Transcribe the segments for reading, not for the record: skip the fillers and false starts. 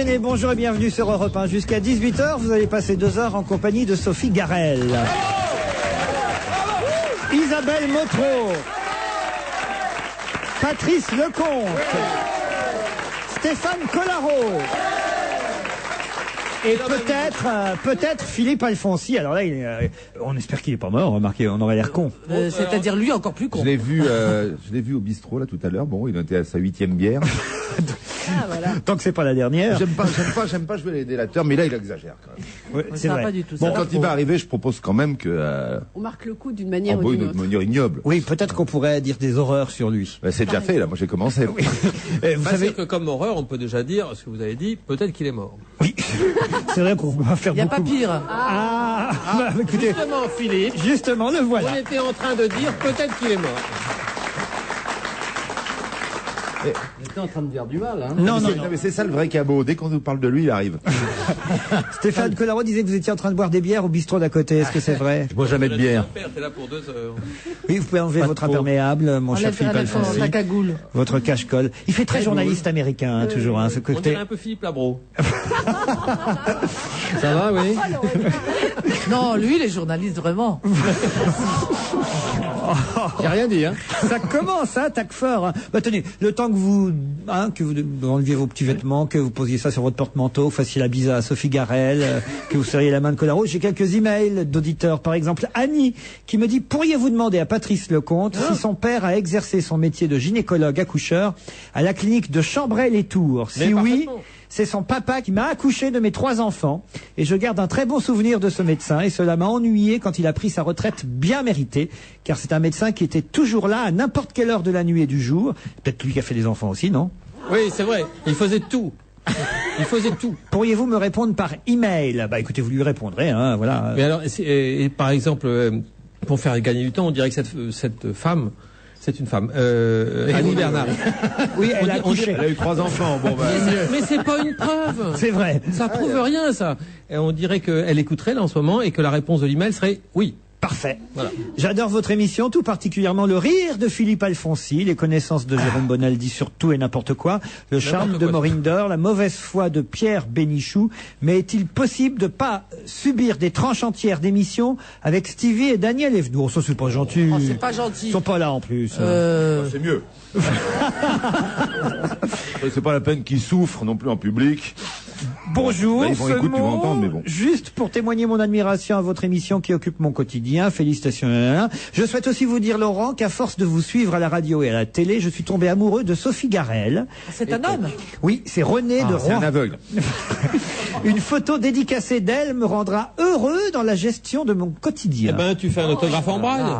Genet, bonjour et bienvenue sur Europe 1. Jusqu'à 18h, vous allez passer 2 heures en compagnie de Sophie Garel, Isabelle Motro, Patrice Lecomte, Stéphane Collaro. Et peut-être Philippe Alfonsi. Alors là, on espère qu'il est pas mort. Remarquez, on aurait l'air con. C'est-à-dire lui encore plus con. Je l'ai vu au bistrot là tout à l'heure. Bon, il était à sa 8e bière. Ah, voilà. Tant que c'est pas la dernière. J'aime pas jouer les délateurs, mais là il exagère quand même. Ouais, c'est ça vrai. Pas du tout. Bon, quand il va arriver, je propose quand même que on marque le coup d'une manière ou d'une autre. D'une manière ignoble. Oui, peut-être qu'on pourrait dire des horreurs sur lui. Ben, c'est déjà fait là. Moi j'ai commencé. Oui. Vous savez que comme horreur, on peut déjà dire ce que vous avez dit. Peut-être qu'il est mort. Oui. C'est vrai qu'on va faire Il n'y a beaucoup. pas pire. Bah, écoutez, Justement, Philippe, justement, le voilà. on était en train de dire peut-être qu'il est mort. On était en train de dire du mal, hein. Non, Mais c'est ça le vrai cabot. Dès qu'on nous parle de lui, il arrive. Stéphane Collaro disait que vous étiez en train de boire des bières au bistrot d'à côté. Est-ce que c'est vrai? Je bois jamais de bière. Père, t'es là pour 2 heures. Oui, vous pouvez enlever votre imperméable, mon cher Philippe la Alfonsi. cagoule. Votre cache-colle. Il fait très journaliste américain, hein, toujours, hein, ce On côté. dirait un peu Philippe Labro. Ça va, oui. Non, lui, il est journaliste vraiment. J'ai rien dit, hein. Ça commence, hein, tac fort. Hein. Bah, tenez, le temps que vous enleviez vos petits vêtements, que vous posiez ça sur votre porte-manteau, que vous fassiez la bise à Sophie Garel, que vous serriez la main de Collaro, j'ai quelques emails d'auditeurs. Par exemple, Annie, qui me dit, pourriez-vous demander à Patrice Lecomte si son père a exercé son métier de gynécologue accoucheur à la clinique de Chambray-les-Tours? Si oui, c'est son papa qui m'a accouché de mes 3 enfants et je garde un très bon souvenir de ce médecin et cela m'a ennuyé quand il a pris sa retraite bien méritée car c'est un médecin qui était toujours là à n'importe quelle heure de la nuit et du jour. Peut-être lui qui a fait des enfants aussi, non? Oui, c'est vrai. Il faisait tout. Il faisait tout. Pourriez-vous me répondre par email? Bah écoutez, vous lui répondrez, hein, voilà. Mais alors, par exemple, pour faire gagner du temps, on dirait que cette femme, c'est une femme. Annie Bernard. Oui, elle a accouché. Elle a eu 3 enfants. Bon, bah, Mais c'est pas une preuve. C'est vrai. Ça prouve rien, ça. Et on dirait qu'elle écouterait là en ce moment et que la réponse de l'email serait oui. Parfait. Voilà. J'adore votre émission, tout particulièrement le rire de Philippe Alfonsi, les connaissances de Jérôme Bonaldi sur tout et n'importe quoi, le charme de Maureen Dor, la mauvaise foi de Pierre Bénichou. Mais est-il possible de pas subir des tranches entières d'émissions avec Stevie et Daniel Evenou? Oh, ça c'est pas gentil. Oh, c'est pas gentil. Ils sont pas là en plus. c'est mieux. C'est pas la peine qu'ils souffrent non plus en public. Bonjour, Là, ils vont ce écouter, tu vas mot, entendre, mais bon. juste pour témoigner mon admiration à votre émission qui occupe mon quotidien. Félicitations. Je souhaite aussi vous dire, Laurent, qu'à force de vous suivre à la radio et à la télé, je suis tombé amoureux de Sophie Garel. C'est un homme. Oui, c'est René de C'est un Rouen. aveugle. Une photo dédicacée d'elle me rendra heureux dans la gestion de mon quotidien. Eh ben, tu fais un autographe en braille.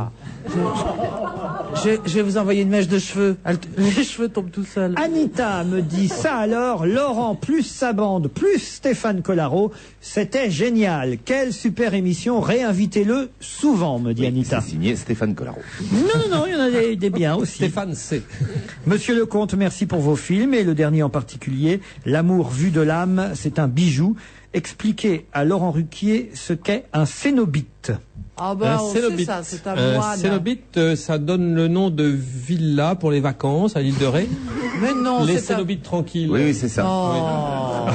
Je vais vous envoyer une mèche de cheveux. Les cheveux tombent tout seuls. Anita me dit ça alors, Laurent plus sa bande plus Stéphane Collaro, c'était génial. Quelle super émission, réinvitez-le souvent, me dit Anita. C'est signé Stéphane Collaro. Non, il y en a des biens aussi. Stéphane C. Monsieur Lecomte, merci pour vos films et le dernier en particulier, L'amour vu de l'âme, c'est un bijou. Expliquez à Laurent Ruquier ce qu'est un cénobite. Ah bah, on sait cénobite. ça, c'est un moine. Cénobite, ça donne le nom de villa pour les vacances à l'île de Ré. Mais non, Les c'est un... cénobites tranquilles. Oui, c'est ça. Oh.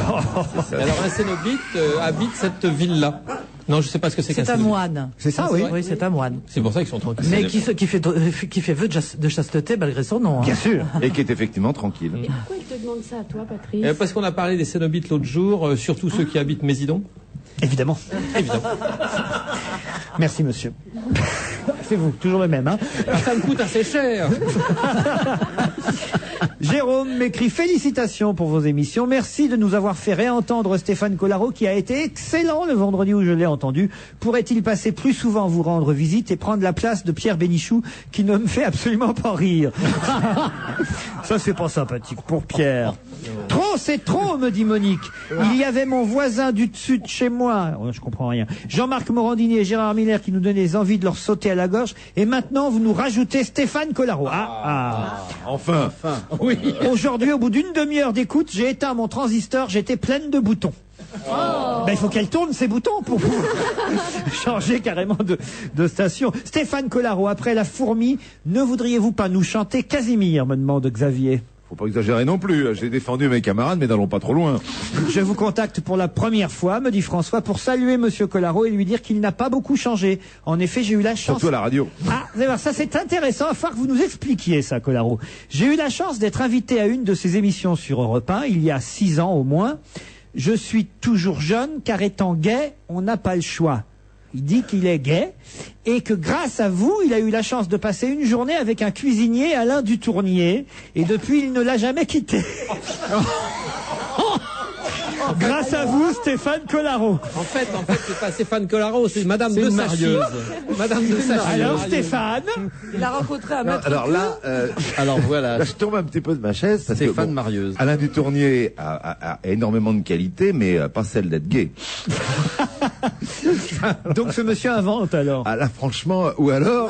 Et alors un cénobite habite cette villa. Non, je sais pas ce que c'est qu'un C'est un cénobite. moine. C'est ça, oui. Oui, c'est un moine. C'est pour ça qu'ils sont tranquilles. Mais qui fait vœu de chasteté malgré son nom. Hein. Bien sûr. Et qui est effectivement tranquille. Et pourquoi il te demande ça à toi, Patrice? Parce qu'on a parlé des cénobites l'autre jour, surtout ceux qui habitent Mésidon. Évidemment. Merci, monsieur. C'est vous, toujours le même, hein. Ça me coûte assez cher. Jérôme m'écrit félicitations pour vos émissions. Merci de nous avoir fait réentendre Stéphane Collaro qui a été excellent le vendredi où je l'ai entendu. Pourrait-il passer plus souvent vous rendre visite et prendre la place de Pierre Bénichou qui ne me fait absolument pas rire? Ça c'est pas sympathique pour Pierre. Trop c'est trop, me dit Monique. Il y avait mon voisin du dessus de chez moi. Oh, je comprends rien. Jean-Marc Morandini et Gérard Miller qui nous donnaient les envies de leur sauter à la gorge. Et maintenant vous nous rajoutez Stéphane Collaro. Enfin. Oui. Aujourd'hui, au bout d'une demi-heure d'écoute, j'ai éteint mon transistor, j'étais pleine de boutons. Ben, il faut qu'elle tourne ces boutons pour changer carrément de station. Stéphane Collaro, après La Fourmi, ne voudriez-vous pas nous chanter Casimir, me demande Xavier. Faut pas exagérer non plus. J'ai défendu mes camarades, mais n'allons pas trop loin. Je vous contacte pour la première fois, me dit François, pour saluer Monsieur Collaro et lui dire qu'il n'a pas beaucoup changé. En effet, j'ai eu la chance... Surtout à la radio. Ah, vous allez voir, ça c'est intéressant, il va falloir que vous nous expliquiez ça, Collaro. J'ai eu la chance d'être invité à une de ces émissions sur Europe 1, il y a 6 ans au moins. Je suis toujours jeune, car étant gay, on n'a pas le choix. Il dit qu'il est gay et que grâce à vous, il a eu la chance de passer une journée avec un cuisinier, Alain Dutournier, et depuis, il ne l'a jamais quitté. Grâce à vous, Stéphane Collaro. En fait, c'est pas Stéphane Collaro, c'est Madame de Sachy. Madame de Sachy. Alors, Stéphane, Il a rencontré un maître. Alors là, Alors voilà, là, je tombe un petit peu de ma chaise parce Stéphane que bon, Marieuse. Alain Dutournier a énormément de qualités, mais pas celle d'être gay. donc ce monsieur invente alors. Ah là, franchement, ou alors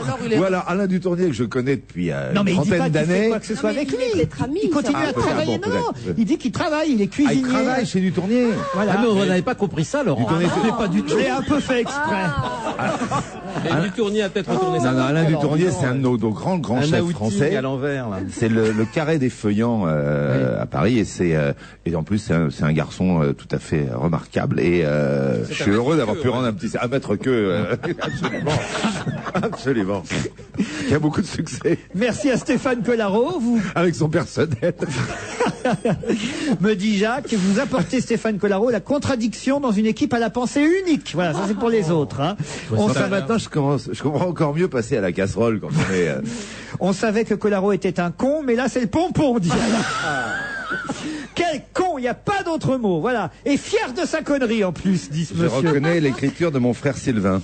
Alain Dutournier que je connais depuis Non mais une il dit pas trentaine qu'il fait d'années. quoi que ce soit mais avec il est lui. peut-être ami, Il continue ça à va. travailler. Ah, bon, Non, peut-être. il dit qu'il travaille, il est Ah, cuisinier. il travaille chez Dutournier. Voilà. Ah mais on n'avait pas compris ça, Laurent. Pas du tout. Je l'ai un peu fait exprès. Et Dutournier a peut-être retourné ça. Non, Alain Dutournier, c'est un de nos grands Un chefs outing français. à l'envers, là. C'est le carré des Feuillants à Paris et en plus c'est un garçon tout à fait remarquable et je suis heureux d'avoir pu rendre un maître queue absolument qui a beaucoup de succès Merci à Stéphane Collaro. Vous avec son personnel. me dit Jacques, vous apportez Stéphane Collaro la contradiction dans une équipe à la pensée unique. Voilà, ça c'est pour les autres. Hein. On, Ça maintenant je comprends encore mieux passer à la casserole quand on est. on savait que Collaro était un con, mais là c'est le pompon, dit Alain. Quel con, il n'y a pas d'autre mot. Voilà. Et fier de sa connerie en plus, dit ce Je monsieur. reconnais l'écriture de mon frère Sylvain.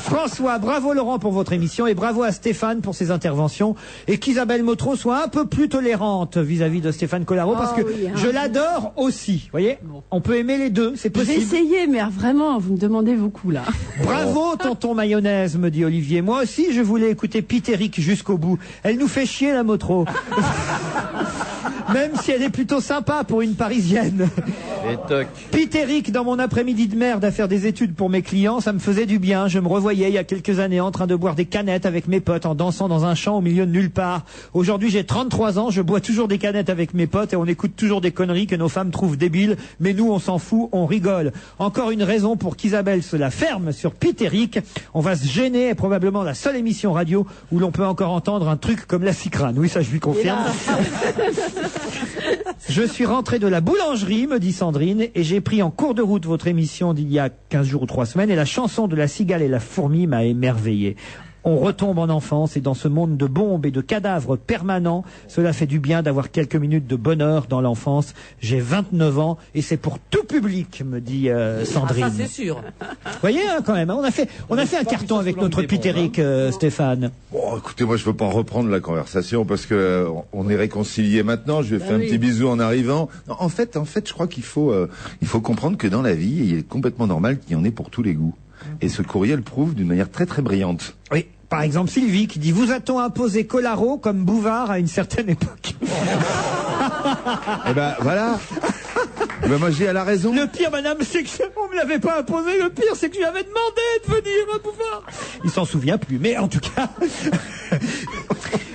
François, bravo Laurent pour votre émission et bravo à Stéphane pour ses interventions et qu'Isabelle Motro soit un peu plus tolérante vis-à-vis de Stéphane Collaro parce que oui, hein. je l'adore aussi. Vous voyez, on peut aimer les deux, c'est Je vais possible. essayer, mais vraiment, vous me demandez beaucoup là. Bravo tonton mayonnaise, me dit Olivier. Moi aussi je voulais écouter Pitéric jusqu'au bout. Elle nous fait chier la Motro. Même si elle est plutôt sympa pour une Parisienne. Et toc. Pitéric, dans mon après-midi de merde à faire des études pour mes clients, ça me faisait du bien. Je me revoyais il y a quelques années en train de boire des canettes avec mes potes en dansant dans un champ au milieu de nulle part. Aujourd'hui, j'ai 33 ans, je bois toujours des canettes avec mes potes et on écoute toujours des conneries que nos femmes trouvent débiles. Mais nous, on s'en fout, on rigole. Encore une raison pour qu'Isabelle se la ferme sur Pitéric. On va se gêner, est probablement la seule émission radio où l'on peut encore entendre un truc comme la Cicrane. Oui, ça je lui confirme. Je suis rentré de la boulangerie, me dit Sandrine, et j'ai pris en cours de route votre émission d'il y a 15 jours ou 3 semaines, et la chanson de la cigale et la fourmi m'a émerveillé. On retombe en enfance, et dans ce monde de bombes et de cadavres permanents, cela fait du bien d'avoir quelques minutes de bonheur dans l'enfance. J'ai 29 ans, et c'est pour tout public, me dit Sandrine. Ah, ça c'est sûr. Vous voyez, hein, quand même, hein, on a fait un carton avec notre Pitéric, Stéphane. Bon, écoutez, moi je veux pas reprendre la conversation parce que on est réconciliés maintenant. Je lui ai fait un petit bisou en arrivant. Non, en fait, je crois qu'il faut comprendre que dans la vie, il est complètement normal qu'il y en ait pour tous les goûts. Et ce courrier le prouve d'une manière très très brillante. Oui. Par exemple, Sylvie qui dit « Vous a-t-on imposé Collaro comme Bouvard à une certaine époque ?» Eh ben voilà. Ben moi j'ai à la raison. Le pire, madame, c'est qu'on me l'avait pas imposé. Le pire, c'est que je lui avais demandé de venir à Bouvard. Il s'en souvient plus, mais en tout cas...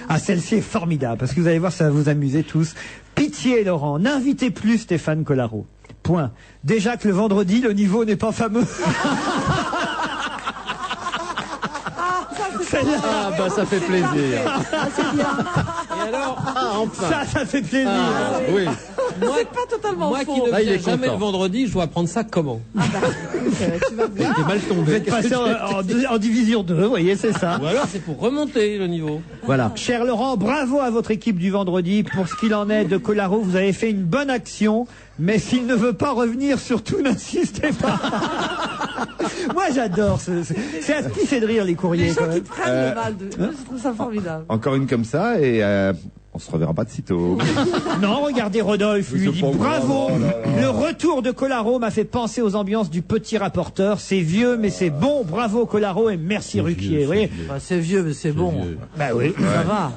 Ah, celle-ci est formidable, parce que vous allez voir, ça va vous amuser tous. Pitié, Laurent, n'invitez plus Stéphane Collaro. Point. Déjà que le vendredi, le niveau n'est pas fameux. Ah bah ça fait plaisir. Ah, c'est bien. Et alors, Enfin. Ça fait plaisir. Ah, oui. moi, Pas totalement moi qui faux. ne Là, il viens est jamais content. le vendredi, je dois apprendre ça comment? Tu vas voir. T'es mal Vous tombé. êtes passé en division 2, vous voyez, c'est ça. Ou alors c'est pour remonter le niveau. Voilà. Cher Laurent, bravo à votre équipe du vendredi. Pour ce qu'il en est de Collaro, vous avez fait une bonne action. Mais s'il ne veut pas revenir, surtout n'insistez pas. Moi, j'adore. C'est à ce qui fait de rire les courriers. Les gens quand qui même. te prennent le mal de... Je trouve ça formidable. Encore une comme ça et on se reverra pas de sitôt. Non, regardez Rodolphe, lui c'est dit pas bravo. grave, Le retour de Collaro m'a fait penser aux ambiances du Petit Rapporteur. C'est vieux, mais c'est bon. Bravo Collaro et merci Ruquier. Vous voyez, Bah, c'est vieux, mais c'est bon. bah oui. Ça va.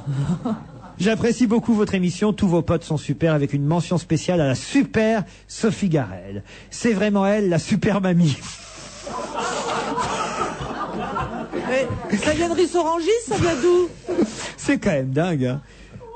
J'apprécie beaucoup votre émission. Tous vos potes sont super, avec une mention spéciale à la super Sophie Garel. C'est vraiment elle, la super mamie. Mais ça vient de Rissorangis, ça vient d'où? C'est quand même dingue, hein.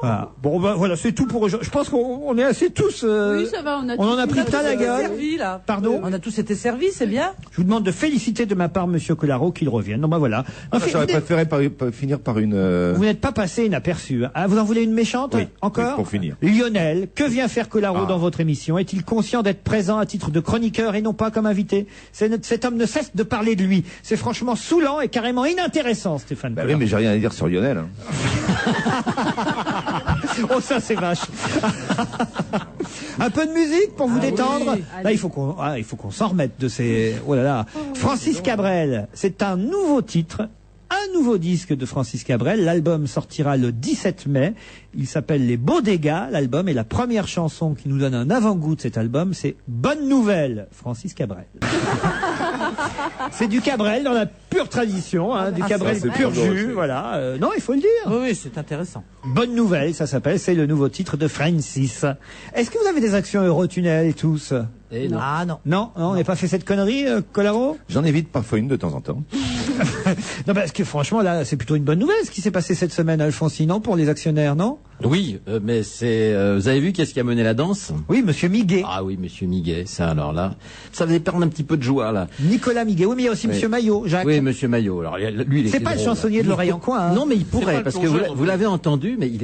Voilà. Bon, ben voilà, c'est tout pour aujourd'hui. Je pense qu'on est assez tous. Oui, ça va, on en a pris plein la gueule. Servi, là. Pardon. On a tous été servis, c'est bien. Je vous demande de féliciter de ma part Monsieur Colaro qu'il revienne. Non, ben voilà. J'aurais préféré finir par une... Vous n'êtes pas passé inaperçu. Hein. Vous en voulez une méchante? Oui, encore? oui, pour finir. Lionel, que vient faire Colaro dans votre émission? Est-il conscient d'être présent à titre de chroniqueur et non pas comme invité? Cet homme ne cesse de parler de lui. C'est franchement saoulant et carrément inintéressant, Stéphane. Bah oui, mais j'ai rien à dire sur Lionel. Hein. Oh, ça c'est vache. Un peu de musique pour vous détendre. oui. Là, il faut qu'on s'en remette de ces. Oh là là. Francis Cabrel, c'est un nouveau titre. Un nouveau disque de Francis Cabrel. L'album sortira le 17 mai. Il s'appelle Les Beaux Dégâts, l'album. Et la première chanson qui nous donne un avant-goût de cet album, c'est Bonne Nouvelle, Francis Cabrel. C'est du Cabrel dans la pure tradition, hein, du Cabrel c'est pur drôle, jus, c'est- voilà. Non, il faut le dire. Oui, oui, c'est intéressant. Bonne Nouvelle, ça s'appelle, c'est le nouveau titre de Francis. Est-ce que vous avez des actions Eurotunnel, tous? Et non. Ah non. Non, on n'a pas fait cette connerie, Colaro? J'en évite parfois une de temps en temps. Non, parce que franchement, là, c'est plutôt une bonne nouvelle, ce qui s'est passé cette semaine, Alphonsine, non, pour les actionnaires, non? Oui, mais c'est... vous avez vu qu'est-ce qui a mené la danse? Oui, Monsieur Miguet. Ah oui, monsieur Miguet, ça alors là, ça faisait perdre un petit peu de joie là. Nicolas Miguet. Oui, mais il y a aussi Oui. Monsieur Maillot, Jacques. Oui, monsieur Maillot. Alors lui, il C'est était pas le drôle. chansonnier de l'oreille en coin, hein. Non, mais il pas pourrait, le parce que plongeur, en vous fait. l'avez entendu, mais il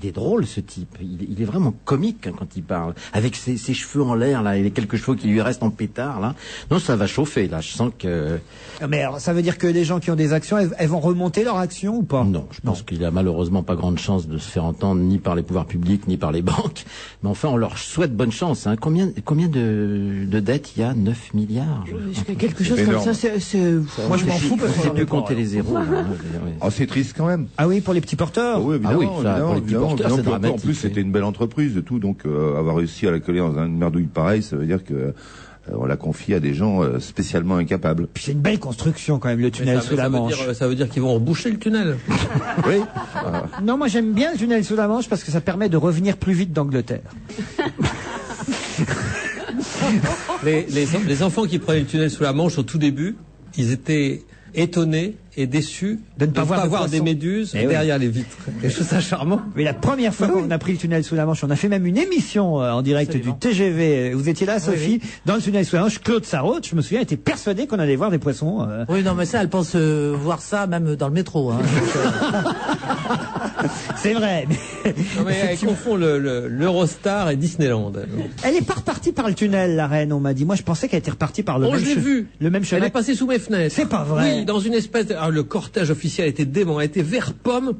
est drôle ce type. Il est vraiment comique hein, quand il parle, avec ses cheveux en l'air là, et les quelques cheveux qui lui restent en pétard là. Non, ça va chauffer là. Je sens que Mais alors, ça veut dire que les gens qui ont des actions, elles vont remonter leur action ou pas? non, je pense qu'il a malheureusement pas grande chance de se faire entendre ni par les pouvoirs publics ni par les banques. Mais enfin, on leur souhaite bonne chance. Hein. Combien de dettes il y a? 9 milliards. Quelque chose C'est comme énorme. ça, Moi, je m'en fous parce Je qu'on sais en plus est pas, compter les zéros. Là, hein, je veux dire, oui. Oh, c'est triste quand même. Ah oui, pour les petits porteurs. Ah oui, évidemment, oui, ça, évidemment, pour les petits évidemment, porteurs, c'est évidemment. Puis en dramatique, plus, oui. c'était une belle entreprise et tout, donc avoir réussi à la coller dans une merdouille pareille, ça veut dire que on la confie à des gens spécialement incapables. Puis c'est une belle construction quand même, le tunnel sous la Manche. Ça veut dire qu'ils vont reboucher le tunnel. Oui. Non, moi j'aime bien le tunnel sous la Manche parce que ça permet de revenir plus vite d'Angleterre. Les enfants qui prenaient le tunnel sous la Manche au tout début, ils étaient étonnés et déçus De ne pas voir de voir poissons. des méduses Eh oui. derrière les vitres. Et je trouve ça charmant. Mais la première fois qu'on a pris le tunnel sous la Manche, on a fait même une émission en direct Absolument. du TGV. Vous étiez là, Sophie, dans le tunnel sous la Manche. Claude Sarraute, je me souviens, était persuadé qu'on allait voir des poissons. Oui, non, mais ça, elle pense voir ça même dans le métro. Hein. C'est vrai. Mais Non, mais elle confond l'Eurostar et Disneyland. elle est pas repartie par le tunnel, la reine, on m'a dit. Moi, je pensais qu'elle était repartie par le Oh, même je l'ai vu. le même Elle chemin. est passée sous mes fenêtres. C'est pas vrai. Oui, dans une espèce de... le cortège officiel était dément. Elle était vert pomme.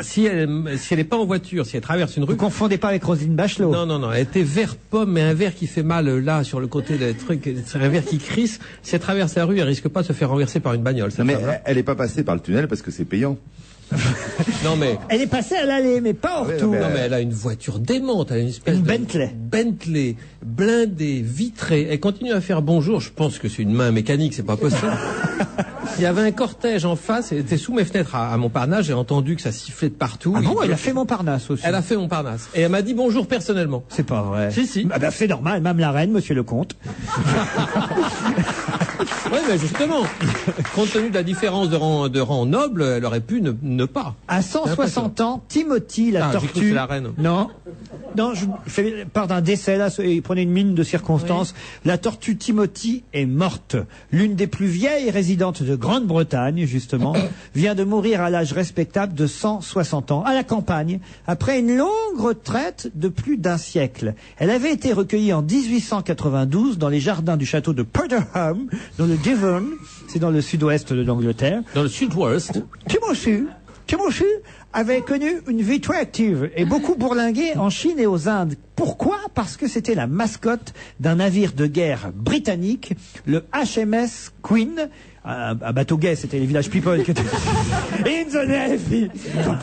Si elle est pas en voiture, si elle traverse une Vous rue... confondez pas avec Roselyne Bachelot. Non, elle était vert pomme, mais un vert qui fait mal là, sur le côté des trucs. C'est un vert qui crisse. Si elle traverse la rue, elle risque pas de se faire renverser par une bagnole. cette Non, mais femme-là. elle est pas passée par le tunnel parce que c'est payant. Non, mais... Elle est passée à l'allée, mais pas au oui, retour. non, Non, mais elle a une voiture démente, elle a une espèce Une de... Bentley. Bentley, blindée, vitrée. Elle continue à faire bonjour. Je pense que c'est une main mécanique, c'est pas possible. Il y avait un cortège en face, elle était sous mes fenêtres à Montparnasse, j'ai entendu que ça sifflait de partout. Ah bon, Il- elle a fait Montparnasse aussi. Elle a fait Montparnasse. Et elle m'a dit bonjour personnellement. C'est pas vrai. Si, si. Ah ben, c'est normal, même la reine, monsieur le comte. Oui, mais justement, compte tenu de la différence de rang noble, elle aurait pu ne pas. À 160 ans, Timothy, la Ah, j'ai cru que tortue. c'est la reine. Non. Non, je fais part d'un décès là, et prenez une mine de circonstance. La tortue Timothy est morte. L'une des plus vieilles résidentes de Grande-Bretagne, justement, vient de mourir à l'âge respectable de 160 ans, à la campagne, après une longue retraite de plus d'un siècle. Elle avait été recueillie en 1892 dans les jardins du château de Porterham, dans le Devon, c'est dans le sud-ouest de l'Angleterre. Dans le sud-ouest, Timothy avait connu une vie très active et beaucoup bourlingué en Chine et aux Indes. Pourquoi? Parce que c'était la mascotte d'un navire de guerre britannique, le HMS Queen. Un bateau gay, c'était les Village People qui étaient... In the Navy. In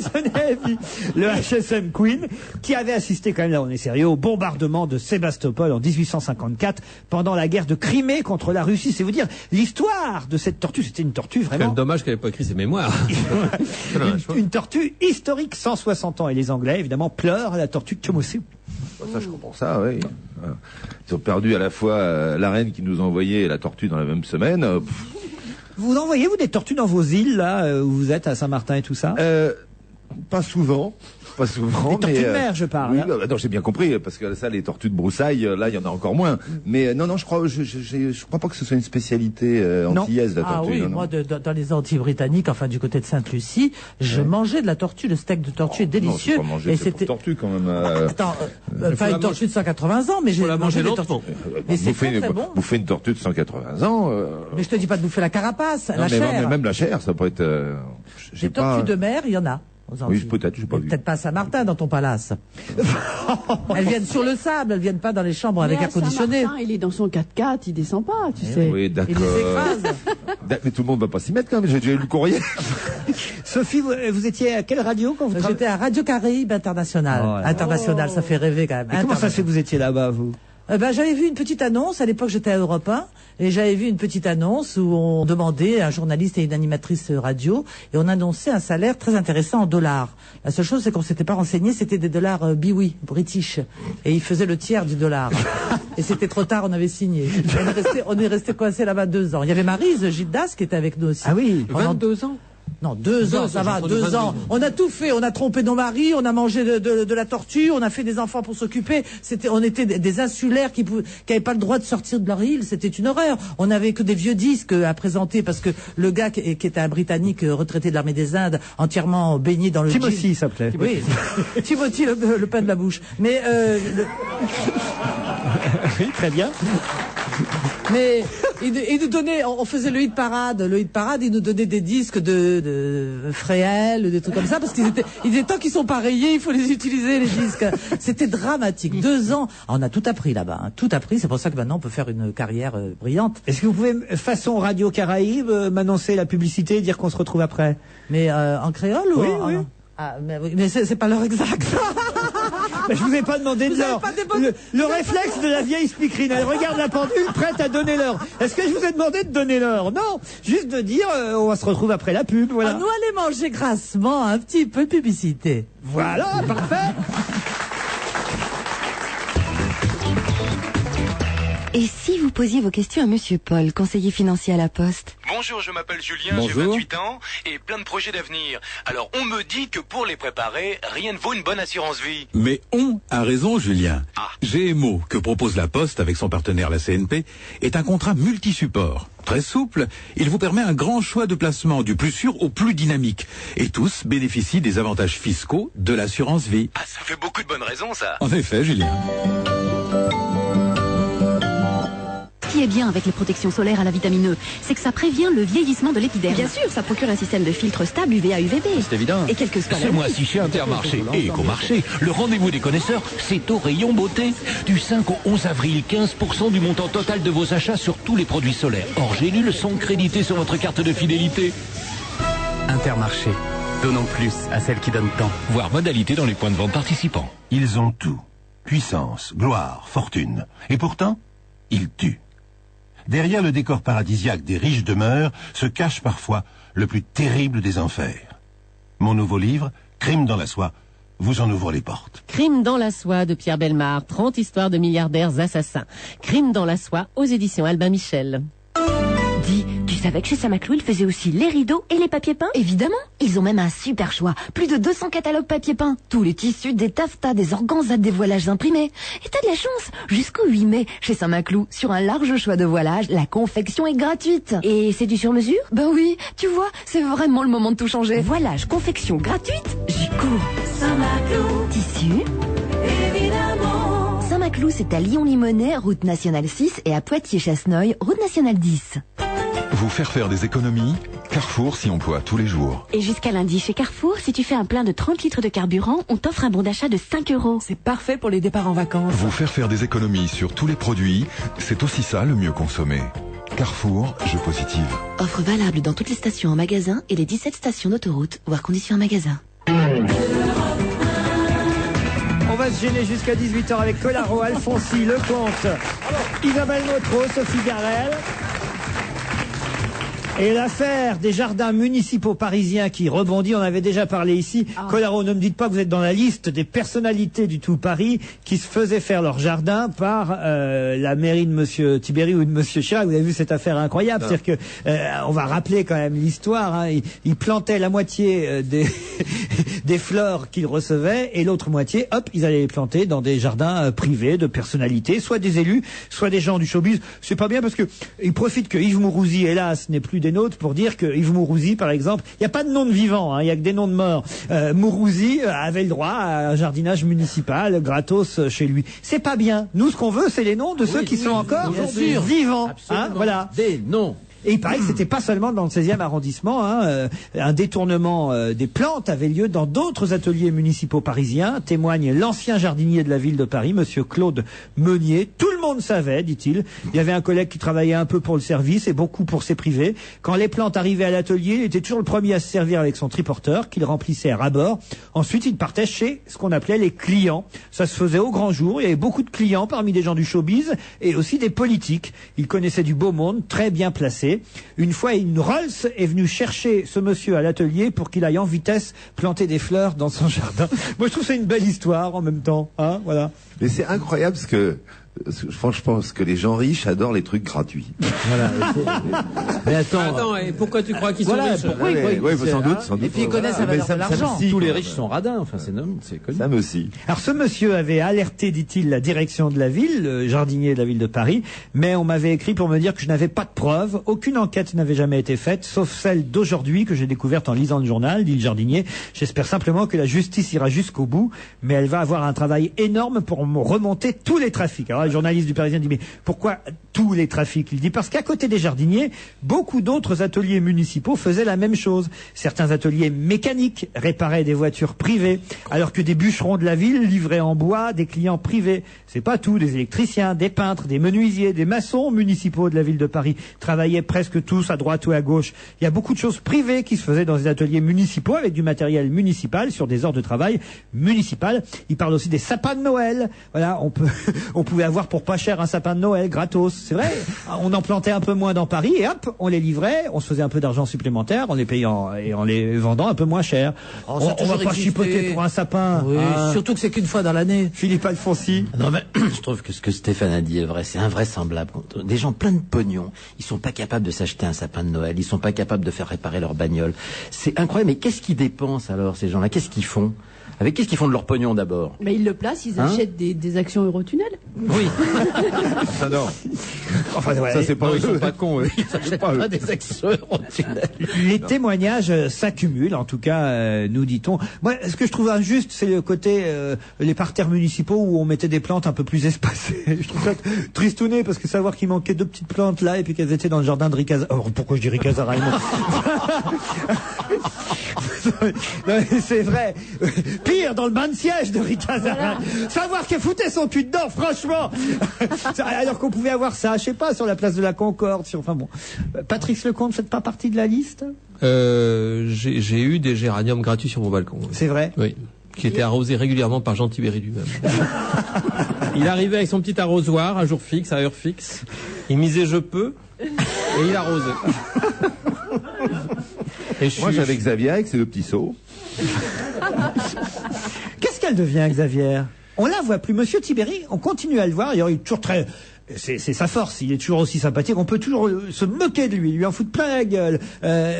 the Navy. Le HSM Queen, qui avait assisté quand même, là on est sérieux, au bombardement de Sébastopol en 1854 pendant la guerre de Crimée contre la Russie. C'est vous dire l'histoire de cette tortue. C'était une tortue c'est quand vraiment... même dommage qu'elle ait pas écrit ses mémoires. une tortue historique, 160 ans. Et les Anglais, évidemment, pleurent à la tortue Timothy. Ça, je comprends ça, oui. Ils ont perdu à la fois la reine qui nous a envoyé et la tortue dans la même semaine. Vous envoyez, vous, des tortues dans vos îles, là, où vous êtes, à Saint-Martin et tout ça? Pas souvent. Pas souvent, Les tortues de mer, je parle. Oui, hein. non, j'ai bien compris, parce que ça, les tortues de broussailles, là, il y en a encore moins. Mais non, je crois pas que ce soit une spécialité antillaise, la Ah tortue. oui, non, non. moi, dans les Antilles britanniques, enfin du côté de Sainte-Lucie, je mangeais de la tortue. Le steak de tortue est délicieux. Non, c'est pas manger, c'est pour tortue quand même. Attends, faut pas la une tortue de 180 ans, mais j'ai la mangé manger des tortues. lentement. Mais c'est très bon. Bouffer une tortue de 180 ans. Mais je te dis pas de bouffer la carapace, non, la mais chair. même la chair, ça peut être. J'ai Des tortues de mer, il y en a. Aux Oui, Antilles. peut-être, j'ai pas vu. Peut-être pas à Saint-Martin dans ton palace. Elles viennent sur le sable, elles viennent pas dans les chambres avec air conditionné. Saint-Martin, il est dans son 4x4, il descend pas, tu sais. Oui, Il d'accord. les écrase. Mais tout le monde va pas s'y mettre quand même. J'ai déjà eu le courrier. Sophie, vous étiez à quelle radio quand vous J'étais à Radio Caraïbe International. Oh là là. International, ça fait rêver quand même. Et comment ça se fait que vous étiez là-bas, vous? J'avais vu une petite annonce, à l'époque j'étais à Europe 1, et j'avais vu une petite annonce où on demandait un journaliste et une animatrice radio, et on annonçait un salaire très intéressant en dollars. La seule chose, c'est qu'on s'était pas renseigné, c'était des dollars BWI, british, et ils faisaient le tiers du dollar. Et c'était trop tard, on avait signé. On est resté coincé là-bas 2 ans. Il y avait Maryse Gildas qui était avec nous aussi. Ah oui. 22 ans. Non, 2 ans, ça va, 2 ans. On a tout fait, on a trompé nos maris, on a mangé de la tortue, on a fait des enfants pour s'occuper. On était des insulaires qui avaient pas le droit de sortir de leur île, c'était une horreur. On n'avait que des vieux disques à présenter parce que le gars qui était un Britannique retraité de l'armée des Indes, entièrement baigné dans le Timothy, gin. il s'appelait. Oui, Timothy, le pain de la bouche. Mais Oui, très bien. Mais il nous donnait, on faisait le hit parade, il nous donnait des disques de Fréhel, des trucs comme ça, parce qu'ils étaient tant qu'ils sont pas rayés, il faut les utiliser, les disques. C'était dramatique. 2 ans. On a tout appris là-bas, hein. Tout appris. C'est pour ça que maintenant on peut faire une carrière brillante. Est-ce que vous pouvez, façon Radio Caraïbe, m'annoncer la publicité et dire qu'on se retrouve après? Mais en créole ou Oui, en... oui. Ah, mais c'est pas l'heure exacte. Mais je vous ai pas demandé de Vous avez l'heure. pas des bonnes- Le réflexe de la vieille speakerine, elle regarde la pendule prête à donner l'heure. Est-ce que je vous ai demandé de donner l'heure? Non, juste de dire on va se retrouver après la pub, voilà. Nous allons manger grassement un petit peu de publicité. Voilà, parfait. Et si vous posiez vos questions à Monsieur Paul, conseiller financier à la Poste? Bonjour, je m'appelle Julien, j'ai Bonjour. 28 ans et plein de projets d'avenir. Alors on me dit que pour les préparer, rien ne vaut une bonne assurance vie. Mais on a raison, Julien. Ah. GMO, que propose la Poste avec son partenaire la CNP, est un contrat multi-support. Très souple, il vous permet un grand choix de placement, du plus sûr au plus dynamique. Et tous bénéficient des avantages fiscaux de l'assurance vie. Ah, ça fait beaucoup de bonnes raisons ça. En effet, Julien. Ce qui est bien avec les protections solaires à la vitamine E, c'est que ça prévient le vieillissement de l'épiderme. Bien sûr, ça procure un système de filtre stable UVA UVB. C'est évident. Et quel que soit Ce l'année. mois-ci chez Intermarché et Ecomarché, le rendez-vous des connaisseurs, c'est au rayon beauté. Du 5 au 11 avril, 15% du montant total de vos achats sur tous les produits solaires hors gélules sont crédités sur votre carte de fidélité. Intermarché. Donnons plus à celles qui donnent tant. Voir modalité dans les points de vente participants. Ils ont tout. Puissance, gloire, fortune. Et pourtant, ils tuent. Derrière le décor paradisiaque des riches demeures se cache parfois le plus terrible des enfers. Mon nouveau livre, Crime dans la soie, vous en ouvre les portes. Crime dans la soie de Pierre Bellemare, 30 histoires de milliardaires assassins. Crime dans la soie aux éditions Albin Michel. Dis, tu savais que chez Saint-Maclou, ils faisaient aussi les rideaux et les papiers peints? Évidemment. Ils ont même un super choix. Plus de 200 catalogues papier peint. Tous les tissus, des taffetas, des organzas, des voilages imprimés. Et t'as de la chance. Jusqu'au 8 mai, chez Saint-Maclou, sur un large choix de voilages, la confection est gratuite. Et c'est du sur-mesure? Ben oui. Tu vois, c'est vraiment le moment de tout changer. Voilage, confection gratuite. J'y cours. Saint-Maclou. Tissu. Évidemment. Saint-Maclou, c'est à Lyon-Limonest, route nationale 6, et à Poitiers-Chasseneuil, route nationale 10. Vous faire des économies? Carrefour s'y emploie tous les jours. Et jusqu'à lundi, chez Carrefour, si tu fais un plein de 30 litres de carburant, on t'offre un bon d'achat de 5 €. C'est parfait pour les départs en vacances. Vous faire des économies sur tous les produits, c'est aussi ça le mieux consommer. Carrefour, jeu positive. Offre valable dans toutes les stations en magasin et les 17 stations d'autoroute, voire conditions en magasin. On va se gêner jusqu'à 18h avec Colaro, Alfonsi, Lecomte, Isabelle Motro, Sophie Garel. Et l'affaire des jardins municipaux parisiens qui rebondit, on avait déjà parlé ici. Collaro, ne me dites pas que vous êtes dans la liste des personnalités du tout Paris qui se faisaient faire leur jardin par la mairie de Monsieur Tibéri ou de Monsieur Chirac. Vous avez vu cette affaire incroyable, c'est-à-dire que on va rappeler quand même l'histoire. Hein. Ils plantaient la moitié des fleurs qu'ils recevaient et l'autre moitié, hop, ils allaient les planter dans des jardins privés de personnalités, soit des élus, soit des gens du showbiz. C'est pas bien parce que ils profitent que Yves Mourouzi, hélas, n'est plus des nôtres pour dire que Yves Mourouzi, par exemple, il n'y a pas de nom de vivant, il y a que des noms de morts. Mourouzi avait le droit à un jardinage municipal gratos chez lui. C'est pas bien. Nous, ce qu'on veut, c'est les noms de ceux qui sont encore vivants. Hein, voilà. Des noms. Et il paraît que c'était pas seulement dans le 16e arrondissement, un détournement des plantes avait lieu dans d'autres ateliers municipaux parisiens, témoigne l'ancien jardinier de la ville de Paris, monsieur Claude Meunier. Tout le monde savait, dit-il. Il y avait un collègue qui travaillait un peu pour le service et beaucoup pour ses privés. Quand les plantes arrivaient à l'atelier, il était toujours le premier à se servir avec son triporteur qu'il remplissait à ras-bord. Ensuite, il partait chez ce qu'on appelait les clients. Ça se faisait au grand jour. Il y avait beaucoup de clients parmi des gens du showbiz et aussi des politiques. Il connaissait du beau monde, très bien placé. Une fois, une Rolls est venue chercher ce monsieur à l'atelier pour qu'il aille en vitesse planter des fleurs dans son jardin. Moi, je trouve que c'est une belle histoire en même temps. Hein, voilà. Mais c'est incroyable parce que je pense que les gens riches adorent les trucs gratuits. Voilà. Mais attends, et pourquoi tu crois qu'ils sont riches? Pourquoi sans doute. Et puis ils connaissent la valeur de l'argent. Tous les riches sont radins, enfin c'est connu. Ça me aussi. Alors ce monsieur avait alerté, dit-il, la direction de la ville, le jardinier de la ville de Paris, mais on m'avait écrit pour me dire que je n'avais pas de preuves, aucune enquête n'avait jamais été faite, sauf celle d'aujourd'hui que j'ai découverte en lisant le journal, dit le jardinier. J'espère simplement que la justice ira jusqu'au bout, mais elle va avoir un travail énorme pour me remonter tous les trafics. Alors le journaliste du Parisien dit mais pourquoi tous les trafics? Il dit parce qu'à côté des jardiniers, beaucoup d'autres ateliers municipaux faisaient la même chose. Certains ateliers mécaniques réparaient des voitures privées, alors que des bûcherons de la ville livraient en bois des clients privés. C'est pas tout, des électriciens, des peintres, des menuisiers, des maçons municipaux de la ville de Paris travaillaient presque tous à droite ou à gauche. Il y a beaucoup de choses privées qui se faisaient dans des ateliers municipaux avec du matériel municipal sur des heures de travail municipales. Il parle aussi des sapins de Noël. Voilà, on pouvait avoir pour pas cher un sapin de Noël gratos. C'est vrai, on en plantait un peu moins dans Paris et hop, on les livrait, on se faisait un peu d'argent supplémentaire en les payant et en les vendant un peu moins cher. Oh, on va pas chipoter pour un sapin. Oui, surtout que c'est qu'une fois dans l'année. Philippe Alfonsi. Non mais je trouve que ce que Stéphane a dit est vrai, c'est invraisemblable. Des gens pleins de pognon, ils sont pas capables de s'acheter un sapin de Noël, ils sont pas capables de faire réparer leur bagnole. C'est incroyable, mais qu'est-ce qu'ils dépensent alors ces gens-là? Qu'est-ce qu'ils font? Qu'est-ce qu'ils font de leur pognon d'abord? Mais ils le placent, ils achètent des actions Eurotunnel. Oui. Ça non. Enfin, ouais, ça c'est pas non, eux. ils sont pas cons, eux. Ils achètent pas des actions Eurotunnel. Les témoignages s'accumulent, en tout cas, nous dit-on. Moi, ce que je trouve injuste, c'est le côté les parterres municipaux où on mettait des plantes un peu plus espacées. Je trouve ça tristouné parce que savoir qu'il manquait 2 petites plantes là et puis qu'elles étaient dans le jardin de Ricazara. Oh, pourquoi je dis Ricazara? Non, c'est vrai. Pire, dans le bain de siège de Ricazara. Voilà. Savoir qu'elle foutait son cul dedans, franchement. Alors qu'on pouvait avoir ça, je sais pas, sur la place de la Concorde. Enfin bon. Patrice Lecomte, faites pas partie de la liste? J'ai eu des géraniums gratuits sur mon balcon. C'est vrai? Oui. Qui était arrosé régulièrement par Jean Tibéri lui-même. Il arrivait avec son petit arrosoir à jour fixe, à heure fixe. Il misait je peux et il arrosait. Et moi j'avais Xavier avec ses 2 petits seaux. Qu'est-ce qu'elle devient, Xavier? On la voit plus. Monsieur Tibéri, on continue à le voir. Il est toujours très... C'est sa force, il est toujours aussi sympathique, on peut toujours se moquer de lui en foutre plein la gueule,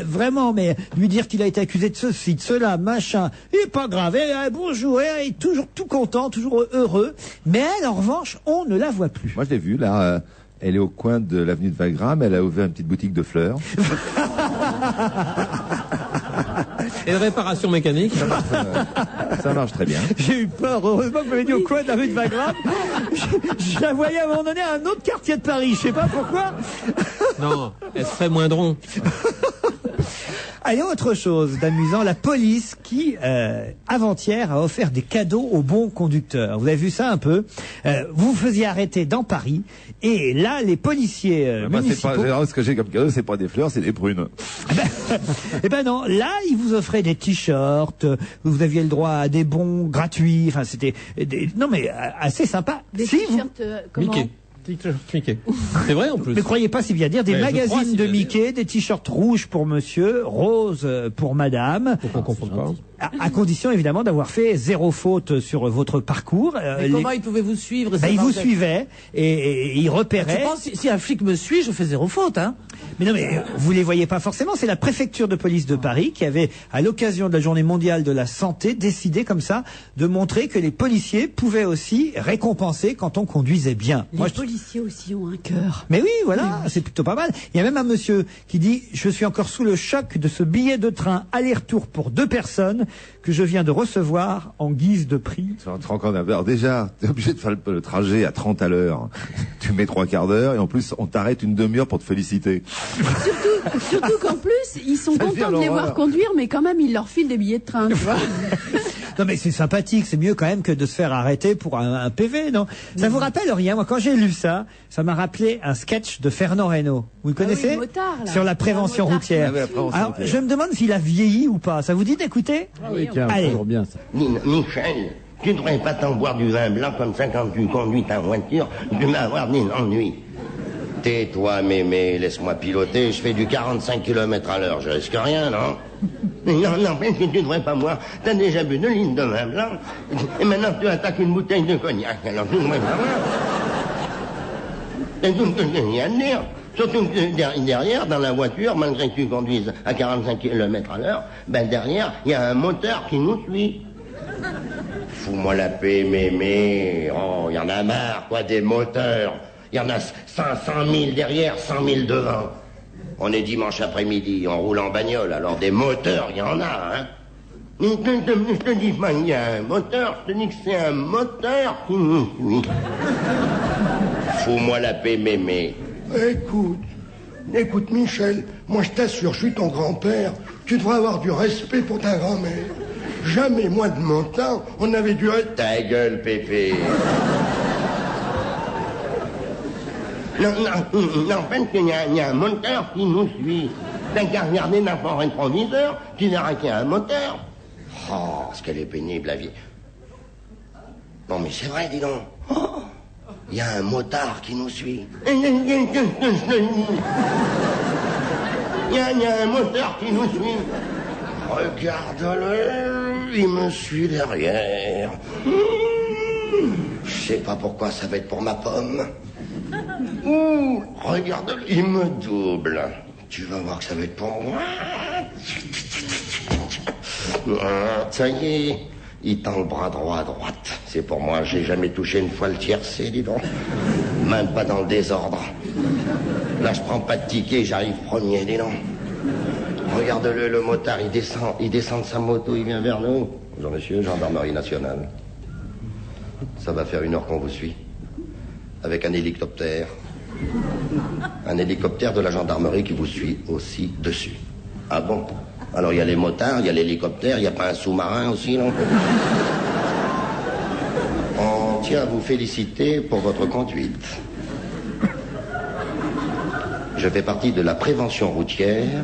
vraiment, mais lui dire qu'il a été accusé de ceci, de cela, machin, il est pas grave, bonjour, il est toujours tout content, toujours heureux, mais elle, en revanche, on ne la voit plus. Moi je l'ai vue, là, elle est au coin de l'avenue de Wagram, elle a ouvert une petite boutique de fleurs. Et de réparation mécanique. Ça marche très bien. J'ai eu peur, heureusement que vous m'avez dit au coin de la rue de Wagram. Je la voyais à un moment donné à un autre quartier de Paris, je sais pas pourquoi. Non, elle serait moindron. Allez, autre chose d'amusant, la police qui, avant-hier, a offert des cadeaux aux bons conducteurs. Vous avez vu ça un peu? Vous vous faisiez arrêter dans Paris, et là, les policiers municipaux... Ce que j'ai comme cadeau, c'est pas des fleurs, c'est des prunes. Eh ben non, là, ils vous offraient des t-shirts, vous aviez le droit à des bons gratuits, enfin, c'était... Non mais, assez sympa. Des t-shirts, comment? Mickey. t-shirt Mickey. C'est vrai en plus. Mais croyez pas si bien dire, des Ouais, je crois, magazines si de bien dire. Mickey, des t-shirts rouges pour monsieur, roses pour madame. Faut qu'on comprenne pas. À condition évidemment d'avoir fait 0 faute sur votre parcours. Mais comment ils pouvaient vous suivre et Bah, ils savoir vous que- suivaient et ils repéraient. Tu penses, si un flic me suit, je fais 0 faute, hein? Mais non, mais vous les voyez pas forcément. C'est la préfecture de police de Paris qui avait, à l'occasion de la Journée mondiale de la santé, décidé comme ça de montrer que les policiers pouvaient aussi récompenser quand on conduisait bien. Les policiers aussi ont un cœur. Mais oui, voilà, c'est plutôt pas mal. Il y a même un monsieur qui dit « Je suis encore sous le choc de ce billet de train aller-retour pour 2 personnes que je viens de recevoir en guise de prix. » Tu te rends compte, alors déjà, t'es obligé de faire le trajet à 30 à l'heure. Tu mets 3/4 d'heure et en plus, on t'arrête une demi-heure pour te féliciter. Surtout qu'en plus, ils sont Ça devient contents de les voir l'horreur. conduire, mais quand même, ils leur filent des billets de train, tu vois. Non mais c'est sympathique, c'est mieux quand même que de se faire arrêter pour un PV, non? Ça vous rappelle rien? Moi, quand j'ai lu ça, ça m'a rappelé un sketch de Fernand Reynaud. Vous le connaissez? le motard, là. Sur la prévention Le motard. routière. Ah oui, la prévention Alors, routière. je me demande s'il a vieilli ou pas. Ça vous dit d'écouter? Ah oui, tiens, Allez. toujours bien ça. Michel, tu devrais pas t'en boire du vin blanc comme ça quand tu conduis ta voiture. Tu vas avoir des ennuis. Tais-toi, mémé, laisse-moi piloter. Je fais du 45 km à l'heure. Je risque rien, non? Non, mais tu devrais pas boire. T'as déjà bu 2 litres de vin blanc. Et maintenant tu attaques une bouteille de cognac. Alors tu devrais pas boire. C'est tout ce que j'ai à te dire. Surtout que derrière, dans la voiture, malgré que tu conduises à 45 km à l'heure, ben derrière, il y a un moteur qui nous suit. Fous-moi la paix, mémé. Oh, il y en a marre, quoi, des moteurs. Il y en a 500 000 derrière, 100 000 devant. On est dimanche après-midi, on roule en bagnole, alors des moteurs, il y en a, hein. Je te dis pas qu'il y a un moteur, je te dis que c'est un moteur qui nous suit. Fous-moi la paix, mémé. Écoute Michel, moi je t'assure, je suis ton grand-père, tu devrais avoir du respect pour ta grand-mère. Jamais, moi de mon temps, on avait du respect. Ta gueule, Pépé. Non, en fait, il y a un moteur qui nous suit. T'as qu'à regarder dans ton rétroviseur, tu verras qu'il y a un moteur. Oh, ce qu'elle est pénible, la vie. Non, mais c'est vrai, dis donc. Oh, il y a un motard qui nous suit. Il y a un moteur qui nous suit. Regarde-le, il me suit derrière. Je sais pas pourquoi ça va être pour ma pomme. Ouh, regarde-le, il me double. Tu vas voir que ça va être pour moi. Ça y est, il tend le bras droit à droite. C'est pour moi, j'ai jamais touché une fois le tiercé, dis donc. Même pas dans le désordre. Là, je prends pas de ticket, j'arrive premier, dis donc. Regarde-le, le motard, il descend de sa moto, il vient vers nous. Bonjour monsieur, gendarmerie nationale. Ça va faire 1 heure qu'on vous suit. Avec un hélicoptère. Un hélicoptère de la gendarmerie qui vous suit aussi dessus. Ah bon? Alors il y a les motards, il y a l'hélicoptère, il n'y a pas un sous-marin aussi, non? On tient à vous féliciter pour votre conduite. Je fais partie de la prévention routière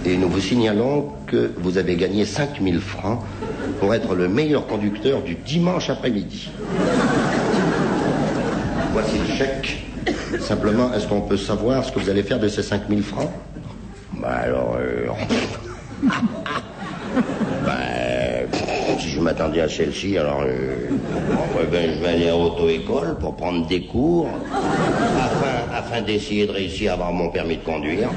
et nous vous signalons que vous avez gagné 5000 francs pour être le meilleur conducteur du dimanche après-midi. Voici le chèque. Simplement, est-ce qu'on peut savoir ce que vous allez faire de ces 5000 francs? Bah alors... si je m'attendais à celle-ci, alors... ben, je vais aller à auto-école pour prendre des cours afin d'essayer de réussir à avoir mon permis de conduire.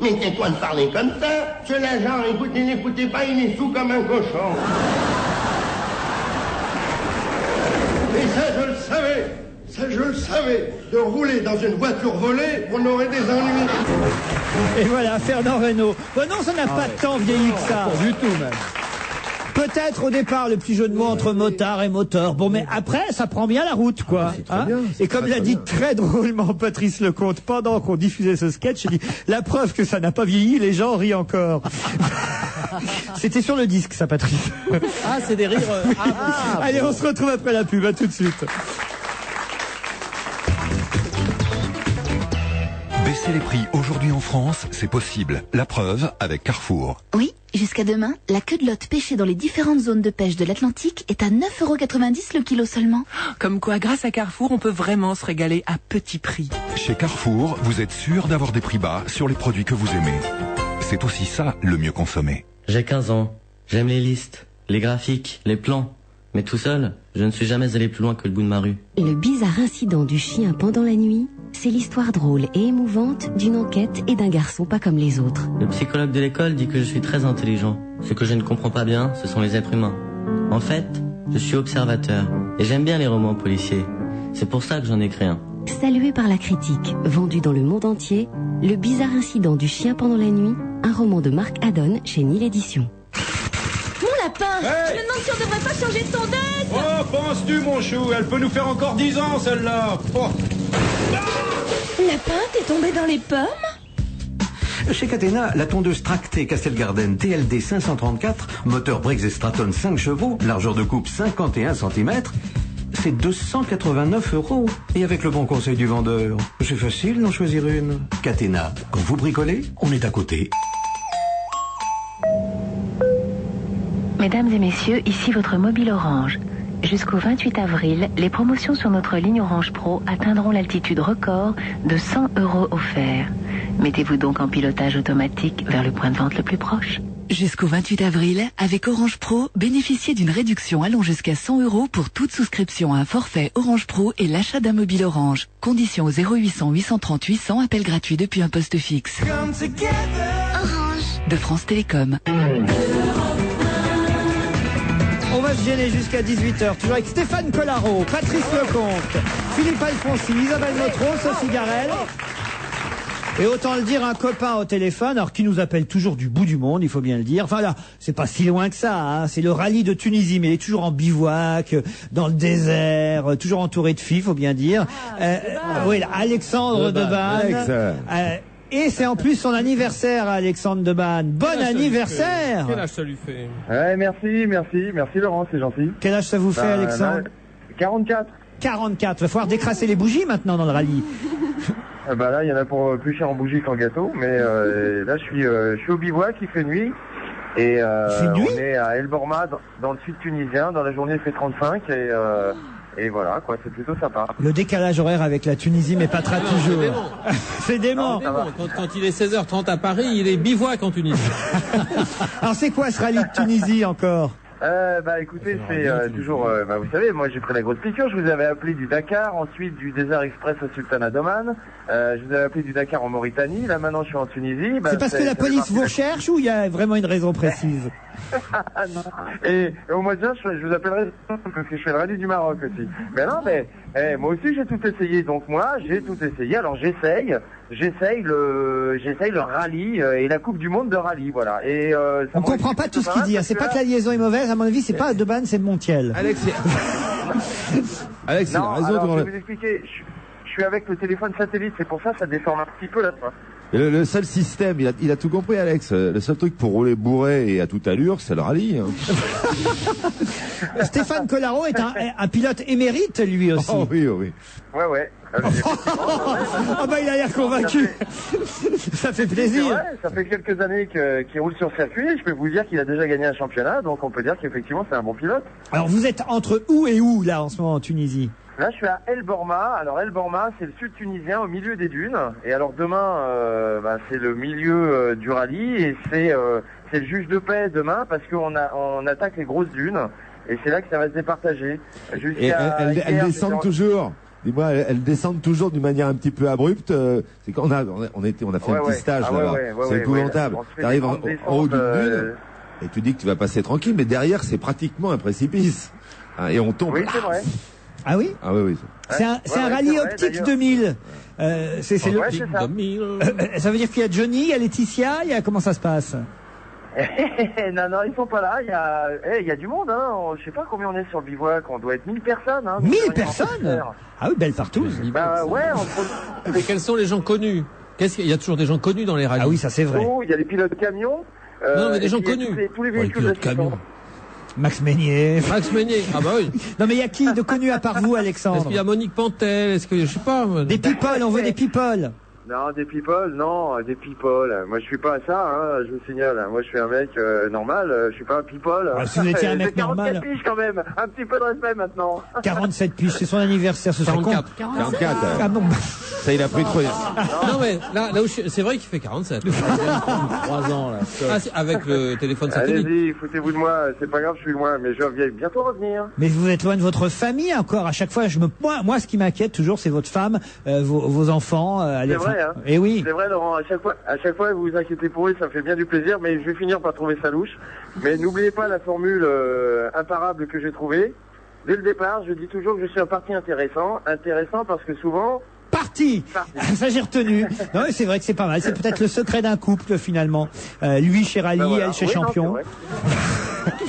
Mais tais-toi de parler comme ça. Ce l'agent, écoutez, n'écoutez pas, il est sous comme un cochon. Et ça, je le savais. Ça, je le savais. De rouler dans une voiture volée, on aurait des ennuis. Et voilà, Fernand Reynaud. Bon non, ça n'a pas tant vieilli que ça. Pas du tout même. Peut-être au départ le petit jeu de mots entre motard et moteur. Bon, mais après, ça prend bien la route, quoi. Hein bien, c'est et comme très, l'a très dit bien. très drôlement Patrice Lecomte pendant qu'on diffusait ce sketch, il dit la preuve que ça n'a pas vieilli, les gens rient encore. C'était sur le disque, ça, Patrice. Ah, c'est des rires. Allez, on se retrouve après la pub. À tout de suite. BC Baisser les prix aujourd'hui en France, c'est possible. La preuve avec Carrefour. Oui, jusqu'à demain, la queue de lotte pêchée dans les différentes zones de pêche de l'Atlantique est à 9,90 € le kilo seulement. Comme quoi, grâce à Carrefour, on peut vraiment se régaler à petit prix. Chez Carrefour, vous êtes sûr d'avoir des prix bas sur les produits que vous aimez. C'est aussi ça, le mieux consommé. J'ai 15 ans. J'aime les listes, les graphiques, les plans. Mais tout seul, je ne suis jamais allé plus loin que le bout de ma rue. Le bizarre incident du chien pendant la nuit, c'est l'histoire drôle et émouvante d'une enquête et d'un garçon pas comme les autres. Le psychologue de l'école dit que je suis très intelligent. Ce que je ne comprends pas bien, ce sont les êtres humains. En fait, je suis observateur et j'aime bien les romans policiers. C'est pour ça que j'en ai créé un. Salué par la critique, vendu dans le monde entier, Le bizarre incident du chien pendant la nuit, un roman de Marc Haddon chez Nil Éditions. Mon lapin, je me demande si on devrait pas changer de tondeuse. Oh, penses-tu, mon chou? Elle peut nous faire encore 10 ans, celle-là. Oh. Lapin, t'es tombé dans les pommes? Chez Catena, la tondeuse tractée Castelgarden TLD 534, moteur Briggs et Stratton 5 chevaux, largeur de coupe 51 cm, c'est 289 €. Et avec le bon conseil du vendeur, c'est facile d'en choisir une. Catena, quand vous bricolez, on est à côté. Mesdames et messieurs, ici votre mobile Orange. Jusqu'au 28 avril, les promotions sur notre ligne Orange Pro atteindront l'altitude record de 100 € offerts. Mettez-vous donc en pilotage automatique vers le point de vente le plus proche. Jusqu'au 28 avril, avec Orange Pro, bénéficiez d'une réduction allant jusqu'à 100 € pour toute souscription à un forfait Orange Pro et l'achat d'un mobile Orange. Conditions au 0800 830 800, appel gratuit depuis un poste fixe. Orange. De France Télécom. On va se gêner jusqu'à 18h, toujours avec Stéphane Collaro, Patrice Lecomte, Philippe Alfonsi, Isabelle Motro, Sophie Garel. Et autant le dire, un copain au téléphone, alors qui nous appelle toujours du bout du monde, il faut bien le dire. Enfin là, c'est pas si loin que ça, hein. C'est le rallye de Tunisie, mais il est toujours en bivouac, dans le désert, toujours entouré de filles, faut bien dire. Oui, Alexandre Debanne. Et c'est en plus son anniversaire, Alexandre Debanne. Bon anniversaire! Quel âge ça lui fait? Ouais, merci Laurent, c'est gentil. Quel âge ça vous fait, Alexandre? 44. 44. Il va falloir décrasser les bougies maintenant dans le rallye. Bah là, il y en a pour plus cher en bougies qu'en gâteau, mais là, je suis au bivouac, il fait nuit. Et on est à El Borma, dans le sud tunisien. Dans la journée, il fait 35 et voilà, quoi, c'est plutôt sympa. Le décalage horaire avec la Tunisie, mais pas très toujours. C'est dément. Quand il est 16h30 à Paris, il est bivouac en Tunisie. Alors c'est quoi ce rallye de Tunisie encore? Bah écoutez, c'est toujours, bah, vous savez, moi j'ai pris la grosse piqûre, je vous avais appelé du Dakar, ensuite du Désert Express au Sultanat d'Oman, je vous avais appelé du Dakar en Mauritanie, là maintenant je suis en Tunisie. Bah, c'est parce que la police vous recherche ou il y a vraiment une raison précise? Non. Et au mois de juin, je vous appellerai parce que je fais le rallye du Maroc aussi. Mais non, mais moi aussi j'ai tout essayé, donc moi j'ai tout essayé, alors j'essaye le rallye et la Coupe du Monde de rallye, voilà. Et on comprend pas tout ce qu'il dit, hein. C'est pas que la liaison est mauvaise, à mon avis, c'est pas Debanne, c'est Montiel. Alex, il a raison. Alors, je vais vous expliquer, je suis avec le téléphone satellite, c'est pour ça ça déforme un petit peu là. Le seul système, il a tout compris, Alex. Le seul truc pour rouler bourré et à toute allure, c'est le rallye. Hein. Stéphane Collaro est un pilote émérite, lui aussi. Oh oui, oh oui. Ouais. Ah bah il a l'air convaincu. Ça fait plaisir. Ouais, ça fait quelques années qu'il roule sur circuit. Je peux vous dire qu'il a déjà gagné un championnat, donc on peut dire qu'effectivement c'est un bon pilote. Alors vous êtes entre où et où là en ce moment en Tunisie? Là, je suis à El Borma. Alors, El Borma, c'est le sud tunisien, au milieu des dunes. Et alors, demain, c'est le milieu du rallye. Et c'est le juge de paix demain, parce qu'on attaque les grosses dunes. Et c'est là que ça va se départager. Et elles descendent toujours. Dis-moi, elles descendent toujours d'une manière un petit peu abrupte. C'est quand on a fait un petit stage là-bas. C'est épouvantable. T'arrives en haut d'une dune et tu dis que tu vas passer tranquille, mais derrière, c'est pratiquement un précipice. Et on tombe. Oui, c'est vrai. Ah oui? Ah oui. C'est un rallye optique 2000. C'est le 2000. Ça veut dire qu'il y a Johnny, il y a Laetitia, comment ça se passe? Non, ils sont pas là. Il y a du monde, hein. Je sais pas combien on est sur le bivouac. On doit être 1000 personnes, hein. 1000 personnes? Ah oui, belle partouze. Bah ouais. Et quels sont les gens connus? Il y a toujours des gens connus dans les rallyes? Ah oui, ça c'est vrai. Il y a les pilotes de camions. Non, mais des gens connus. Tous les véhicules de camions. Max Meignier. Ah bah oui. Non mais il y a qui de connu à part vous, Alexandre? Est-ce qu'il y a Monique Pantel? Est-ce que je sais pas? Des people, on veut des people. Non, des people, non, des people. Moi, je suis pas ça, hein, je vous signale. Moi, je suis un mec normal, je suis pas un people. Ah, si vous étiez un mec J'ai 44 normal. piges quand même, un petit peu de respect maintenant. 47 piges, c'est son anniversaire, ce serait 44. 44. Ah bon. Ça, il a pris trop. Non mais là où c'est vrai qu'il fait 47. 3 ans, là. Ah, avec le téléphone satellite. Allez-y, foutez-vous de moi, c'est pas grave, je suis loin, mais je vais bientôt revenir. Mais vous êtes loin de votre famille encore. À chaque fois, moi, ce qui m'inquiète toujours, c'est votre femme, vos enfants. C'est vrai, hein. Et oui. C'est vrai, Laurent, à chaque fois, vous vous inquiétez pour eux, ça me fait bien du plaisir, mais je vais finir par trouver ça louche. Mais n'oubliez pas la formule imparable que j'ai trouvée. Dès le départ, je dis toujours que je suis un parti intéressant. Intéressant parce que souvent... Parti. Ça, j'ai retenu. Non, mais c'est vrai que c'est pas mal. C'est peut-être le secret d'un couple, finalement. Lui chez Rallye, voilà. elle chez Oui, Champion. non,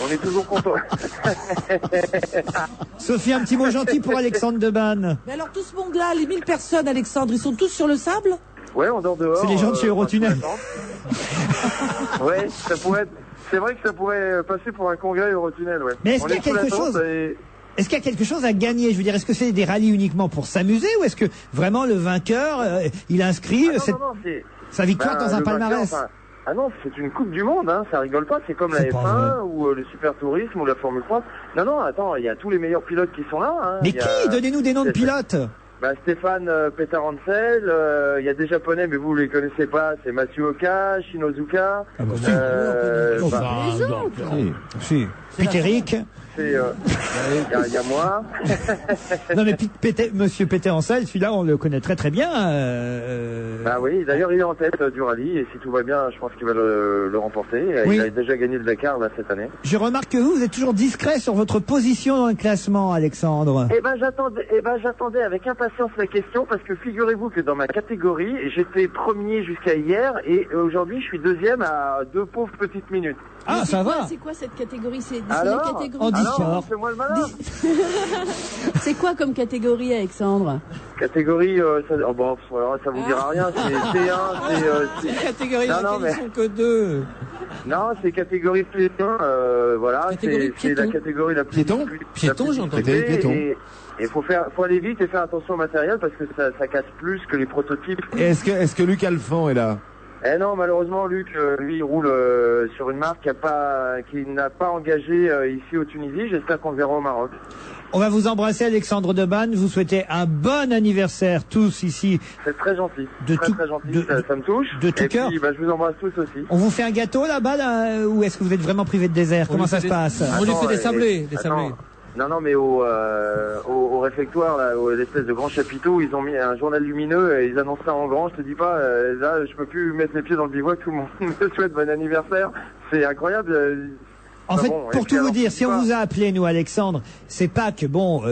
on est toujours contents. Sophie, un petit mot gentil pour Alexandre Debanne. Mais alors, tout ce monde-là, les 1000 personnes, Alexandre, ils sont tous sur le sable? Ouais, on dort dehors. C'est les gens de chez Eurotunnel. Ouais, ça pourrait être... C'est vrai que ça pourrait passer pour un congrès Eurotunnel, ouais. Mais est-ce On qu'il y a sous la quelque tente chose et- Est-ce qu'il y a quelque chose à gagner? Je veux dire, est-ce que c'est des rallyes uniquement pour s'amuser ou est-ce que vraiment le vainqueur, il inscrit sa victoire dans un le palmarès? vainqueur, ah non, c'est une Coupe du Monde, hein, ça rigole pas, c'est comme la C'est pas vrai. F1 ou le Super Tourisme ou la Formule 3. Non, attends, il y a tous les meilleurs pilotes qui sont là. Hein. Mais Il y a- qui? Donnez-nous des noms de pilotes. Stéphane Peter-Hansel, il y a des Japonais, mais vous les connaissez pas, c'est Matsu Oka, Shinozuka. Si. Piteric. Il y a moi. Non mais Monsieur Peter Hansel, celui-là on le connaît très très bien. Bah oui, d'ailleurs il est en tête du rallye et si tout va bien, je pense qu'il va le remporter. Oui. Il a déjà gagné le Dakar là cette année. Je remarque que vous êtes toujours discret sur votre position dans le classement, Alexandre. J'attendais avec impatience la question parce que figurez-vous que dans ma catégorie, j'étais premier jusqu'à hier et aujourd'hui je suis deuxième à 2 pauvres petites minutes. Ah, ça va. C'est quoi cette catégorie? C'est Alors la catégorie. Alors, fais-moi le malin. C'est quoi comme catégorie, Alexandre? Catégorie, ça vous dira rien. C'est C1, C'est catégorie Non, dans mais- laquelle ils sont que 2. Non, c'est catégorie piéton. Voilà, Catégorie c'est la piéton. catégorie la plus. Piéton, j'ai entendu. Et faut aller vite et faire attention au matériel parce que ça casse plus que les prototypes. Est-ce que Luc Alphand est là? Eh non, malheureusement, Luc, lui, il roule sur une marque qui n'a pas engagé ici au Tunisie. J'espère qu'on le verra au Maroc. On va vous embrasser, Alexandre Debanne. Vous souhaitez un bon anniversaire tous ici. C'est très gentil. De tout- très gentil. de- Ça me touche. de tout Et cœur. puis, je vous embrasse tous aussi. On vous fait un gâteau là-bas là, ou est-ce que vous êtes vraiment privé de désert? Comment ça se passe? On lui fait des sablés, Attends. Non, mais au réfectoire, là, l'espèce de grand chapiteau, ils ont mis un journal lumineux et ils annoncent ça en grand. Je te dis pas, là, je peux plus mettre les pieds dans le bivouac. Tout le monde me souhaite bon anniversaire. C'est incroyable. En fait, pour tout vous dire, si on vous a appelé, nous, Alexandre, c'est pas que,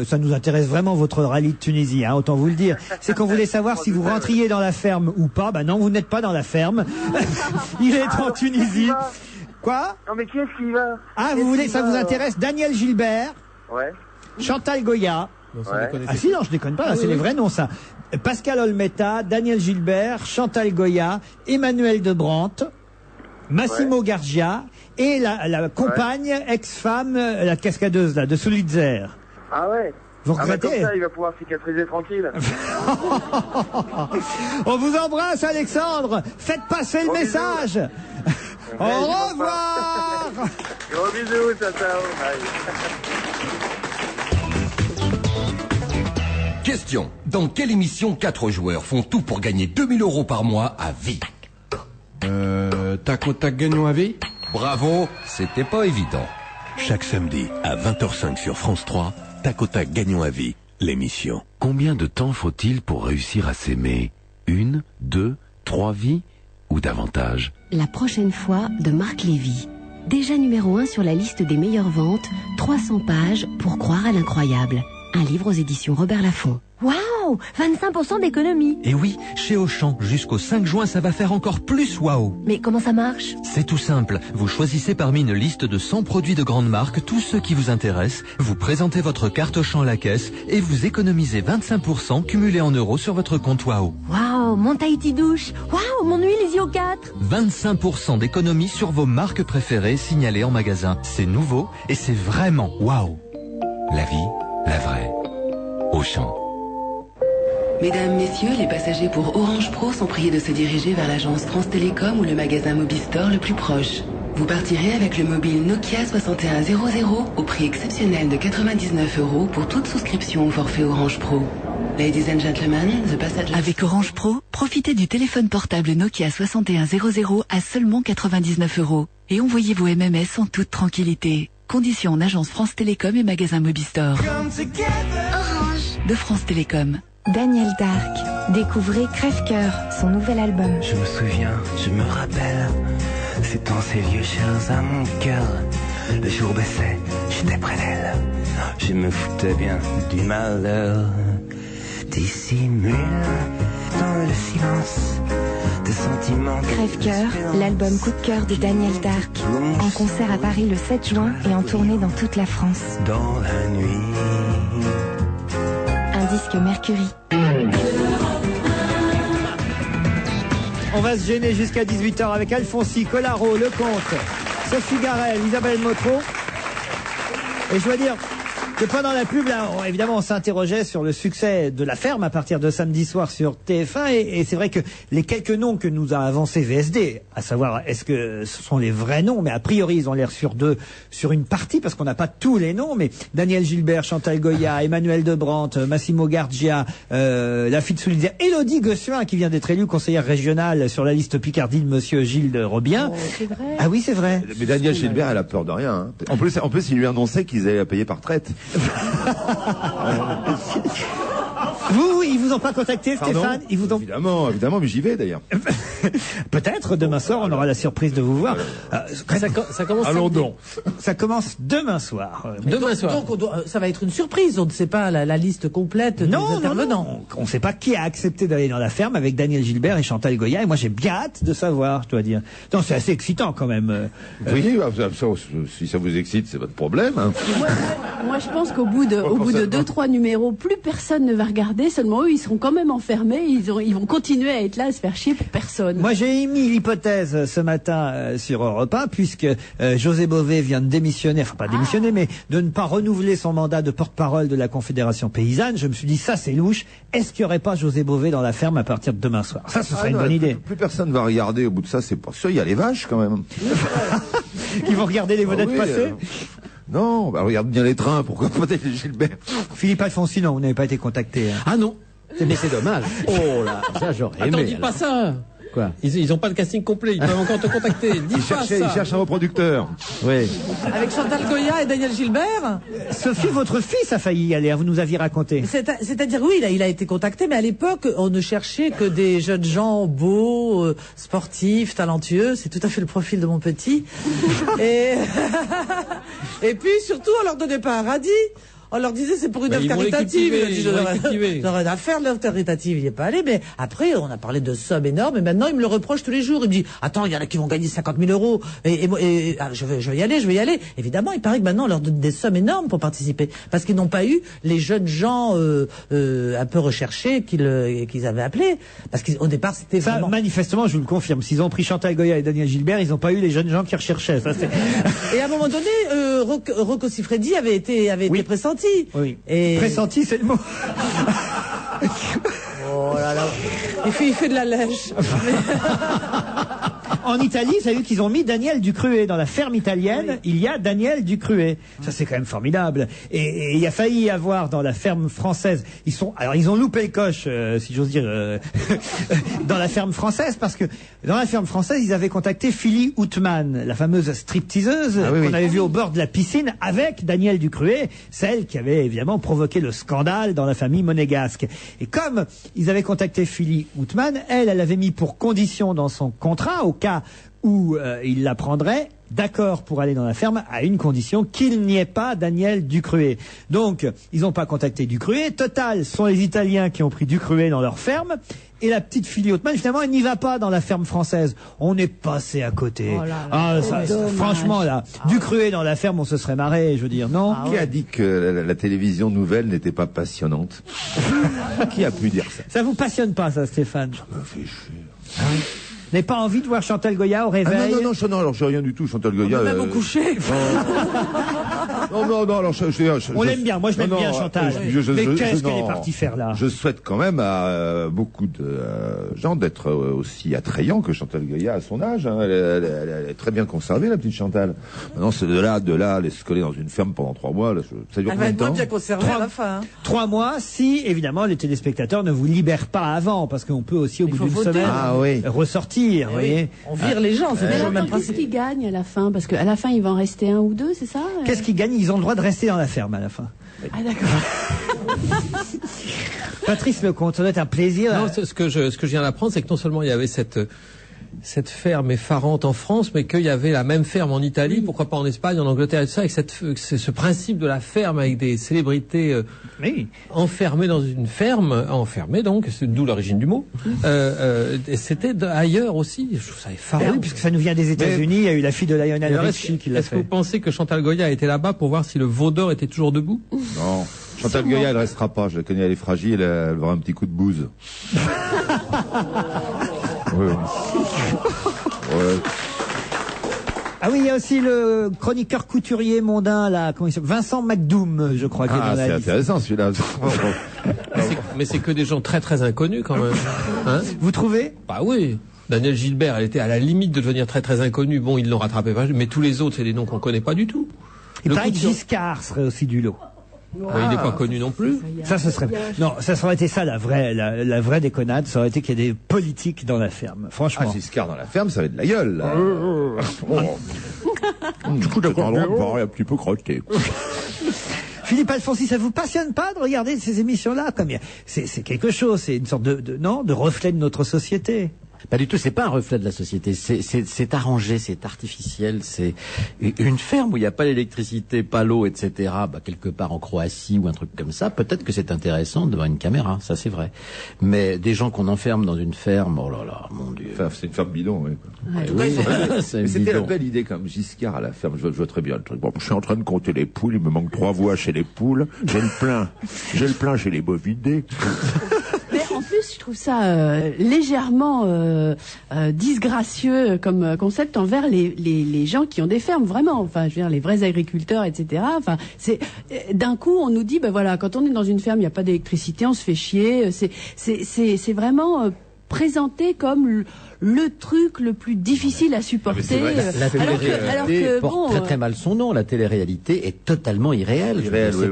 ça nous intéresse vraiment votre rallye de Tunisie, hein, autant vous le dire. C'est qu'on voulait savoir si vous rentriez dans la ferme ou pas. Ben non, vous n'êtes pas dans la ferme. Il est en Tunisie. Quoi? Non, mais qui est-ce qui y va? Ah, vous voulez, ça vous intéresse? Daniel Gilbert, Ouais. Chantal Goya. Ah si, non, je déconne pas, là, c'est les vrais noms, ça. Pascal Olmeta, Daniel Gilbert, Chantal Goya, Emmanuel Debrandt, Massimo Gargia et la compagne, ex-femme, la cascadeuse là, de Solidzer. Ah ouais. Vous Comme regrettez? ça, il va pouvoir cicatriser tranquille. On vous embrasse, Alexandre. Faites passer le Gros message. Au revoir. Gros bisous, ciao, bye. Question. Dans quelle émission 4 joueurs font tout pour gagner 2000 € par mois à vie? Tac au tac gagnons à vie? Bravo, c'était pas évident. Chaque samedi à 20h05 sur France 3, Tac au tac gagnons à vie, l'émission. Combien de temps faut-il pour réussir à s'aimer? 1, 2, 3 vies ou davantage? La prochaine fois de Marc Lévy. Déjà numéro 1 sur la liste des meilleures ventes, 300 pages pour croire à l'incroyable. Un livre aux éditions Robert Laffont. Waouh, 25% d'économie. Et oui, chez Auchan, jusqu'au 5 juin, ça va faire encore plus waouh. Mais comment ça marche? C'est tout simple. Vous choisissez parmi une liste de 100 produits de grande marque tous ceux qui vous intéressent, vous présentez votre carte Auchan à la caisse et vous économisez 25% cumulé en euros sur votre compte waouh. Waouh, mon Tahiti douche. Waouh, mon huile Isio 4. 25% d'économie sur vos marques préférées signalées en magasin. C'est nouveau et c'est vraiment waouh. La vie, la vraie. Auchan. Mesdames, messieurs, les passagers pour Orange Pro sont priés de se diriger vers l'agence France Télécom ou le magasin Mobistore le plus proche. Vous partirez avec le mobile Nokia 6100 au prix exceptionnel de 99 € pour toute souscription au forfait Orange Pro. Ladies and gentlemen, the passenger... Avec Orange Pro, profitez du téléphone portable Nokia 6100 à seulement 99 € et envoyez vos MMS en toute tranquillité. Conditions en agence France Télécom et magasin Mobistore. Orange. De France Télécom. Daniel Dark. Découvrez Crève-Cœur, son nouvel album. Je me souviens, je me rappelle, c'est dans ces lieux chers à mon cœur. Le jour baissait, j'étais près d'elle. Je me foutais bien du malheur. Dissimule dans le silence de sentiments. Crève-Cœur, l'album coup de cœur de Daniel Dark. En concert à Paris le 7 juin et en tournée dans toute la France. Dans la nuit. Un disque Mercury. On va se gêner jusqu'à 18h avec Alfonsi, Collaro, Lecomte, Sophie Garel, Isabelle Motro. Et je dois dire que pendant la pub, là, évidemment, on s'interrogeait sur le succès de La Ferme à partir de samedi soir sur TF1. Et c'est vrai que les quelques noms que nous a avancés VSD, à savoir, est-ce que ce sont les vrais noms, mais a priori, ils ont l'air sur une partie, parce qu'on n'a pas tous les noms, mais Daniel Gilbert, Chantal Goya, Emmanuel Debrandt, Massimo Gardia, la fille de Soulière, Élodie Gossuin, qui vient d'être élue conseillère régionale sur la liste Picardie de monsieur Gilles de Robien. Oh, c'est vrai. Ah oui, c'est vrai. Mais Daniel Gilbert, elle a peur de rien. Hein. En plus, il lui annonçait qu'ils allaient la payer par traite. Vous, ils vous ont pas contacté, Pardon Stéphane? Ils vous ont... Évidemment, mais j'y vais d'ailleurs. Peut-être demain soir, on aura la surprise de vous voir. Ça commence. Allons donc. Ça commence demain soir. Demain soir. Donc ça va être une surprise. On ne sait pas la liste complète des intervenants. Non. On ne sait pas qui a accepté d'aller dans La Ferme avec Daniel Gilbert et Chantal Goya. Et moi, j'ai bien hâte de savoir, je dois dire. Non, c'est assez excitant quand même. Oui, si ça vous excite, c'est votre problème. Hein. Moi, je pense qu'au bout de 2-3 numéros, plus personne ne va regarder. Seulement eux, ils seront quand même enfermés. Ils vont continuer à être là, à se faire chier pour personne. Moi, j'ai émis l'hypothèse ce matin sur Europe 1, puisque José Bové vient de démissionner, enfin pas démissionner, mais de ne pas renouveler son mandat de porte-parole de la Confédération paysanne. Je me suis dit, ça c'est louche. Est-ce qu'il n'y aurait pas José Bové dans La Ferme à partir de demain soir? Ça, ce serait une bonne idée. Plus personne va regarder au bout de ça, c'est pas sûr. Il y a les vaches quand même. Ils vont regarder les vedettes passer. Non, bah regarde bien les trains, pourquoi pas Daniel Gilbert? Philippe Alfonsi, non, vous n'avez pas été contacté. Hein. Ah non, mais c'est dommage. Oh là, ça j'aurais aimé. Attends, dis pas ça. Quoi? Ils ont pas le casting complet, ils peuvent encore te contacter. Dis pas ça. Ils cherchent un reproducteur. Oui. Avec Chantal Goya et Daniel Gilbert. Sophie, votre fils a failli y aller, vous nous aviez raconté. C'est-à-dire, oui, il a été contacté, mais à l'époque, on ne cherchait que des jeunes gens beaux, sportifs, talentueux. C'est tout à fait le profil de mon petit. Et puis, surtout, on leur donnait pas un radis. On leur disait c'est pour une œuvre caritative. J'aurais à faire l'œuvre caritative, il n'y est pas allé. Mais après, on a parlé de sommes énormes et maintenant il me le reproche tous les jours. Il me dit attends, il y en a qui vont gagner 50 000 euros et je vais y aller. Évidemment, il paraît que maintenant on leur donne des sommes énormes pour participer parce qu'ils n'ont pas eu les jeunes gens un peu recherchés qu'ils avaient appelés. Parce qu'au départ c'était vraiment... manifestement, je vous le confirme. S'ils ont pris Chantal Goya et Daniel Gilbert, ils n'ont pas eu les jeunes gens qui recherchaient. Ça, et à un moment donné, Rocco Siffredi avait été pressenti. Oui. Et... Pressenti, c'est le mot. Oh là là. Il fait de la lèche. En Italie, vous avez vu qu'ils ont mis Daniel Ducruet dans La Ferme italienne. Oui. Il y a Daniel Ducruet. Ça, c'est quand même formidable. Et il a failli y avoir dans La Ferme française. Ils ont loupé le coche, si j'ose dire, dans La Ferme française, parce que dans La Ferme française, ils avaient contacté Philly Outman, la fameuse stripteaseuse qu'on avait vue au bord de la piscine avec Daniel Ducruet, celle qui avait évidemment provoqué le scandale dans la famille monégasque. Et comme ils avaient contacté Philly Outman, elle avait mis pour condition dans son contrat, au cas où il la prendrait, d'accord pour aller dans La Ferme, à une condition, qu'il n'y ait pas Daniel Ducruet. Donc, ils n'ont pas contacté Ducruet. Total, ce sont les Italiens qui ont pris Ducruet dans leur ferme. Et la petite Philly Outman, finalement, elle n'y va pas dans La Ferme française. On est passé à côté. Oh là là, franchement, là, Ducruet dans La Ferme, on se serait marré, je veux dire, non? Qui a dit que la télévision nouvelle n'était pas passionnante? Qui a pu dire ça? Ça vous passionne pas, ça, Stéphane? Ça me fait chier. Vous n'avez pas envie de voir Chantal Goya au réveil? Non, alors j'ai rien du tout, Chantal Goya. Même au coucher. Non, alors On l'aime bien, moi je l'aime bien, Chantal. Mais qu'est-ce qu'elle est partie faire là? Je souhaite quand même à beaucoup de gens d'être aussi attrayants que Chantal Goya à son âge. Hein. Elle est très bien conservée, la petite Chantal. Maintenant, c'est de là, aller se coller dans une ferme pendant 3 mois. Là, ça dure combien de temps? Elle va être bien conservée à la fin. 3 mois, si évidemment les téléspectateurs ne vous libèrent pas avant, parce qu'on peut aussi au bout d'une semaine ressortir. Vous voyez. On vire les gens, c'est toujours le même principe. Qu'est-ce qui gagne à la fin? Parce qu'à la fin, il va en rester 1 ou 2, c'est ça? Qu'est-ce qui gagne? Ils ont le droit de rester dans la ferme à la fin. Ah d'accord. Patrice Lecomte, ça doit être un plaisir. Non, ce que je viens d'apprendre, c'est que non seulement il y avait cette ferme effarante en France, mais qu'il y avait la même ferme en Italie, pourquoi pas en Espagne, en Angleterre et tout ça, avec ce principe de la ferme avec des célébrités enfermées dans une ferme, enfermées donc, c'est d'où l'origine du mot. Et c'était ailleurs aussi, je trouve ça effarant. Oui, puisque ça nous vient des États-Unis, il y a eu la fille de Lionel Richie qui l'a fait. Est-ce que vous pensez que Chantal Goya était là-bas pour voir si le veau d'or était toujours debout? Non. Chantal Goya, elle restera pas. Je la connais, elle est fragile, elle va avoir un petit coup de bouse. Ouais. Ah oui, il y a aussi le chroniqueur couturier mondain, là, comment il s'appelle, Vincent McDoom, je crois, qui est dans la liste. C'est intéressant celui-là. Mais c'est que des gens très très inconnus quand même. Hein? Vous trouvez? Bah oui. Daniel Gilbert, elle était à la limite de devenir très très inconnue. Bon, ils l'ont rattrapé, mais tous les autres, c'est des noms qu'on connaît pas du tout. Et pareil que Giscard serait aussi du lot. Il n'est pas connu non plus. Ça, ce serait. Non, ça aurait été ça la vraie déconnade. Ça aurait été qu'il y ait des politiques dans la ferme. Franchement. Ah, Giscard dans la ferme, ça va être de la gueule. Là. Du coup, t'as pas le droit de parler un petit peu croqué. Philippe Alfonsi, ça vous passionne pas de regarder ces émissions-là? Comme c'est quelque chose. C'est une sorte de reflet de notre société. Pas du tout, c'est pas un reflet de la société, c'est arrangé, c'est artificiel, c'est une ferme où il n'y a pas l'électricité, pas l'eau, etc., bah, quelque part en Croatie ou un truc comme ça, peut-être que c'est intéressant de voir une caméra, ça c'est vrai. Mais des gens qu'on enferme dans une ferme, oh là là, mon Dieu. Enfin, c'est une ferme bidon, oui. C'était la belle idée comme Giscard à la ferme, je vois très bien le truc. Bon, je suis en train de compter les poules, il me manque 3 voix chez les poules, j'ai le plein chez les bovidés. Mais en plus, je trouve ça légèrement disgracieux comme concept envers les gens qui ont des fermes, vraiment. Enfin, je veux dire, les vrais agriculteurs, etc. Enfin, c'est d'un coup, on nous dit, ben voilà, quand on est dans une ferme, il n'y a pas d'électricité, on se fait chier. C'est vraiment présenté comme le truc le plus difficile à supporter. La télé-réalité porte très très mal son nom. La télé-réalité est totalement irréelle. Oui,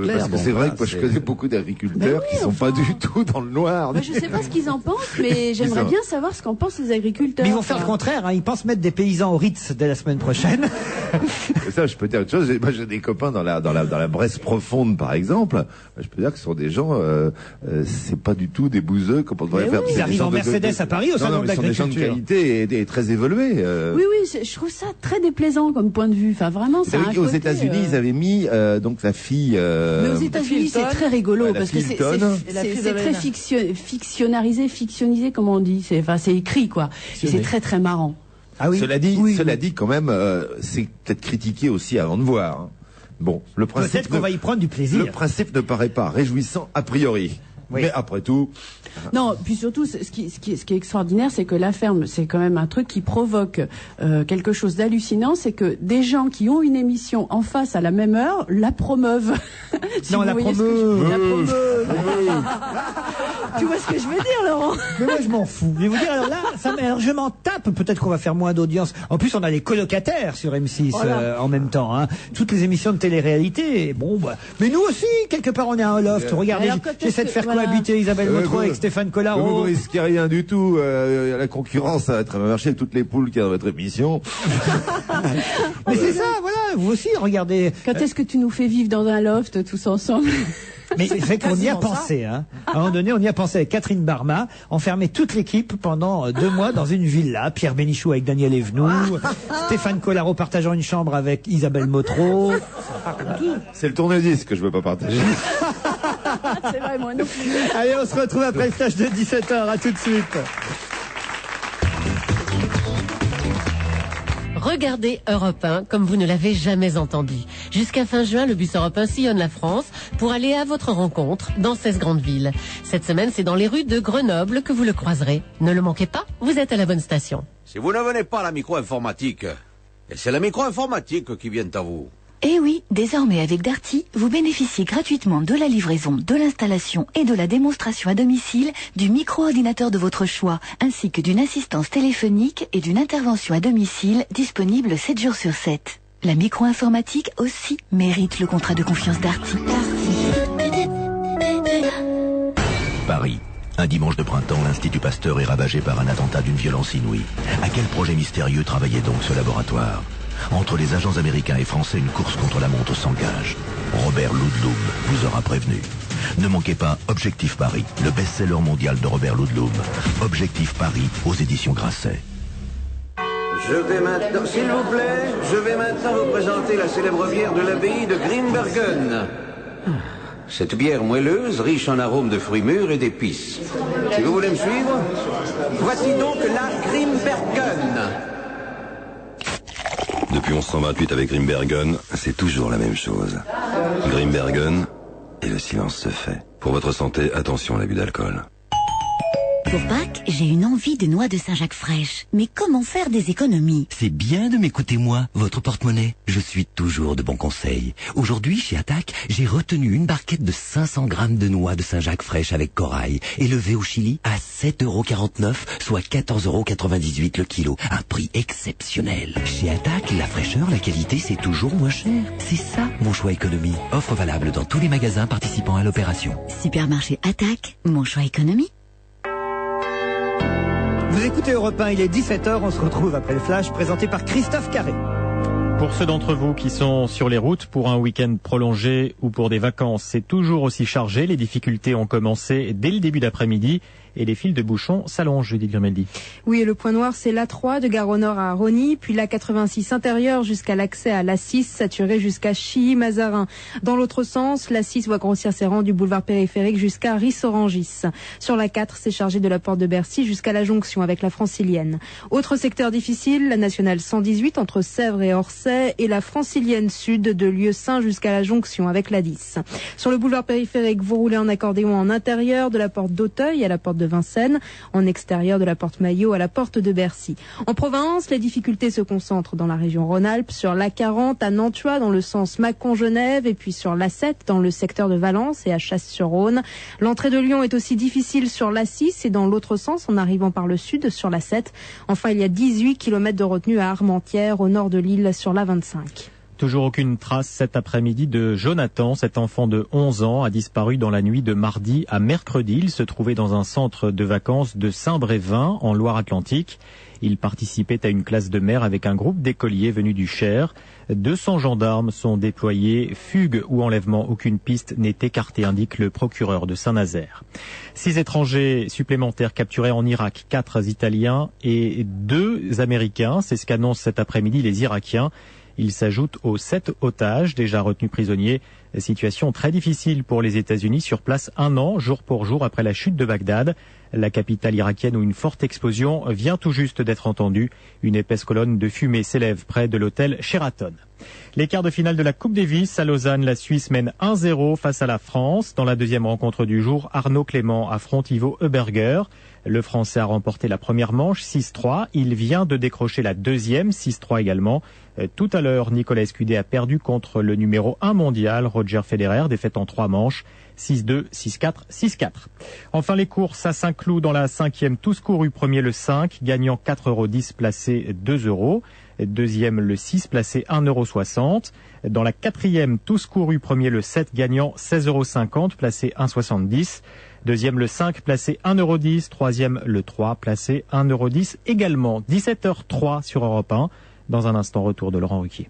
parce que c'est vrai que moi je connais beaucoup d'agriculteurs qui sont pas du tout dans le noir. Je sais pas ce qu'ils en pensent, mais j'aimerais bien savoir ce qu'en pensent les agriculteurs. Mais ils vont faire le contraire, hein. Ils pensent mettre des paysans au Ritz dès la semaine prochaine. Ça, je peux dire une chose. Moi, j'ai des copains dans la Bresse profonde, par exemple. Je peux dire que ce sont des gens, c'est pas du tout des bouseux comme on devrait faire. Ils arrivent en Mercedes à Paris au salon de l'agriculture. Des gens de qualité et très évolués. Oui, je trouve ça très déplaisant comme point de vue. Enfin, vraiment, ça. Aux États-Unis, ils avaient mis donc sa fille. Mais aux États-Unis, c'est très rigolo parce que c'est très fictionnisé, comme on dit. C'est écrit, quoi. Et c'est très très marrant. Ah oui. Cela dit, quand même, c'est peut-être critiqué aussi avant de voir. Hein. Bon, le principe. Peut-être qu'on va y prendre du plaisir. Le principe ne paraît pas réjouissant a priori. Oui. Mais après tout. Non, puis surtout, ce qui est extraordinaire, c'est que la ferme, c'est quand même un truc qui provoque quelque chose d'hallucinant, c'est que des gens qui ont une émission en face à la même heure la promeuvent. Non, la promeuvent. Tu vois ce que je veux dire, Laurent? Mais moi, je m'en fous. Je vais vous dire, alors là, alors je m'en tape. Peut-être qu'on va faire moins d'audience. En plus, on a les colocataires sur M6 en même temps. Hein. Toutes les émissions de télé-réalité. Bon, bah. Mais nous aussi, quelque part, on est à un loft. Regardez, j'essaie de faire cohabiter Isabelle Motro avec Stéphane Collaro. Vous ne risquez rien du tout. La concurrence, ça va très bien marcher avec toutes les poules qu'il y a dans votre émission. Mais c'est ça, voilà. Vous aussi, regardez. Quand est-ce que tu nous fais vivre dans un loft tous ensemble? Mais c'est vrai qu'on y a pensé, hein. À un moment donné, on y a pensé avec Catherine Barma, enfermer toute l'équipe pendant 2 mois dans une villa. Pierre Bénichou avec Daniel Evenou, Stéphane Collaro partageant une chambre avec Isabelle Motro. C'est le tourne-disque que je veux pas partager. C'est vrai, moi non plus. Allez, on se retrouve après le flash de 17h. À tout de suite. Regardez Europe 1 comme vous ne l'avez jamais entendu. Jusqu'à fin juin, le bus Europe 1 sillonne la France pour aller à votre rencontre dans 16 grandes villes. Cette semaine, c'est dans les rues de Grenoble que vous le croiserez. Ne le manquez pas, vous êtes à la bonne station. Si vous ne venez pas à la micro-informatique, et c'est la micro-informatique qui vient à vous. Eh oui, désormais avec Darty, vous bénéficiez gratuitement de la livraison, de l'installation et de la démonstration à domicile du micro-ordinateur de votre choix, ainsi que d'une assistance téléphonique et d'une intervention à domicile disponible 7 jours sur 7. La micro-informatique aussi mérite le contrat de confiance Darty. Paris. Un dimanche de printemps, l'Institut Pasteur est ravagé par un attentat d'une violence inouïe. À quel projet mystérieux travaillait donc ce laboratoire ? Entre les agents américains et français, une course contre la montre s'engage. Robert Ludlum vous aura prévenu. Ne manquez pas Objectif Paris, le best-seller mondial de Robert Ludlum. Objectif Paris aux éditions Grasset. Je vais maintenant, s'il vous plaît, vous présenter la célèbre bière de l'abbaye de Grimbergen. Cette bière moelleuse, riche en arômes de fruits mûrs et d'épices. Si vous voulez me suivre, voici donc la Grimbergen. Depuis 1128 avec Grimbergen, c'est toujours la même chose. Grimbergen, et le silence se fait. Pour votre santé, attention à l'abus d'alcool. Pour Pâques, j'ai une envie de noix de Saint-Jacques fraîches. Mais comment faire des économies? C'est bien de m'écouter moi, votre porte-monnaie. Je suis toujours de bons conseils. Aujourd'hui, chez Attaque, j'ai retenu une barquette de 500 grammes de noix de Saint-Jacques fraîches avec corail, élevée au Chili à 7,49 €, soit 14,98 € le kilo. Un prix exceptionnel. Chez Attaque, la fraîcheur, la qualité, c'est toujours moins cher. C'est ça, mon choix économie. Offre valable dans tous les magasins participant à l'opération. Supermarché Attaque, mon choix économie. Vous écoutez Europe 1, il est 17h, on se retrouve après le flash présenté par Christophe Carré. Pour ceux d'entre vous qui sont sur les routes pour un week-end prolongé ou pour des vacances, c'est toujours aussi chargé. Les difficultés ont commencé dès le début d'après-midi et les files de bouchons s'allongent, Judith Grimaldi. Oui, et le point noir, c'est l'A3 de Gare au Nord à Rosny, puis l'A86 intérieur jusqu'à l'accès à l'A6, saturé jusqu'à Chilly-Mazarin. Dans l'autre sens, l'A6 voit grossir ses rangs du boulevard périphérique jusqu'à Ris-Orangis. Sur l'A4, c'est chargé de la porte de Bercy jusqu'à la jonction avec la Francilienne. Autre secteur difficile, la nationale 118 entre Sèvres et Orsay et la Francilienne Sud de Lieu-Saint jusqu'à la jonction avec la 10. Sur le boulevard périphérique, vous roulez en accordéon en intérieur de la porte d'Auteuil à la porte de Vincennes, en extérieur de la porte Maillot à la porte de Bercy. En province, les difficultés se concentrent dans la région Rhône-Alpes, sur l'A40 à Nantua dans le sens Mâcon-Genève et puis sur l'A7 dans le secteur de Valence et à Chasse-sur-Rhône. L'entrée de Lyon est aussi difficile sur l'A6 et dans l'autre sens en arrivant par le sud sur l'A7. Enfin, il y a 18 km de retenue à Armentières au nord de l'île sur l'A25. Toujours aucune trace cet après-midi de Jonathan. Cet enfant de 11 ans a disparu dans la nuit de mardi à mercredi. Il se trouvait dans un centre de vacances de Saint-Brévin en Loire-Atlantique. Il participait à une classe de mer avec un groupe d'écoliers venus du Cher. 200 gendarmes sont déployés. Fugue ou enlèvement, aucune piste n'est écartée, indique le procureur de Saint-Nazaire. 6 étrangers supplémentaires capturés en Irak, 4 Italiens et 2 Américains. C'est ce qu'annoncent cet après-midi les Irakiens. Il s'ajoute aux 7 otages déjà retenus prisonniers. Situation très difficile pour les États-Unis sur place 1 an, jour pour jour, après la chute de Bagdad, la capitale irakienne où une forte explosion vient tout juste d'être entendue. Une épaisse colonne de fumée s'élève près de l'hôtel Sheraton. Les quarts de finale de la Coupe Davis à Lausanne, la Suisse mène 1-0 face à la France. Dans la deuxième rencontre du jour, Arnaud Clément affronte Ivo Heuberger. Le Français a remporté la première manche 6-3. Il vient de décrocher la deuxième 6-3 également. Tout à l'heure, Nicolas Escudé a perdu contre le numéro 1 mondial, Roger Federer, défaite en 3 manches, 6-2, 6-4, 6-4. Enfin, les courses à Saint-Cloud dans la 5e, tous courus, premier le 5, gagnant 4,10 €, placé 2 €. Deuxième le 6, placé 1,60 €. Dans la 4e, tous courus, premier le 7, gagnant 16,50 €, placé 1,70 €. Deuxième le 5, placé 1,10 €. Troisième le 3, placé 1,10 € également. 17h03 sur Europe 1. Dans un instant, retour de Laurent Ruquier.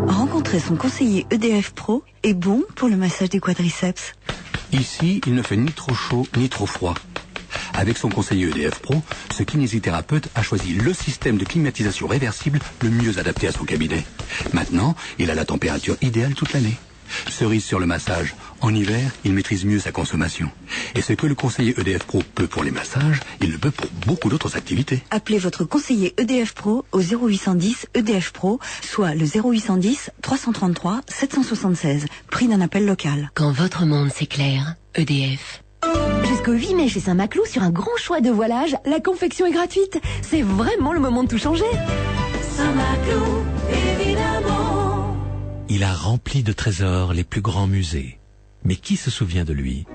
Rencontrer son conseiller EDF Pro est bon pour le massage des quadriceps. Ici, il ne fait ni trop chaud ni trop froid. Avec son conseiller EDF Pro, ce kinésithérapeute a choisi le système de climatisation réversible le mieux adapté à son cabinet. Maintenant, il a la température idéale toute l'année. Cerise sur le massage. En hiver, il maîtrise mieux sa consommation. Et ce que le conseiller EDF Pro peut pour les massages, il le peut pour beaucoup d'autres activités. Appelez votre conseiller EDF Pro au 0810 EDF Pro, soit le 0810 333 776, prix d'un appel local. Quand votre monde s'éclaire, EDF. Jusqu'au 8 mai chez Saint-Maclou, sur un grand choix de voilages, la confection est gratuite. C'est vraiment le moment de tout changer. Saint-Maclou, Il a rempli de trésors les plus grands musées. Mais qui se souvient de lui?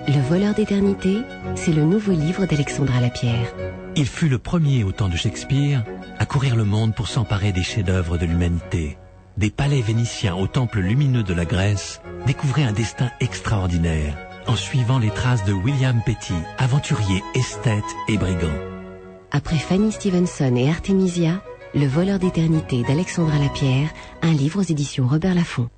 Le voleur d'éternité, c'est le nouveau livre d'Alexandra Lapierre. Il fut le premier au temps de Shakespeare à courir le monde pour s'emparer des chefs-d'œuvre de l'humanité. Des palais vénitiens aux temples lumineux de la Grèce découvraient un destin extraordinaire en suivant les traces de William Petty, aventurier, esthète et brigand. Après Fanny Stevenson et Artemisia, Le voleur d'éternité d'Alexandra Lapierre, un livre aux éditions Robert Laffont.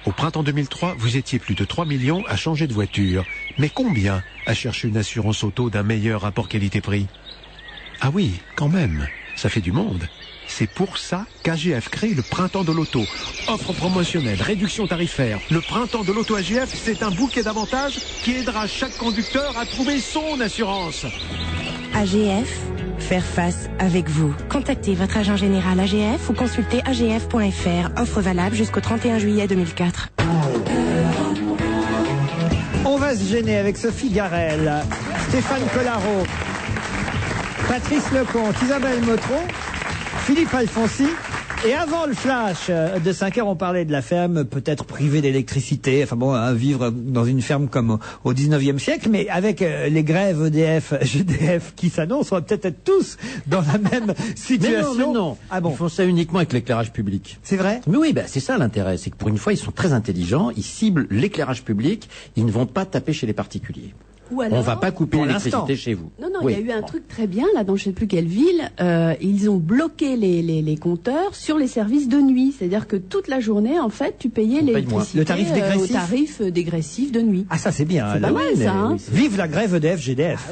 Au printemps 2003, vous étiez plus de 3 millions à changer de voiture. Mais combien à chercher une assurance auto d'un meilleur rapport qualité-prix? Ah oui, quand même, ça fait du monde. C'est pour ça qu'AGF crée le Printemps de l'Auto. Offre promotionnelle, réduction tarifaire. Le Printemps de l'Auto AGF, c'est un bouquet d'avantages qui aidera chaque conducteur à trouver son assurance. AGF, faire face avec vous. Contactez votre agent général AGF ou consultez agf.fr. Offre valable jusqu'au 31 juillet 2004. On va se gêner avec Sophie Garel, Stéphane Collaro, Patrice Lecomte, Isabelle Motron, Philippe Alfonsi. Et avant le flash de 5 heures, on parlait de la ferme peut-être privée d'électricité. Enfin bon, vivre dans une ferme comme au 19e siècle. Mais avec les grèves EDF, GDF qui s'annoncent, on va peut-être être tous dans la même situation. Mais non. Ah bon. Ils font ça uniquement avec l'éclairage public. C'est vrai? Mais oui, c'est ça l'intérêt. C'est que pour une fois, ils sont très intelligents. Ils ciblent l'éclairage public. Ils ne vont pas taper chez les particuliers. Ou alors, on va pas couper l'électricité chez vous. Non, oui. il y a eu un truc très bien, là, dans je ne sais plus quelle ville. Ils ont bloqué les compteurs sur les services de nuit. C'est-à-dire que toute la journée, en fait, tu payais l'électricité le tarif dégressif. au tarif dégressif de nuit. Ah, ça c'est bien. C'est pas mal, ça. Hein. Vive la grève EDF, GDF.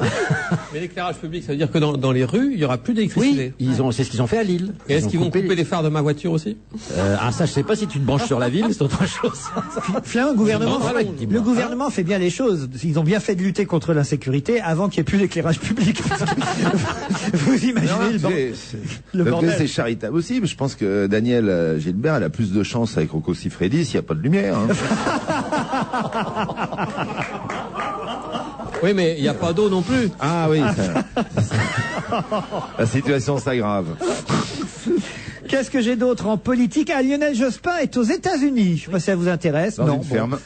Mais l'éclairage public, ça veut dire que dans les rues, il y aura plus d'électricité. Oui, c'est ce qu'ils ont fait à Lille. Et est-ce qu'ils vont couper les phares de ma voiture aussi? Ça, je sais pas si tu te branches sur la ville, c'est autre chose. Finalement, le gouvernement fait bien les choses. Ils ont bien fait de lutter contre l'insécurité avant qu'il n'y ait plus d'éclairage public. Vous imaginez le bordel. C'est charitable aussi, mais je pense que Daniel Gilbert, elle a plus de chance avec Rocco Siffredi s'il n'y a pas de lumière. Hein. Oui, mais il n'y a pas d'eau non plus. Ah oui. La situation s'aggrave. Qu'est-ce que j'ai d'autre en politique? Lionel Jospin est aux États-Unis. Je sais pas si ça vous intéresse. Dans une ferme.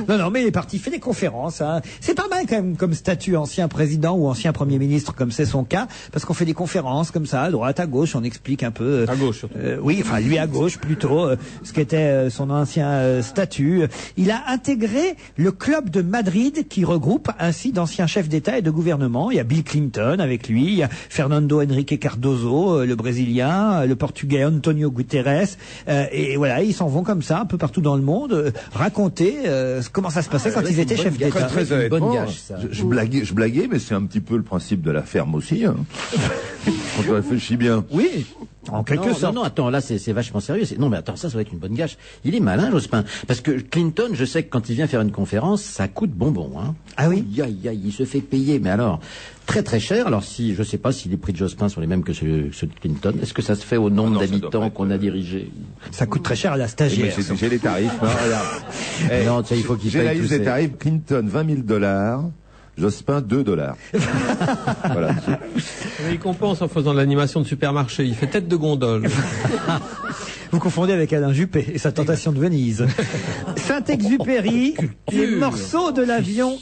Non, mais il est parti, il fait des conférences. Hein. C'est pas mal quand même comme statut ancien président ou ancien Premier ministre, comme c'est son cas, parce qu'on fait des conférences comme ça, à droite, à gauche, on explique un peu. À gauche surtout. Oui, enfin lui à gauche plutôt, ce qu'était son ancien statut. Il a intégré le club de Madrid qui regroupe ainsi d'anciens chefs d'État et de gouvernement. Il y a Bill Clinton avec lui, il y a Fernando Henrique Cardoso, le Brésilien, le Portugais Antonio Guterres, et voilà, ils s'en vont comme ça un peu partout dans le monde raconter comment ça se passait quand ils étaient chefs d'État. Très honnêtement, je blaguais, mais c'est un petit peu le principe de la ferme aussi. Hein. Quand on réfléchit bien. Oui. En quelque sorte. Non, attends, là, c'est vachement sérieux. Non, mais attends, ça va être une bonne gâche. Il est malin, Jospin. Parce que Clinton, je sais que quand il vient faire une conférence, ça coûte bonbon, hein. Ah oui? Aïe, il se fait payer, mais alors, très très cher. Alors je sais pas si les prix de Jospin sont les mêmes que ceux de Clinton. Est-ce que ça se fait au nombre d'habitants qu'on a dirigé? Ça coûte très cher à la stagiaire. J'ai les tarifs. Non, tu sais, il faut qu'il paye. J'ai la liste des tarifs. Clinton, $20,000. Jospin, $2. Voilà. Mais il compense en faisant de l'animation de supermarché. Il fait tête de gondole. Vous confondez avec Alain Juppé et sa tentation de Venise. Saint-Exupéry, les morceaux de l'avion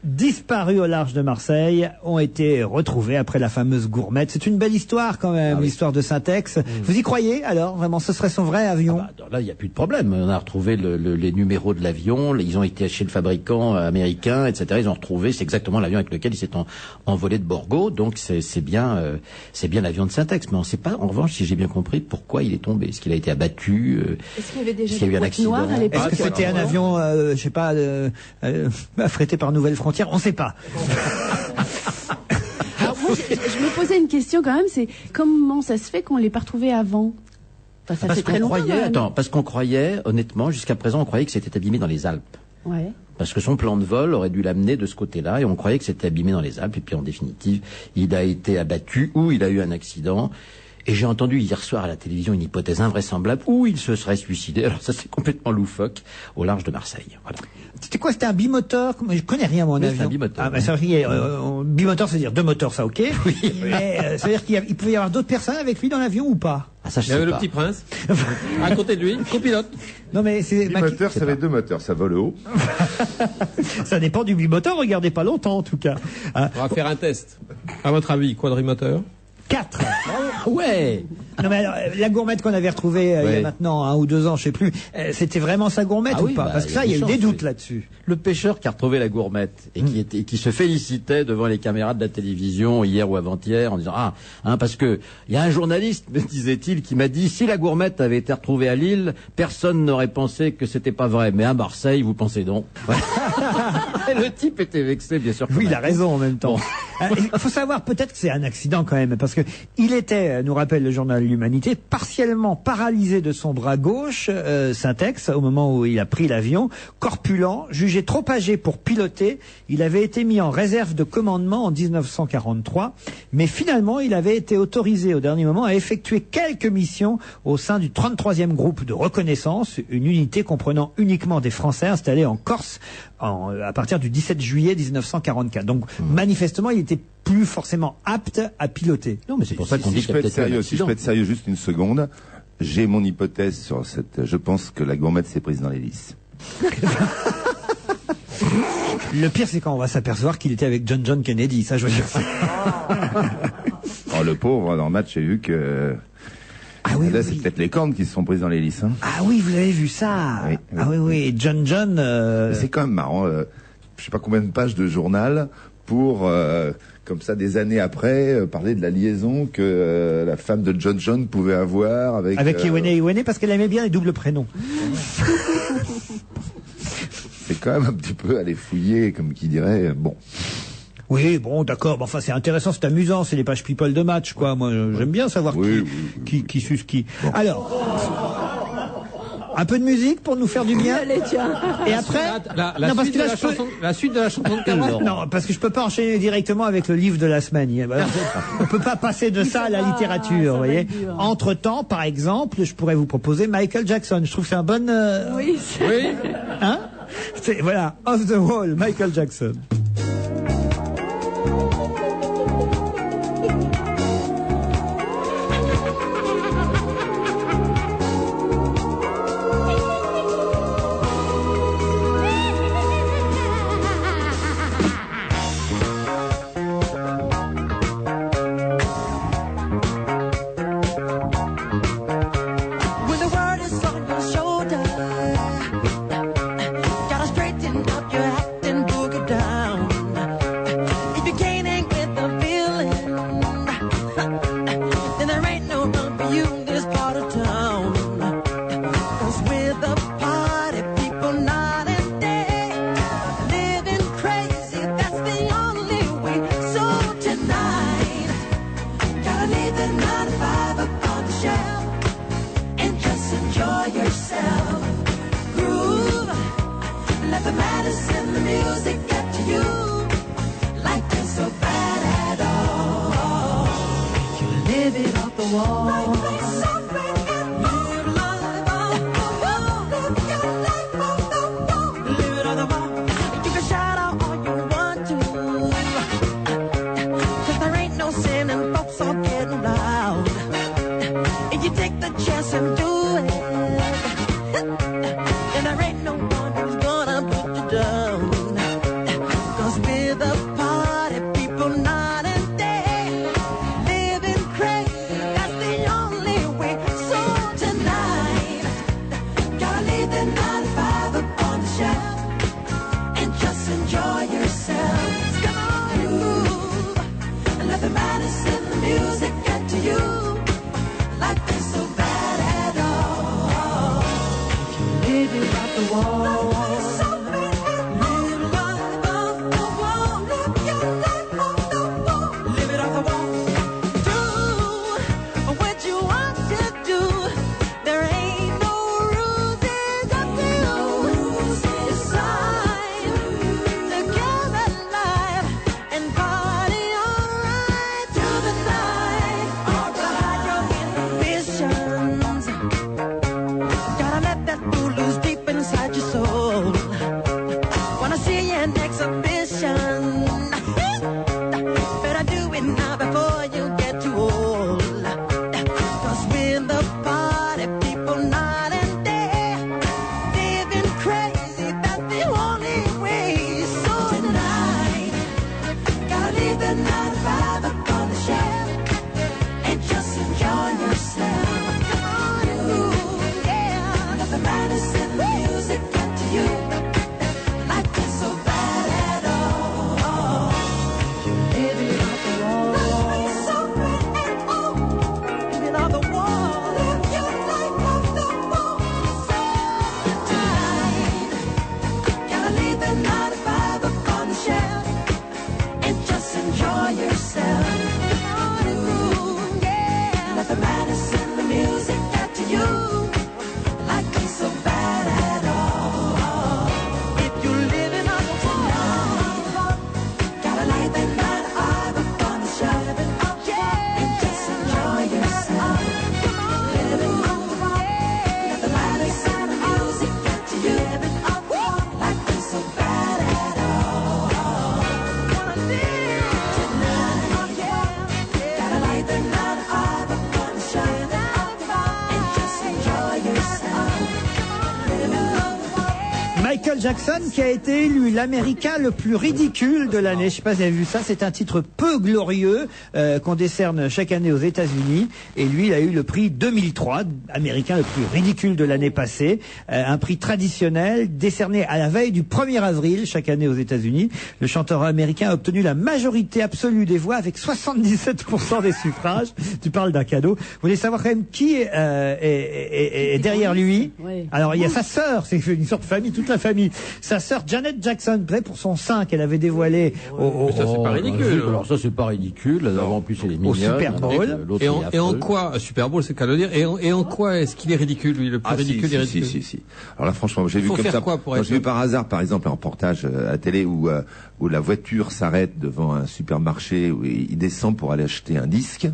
disparus au large de Marseille ont été retrouvés après la fameuse gourmette. C'est une belle histoire quand même, l'histoire de Saint-Ex. Vous y croyez alors? Vraiment, ce serait son vrai avion? Là, il n'y a plus de problème. On a retrouvé les numéros de l'avion. Ils ont été chez le fabricant américain, etc. Ils ont retrouvé, c'est exactement l'avion avec lequel ils s'étaient envolés de Borgo. Donc c'est bien l'avion de Saint-Ex. Mais on ne sait pas, en revanche, si j'ai bien compris, pourquoi il est tombé. Est-ce qu'il a été abattu? Est-ce qu'il y avait déjà est-ce qu'il y a eu un accident? à l'époque? Est-ce que c'était un avion, je sais pas, affrété par Nouvelle Frontière? On ne sait pas. Alors moi, je me posais une question quand même, c'est comment ça se fait qu'on l'ait pas retrouvé avant? Enfin, ça fait très longtemps. Parce qu'on croyait, honnêtement, jusqu'à présent, on croyait que c'était abîmé dans les Alpes. Ouais. Parce que son plan de vol aurait dû l'amener de ce côté-là, et on croyait que c'était abîmé dans les Alpes, et puis en définitive, il a été abattu ou il a eu un accident. Et j'ai entendu hier soir à la télévision une hypothèse invraisemblable où il se serait suicidé. Alors ça, c'est complètement loufoque au large de Marseille. Voilà. C'était quoi? C'était un bimoteur? Je connais rien, mon avion. C'est un bimoteur. Ah, ça veut dire, bimoteur, c'est-à-dire deux moteurs, ça, ok. Oui. Mais ça veut dire qu'il pouvait y avoir d'autres personnes avec lui dans l'avion ou pas? Ah, ça, je Il y avait sais le pas. petit prince. À côté de lui, copilote. Non mais c'est Bimoteur, ça avait 2 moteurs, ça vole haut. ça dépend du bimoteur, regardez pas longtemps en tout cas. Hein. On va faire un test. À votre avis, quadrimoteur? 4. Ouais. Non mais alors, la gourmette qu'on avait retrouvée il y a Ouais. maintenant 1 ou 2 ans, je sais plus, c'était vraiment sa gourmette Ah ou oui, pas? bah, Parce que ça, il y a eu chances, des doutes oui. là-dessus. Le pêcheur qui a retrouvé la gourmette et qui se félicitait devant les caméras de la télévision hier ou avant-hier en disant parce que il y a un journaliste, me disait-il, qui m'a dit si la gourmette avait été retrouvée à Lille, personne n'aurait pensé que c'était pas vrai, mais à Marseille, vous pensez donc. Et le type était vexé, bien sûr. Oui, il a raison en même temps. Il faut savoir peut-être que c'est un accident quand même, parce que il était, nous rappelle le journal L'Humanité, partiellement paralysé de son bras gauche, Syntex, au moment où il a pris l'avion, corpulent, jugé trop âgé pour piloter. Il avait été mis en réserve de commandement en 1943, mais finalement, il avait été autorisé au dernier moment à effectuer quelques missions au sein du 33e groupe de reconnaissance, une unité comprenant uniquement des Français installés en Corse à partir du 17 juillet 1944. Donc, manifestement, il était plus forcément apte à piloter. Non, mais c'est pour ça qu'on Si dit je qu'il y peux a être peut-être eu un sérieux, si je accident. peux être sérieux juste une seconde, j'ai mon hypothèse sur cette. Je pense que la gourmette s'est prise dans l'hélice. Le pire, c'est quand on va s'apercevoir qu'il était avec John Kennedy. Ça, je veux dire. Oh, le pauvre, dans le match, j'ai vu que. Là, c'est peut-être les cornes qui se sont prises dans l'hélice. Hein. Ah oui, vous l'avez vu ça. Oui, oui. Ah oui, oui. John. Mais c'est quand même marrant. Je sais pas combien de pages de journal pour, comme ça, des années après, parler de la liaison que la femme de John pouvait avoir avec. Avec Iwene, parce qu'elle aimait bien les doubles prénoms. C'est quand même un petit peu aller fouiller, comme qui dirait. Bon. Oui, bon, d'accord. Mais enfin, c'est intéressant, c'est amusant. C'est les pages people de match, quoi. Moi, j'aime bien savoir qui suce qui. Bon. Alors, un peu de musique pour nous faire du bien. Allez, tiens. Et après, La suite de la chanson de Cameron. Non, parce que je peux pas enchaîner directement avec le livre de la semaine. On peut pas passer de ça à la littérature, vous voyez. Entre temps, par exemple, je pourrais vous proposer Michael Jackson. Je trouve que c'est un bon. Oui. Oui. Hein? Voilà, Off the Wall, Michael Jackson. When the world is on your shoulder, gotta straighten up your act and boogie down. If you can't hang with the feeling, then there ain't no room for you in this part of town. 'Cause we're the party people night and day, living crazy, that's the only way. So tonight, gotta leave the 9 to 5 up on the shelf and just enjoy yourself. Groove, let the madness and the music get to you. Life ain't so bad at all. You live it off the wall. Life ain't so bad at all. Live life off the wall. Live your life off the wall. Live it off the wall. You can shout out all you want to, 'cause there ain't no sin and folks all getting loud. If you take the chance and do it, and there ain't no one who's gonna put you down. 'Cause we're the party people night and day, living crazy, that's the only way. So tonight, gotta leave the 9 to 5 up on the shelf and just enjoy yourself. Come on, move, and let the madness and the music get to you. Life ain't so bad at all. If you live it off the wall. Life ain't so bad at all. Live life off the wall. Live your life off the wall. Live it off the wall. Do what you want to do. There ain't no rules, it's up to you. Decide to get alive and party alright through the night. Alright, your inhibitions. Gotta let that fool loose deep inside your soul. the 9 to 5 up on the shelf and just enjoy yourself. Come on and move, yeah. Let the madness and the music get to you. Life is so bad at all. Living off the wall. Life is so bad at all. Living off the wall. Live your life off the wall. Summertime. Gotta leave the 9 to 5 up on the shelf and just enjoy yourself. Come on and move, yeah. Let the madness and the music get to you. Life is so bad at all. If you're living on the wall, gotta light the 9 to 5 up on the shelf and just enjoy yourself. Come on, living on the wall, let the madness and the music get to you. Life is so bad at all. Wanna live tonight, yeah. Gotta light the 9 to 5 up on the shelf and just enjoy yourself. Living on the wall. Michael Jackson qui a été élu l'Américain le plus ridicule de l'année. Je sais pas si vous avez vu ça, c'est un titre peu glorieux qu'on décerne chaque année aux États-Unis. Et lui, il a eu le prix 2003, Américain le plus ridicule de l'année passée. Un prix traditionnel décerné à la veille du 1er avril chaque année aux États-Unis. Le chanteur américain a obtenu la majorité absolue des voix avec 77% des suffrages. Tu parles d'un cadeau. Vous voulez savoir quand même qui est derrière lui? Oui. Alors il y a sa sœur, c'est une sorte de famille, toute la famille. Sa sœur Janet Jackson, près pour son sein qu'elle avait dévoilé Mais ça, c'est pas ridicule. Alors ça, c'est pas ridicule. D'abord, en plus, elle est mignonne. Super Bowl. L'autre, Et il en, est et en affreux. quoi, Super Bowl, c'est qu'à le dire, et en quoi est-ce qu'il est ridicule, lui, le plus ridicule des ridicules? Si. Alors là, franchement, j'ai vu Faut comme faire ça. quoi pour Moi, être- j'ai vu par hasard, par exemple, un reportage à la télé où la voiture s'arrête devant un supermarché où il descend pour aller acheter un disque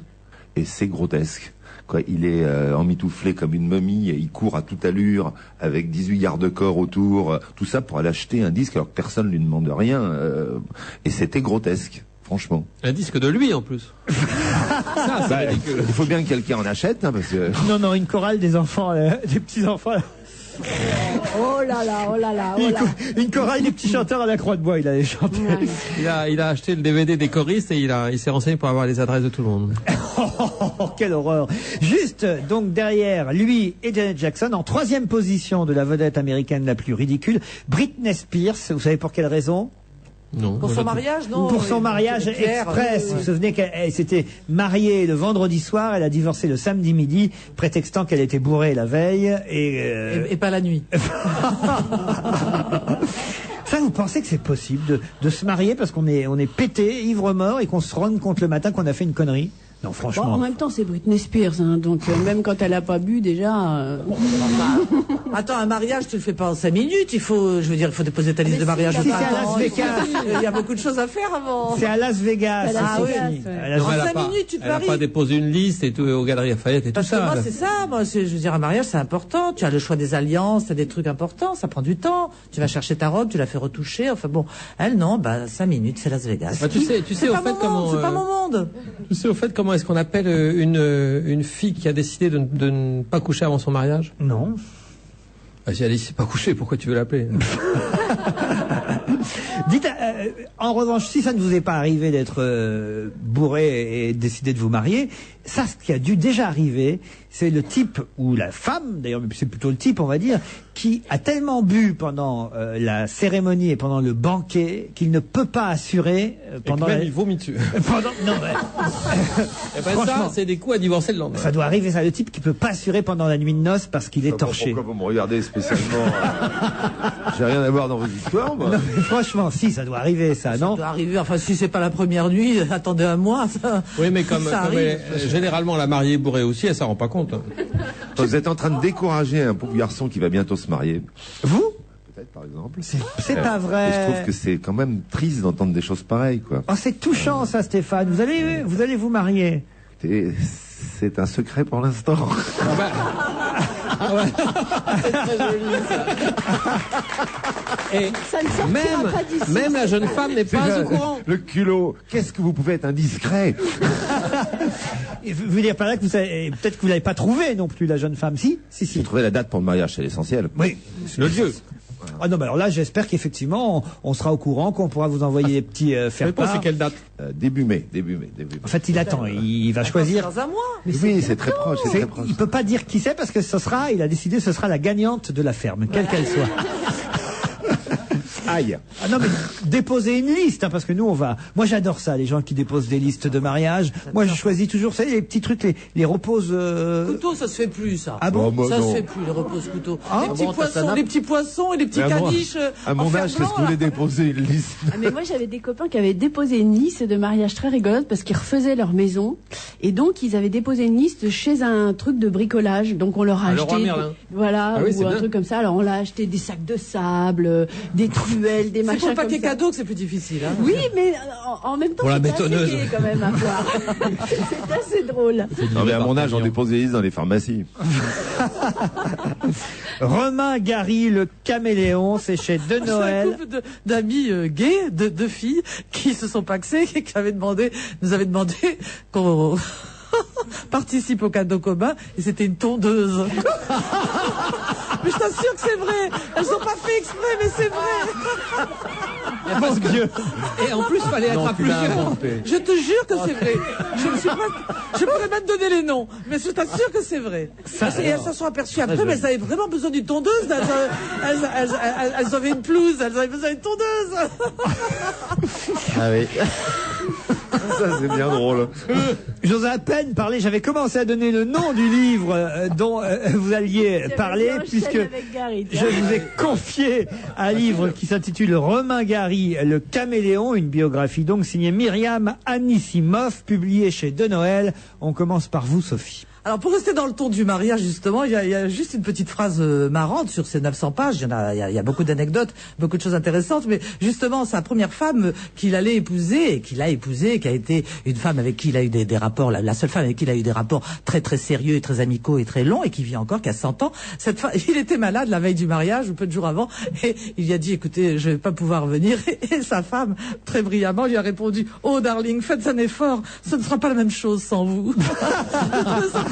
et c'est grotesque. Quoi, il est emmitouflé comme une momie, il court à toute allure avec 18 garde-corps autour, tout ça pour aller acheter un disque alors que personne lui demande rien et c'était grotesque. Franchement. Un disque de lui, en plus. Ça, c'est ridicule. Il faut bien que quelqu'un en achète, hein, parce que... Non, une chorale des enfants, des petits enfants. Oh là là, oh là là, oh là. Une chorale des petits chanteurs à la Croix de Bois, il allait chanter. Il a acheté le DVD des choristes et il s'est renseigné pour avoir les adresses de tout le monde. Oh, quelle horreur. Juste, donc, derrière lui et Janet Jackson, en 3e position de la vedette américaine la plus ridicule, Britney Spears. Vous savez pour quelle raison? Non. Pour son mariage, non? Pour son mariage Pierre, express. Vous vous souvenez qu'elle s'était mariée le vendredi soir, elle a divorcé le samedi midi, prétextant qu'elle était bourrée la veille Et pas la nuit. Ça, vous pensez que c'est possible de se marier parce qu'on est pété, ivre-mort et qu'on se rende compte le matin qu'on a fait une connerie? Non, Bon, franchement. en même temps, c'est Britney Spears, hein, donc même quand elle a pas bu, déjà. Attends, un mariage, tu le fais pas en 5 minutes. Il faut déposer ta liste de mariage. si, c'est à Las Vegas. Il y a beaucoup de choses à faire avant. C'est à Las Vegas. Ah oui. À Las Non, Vegas. elle a pas- minutes, tu te elle a maries. pas déposé une liste et tout aux Galeries Lafayette et tout Parce que ça. moi, là. c'est ça. Moi, je veux dire, un mariage, c'est important. Tu as le choix des alliances, tu as des trucs importants. Ça prend du temps. Tu vas chercher ta robe, tu la fais retoucher. Enfin bon, elle, non, 5 minutes, c'est Las Vegas. Bah, tu sais C'est au pas fait mon comment. monde, c'est pas mon monde. Tu sais au fait comment est-ce qu'on appelle une fille qui a décidé de ne pas coucher avant son mariage? Non. Ah, si elle s'est pas couchée, pourquoi tu veux l'appeler? Dites, en revanche, si ça ne vous est pas arrivé d'être bourré et décider de vous marier, ça, ce qui a dû déjà arriver, c'est le type ou la femme, d'ailleurs, mais c'est plutôt le type, on va dire, qui a tellement bu pendant la cérémonie et pendant le banquet qu'il ne peut pas assurer pendant. Et puis même, il vomit dessus. Non, Et ben ça, franchement, c'est des coups à divorcer le lendemain. ça doit arriver, ça, le type qui peut pas assurer pendant la nuit de noces parce qu'il est torché. Pourquoi vous me regardez spécialement J'ai rien à voir dans vos histoires, moi. Non, mais franchement, si, ça doit arriver, ça, non? Ça doit arriver. Enfin, si c'est pas la première nuit, attendez un mois. Ça, Oui, mais comme ça arrive. généralement la mariée est bourrée aussi, elle s'en rend pas compte. Vous êtes en train de décourager un pauvre garçon qui va bientôt se marier. Vous? Peut-être, par exemple. C'est pas vrai. Et je trouve que c'est quand même triste d'entendre des choses pareilles, quoi. Oh, c'est touchant, ça, Stéphane. Vous allez vous marier. Et c'est un secret pour l'instant. C'est très joli, ça. Et Ça ne sortira pas d'ici. même la jeune femme n'est pas au courant. Le culot. Qu'est-ce que vous pouvez être indiscret? Et vous voulez dire par là que peut-être que vous l'avez pas trouvé non plus, la jeune femme. Si. J'ai trouvé la date pour le mariage, c'est l'essentiel. Oui. Le lieu. Ah non, mais alors là, j'espère qu'effectivement, on sera au courant, qu'on pourra vous envoyer des petits faire-part. C'est quelle date? Début mai. En fait, il attend, il va choisir. Dans un mois. Oui, c'est très proche. Il peut pas dire qui c'est parce que il a décidé, ce sera la gagnante de la ferme, quelle qu'elle soit. Aïe. Ah non, mais déposer une liste, hein, parce que nous, moi, j'adore ça, les gens qui déposent des listes de mariage. Moi, je choisis toujours, vous savez, les petits trucs, les reposes. Couteau, ça se fait plus, ça. Ah bon? Ça se fait plus, les reposes couteaux. Ah, les petits poissons et les petits caniches. À mon âge, c'est ce que je voulais déposer une liste. Ah, mais moi, j'avais des copains qui avaient déposé une liste de mariage très rigolote parce qu'ils refaisaient leur maison. Et donc, ils avaient déposé une liste chez un truc de bricolage. Donc, on leur a acheté. Voilà, oui, ou un truc comme ça. Alors, on l'a acheté des sacs de sable, des truelles, des machins. C'est pour le paquet comme ça. cadeau que c'est plus difficile. Hein. Oui, mais en même temps, Pour la c'était assez bétonneuse. gai quand même à voir. C'est assez drôle. Non, mais à mon âge, on dépose des listes dans les pharmacies. Romain Gary, le caméléon, c'est chez De C'est un Noël. couple d'amis gays, deux filles, qui se sont paxés et qui nous avaient demandé qu'on participe au cadeau commun, et c'était une tondeuse. Mais je t'assure que c'est vrai. Elles ont pas fait exprès, mais c'est vrai. Mon Dieu. Et en plus, fallait être à plusieurs. Je te jure que c'est vrai. Je pourrais même donner les noms, mais je t'assure que c'est vrai. Et elles se sont aperçues après, mais elles avaient vraiment besoin d'une tondeuse. Elles avaient une pelouse, elles avaient besoin d'une tondeuse. Ah oui. Ça, c'est bien drôle. J'osais à peine parler, j'avais commencé à donner le nom du livre dont vous alliez parler, puisque je vous ai confié un livre qui s'intitule Romain Gary, le caméléon, une biographie donc signée Myriam Anissimov, publiée chez De Noël. On commence par vous, Sophie. Alors, pour rester dans le ton du mariage, justement, il y a juste une petite phrase marrante sur ces 900 pages. Il y a beaucoup d'anecdotes, beaucoup de choses intéressantes, mais justement, sa première femme qu'il allait épouser, et qu'il a épousée, qui a été une femme avec qui il a eu des rapports, la seule femme avec qui il a eu des rapports très très sérieux et très amicaux et très longs, et qui vit encore, qui a 100 ans. Cette femme, il était malade la veille du mariage, ou peu de jours avant, et il lui a dit, écoutez, je vais pas pouvoir venir. Et sa femme, très brillamment, lui a répondu, oh darling, faites un effort, ce ne sera pas la même chose sans vous.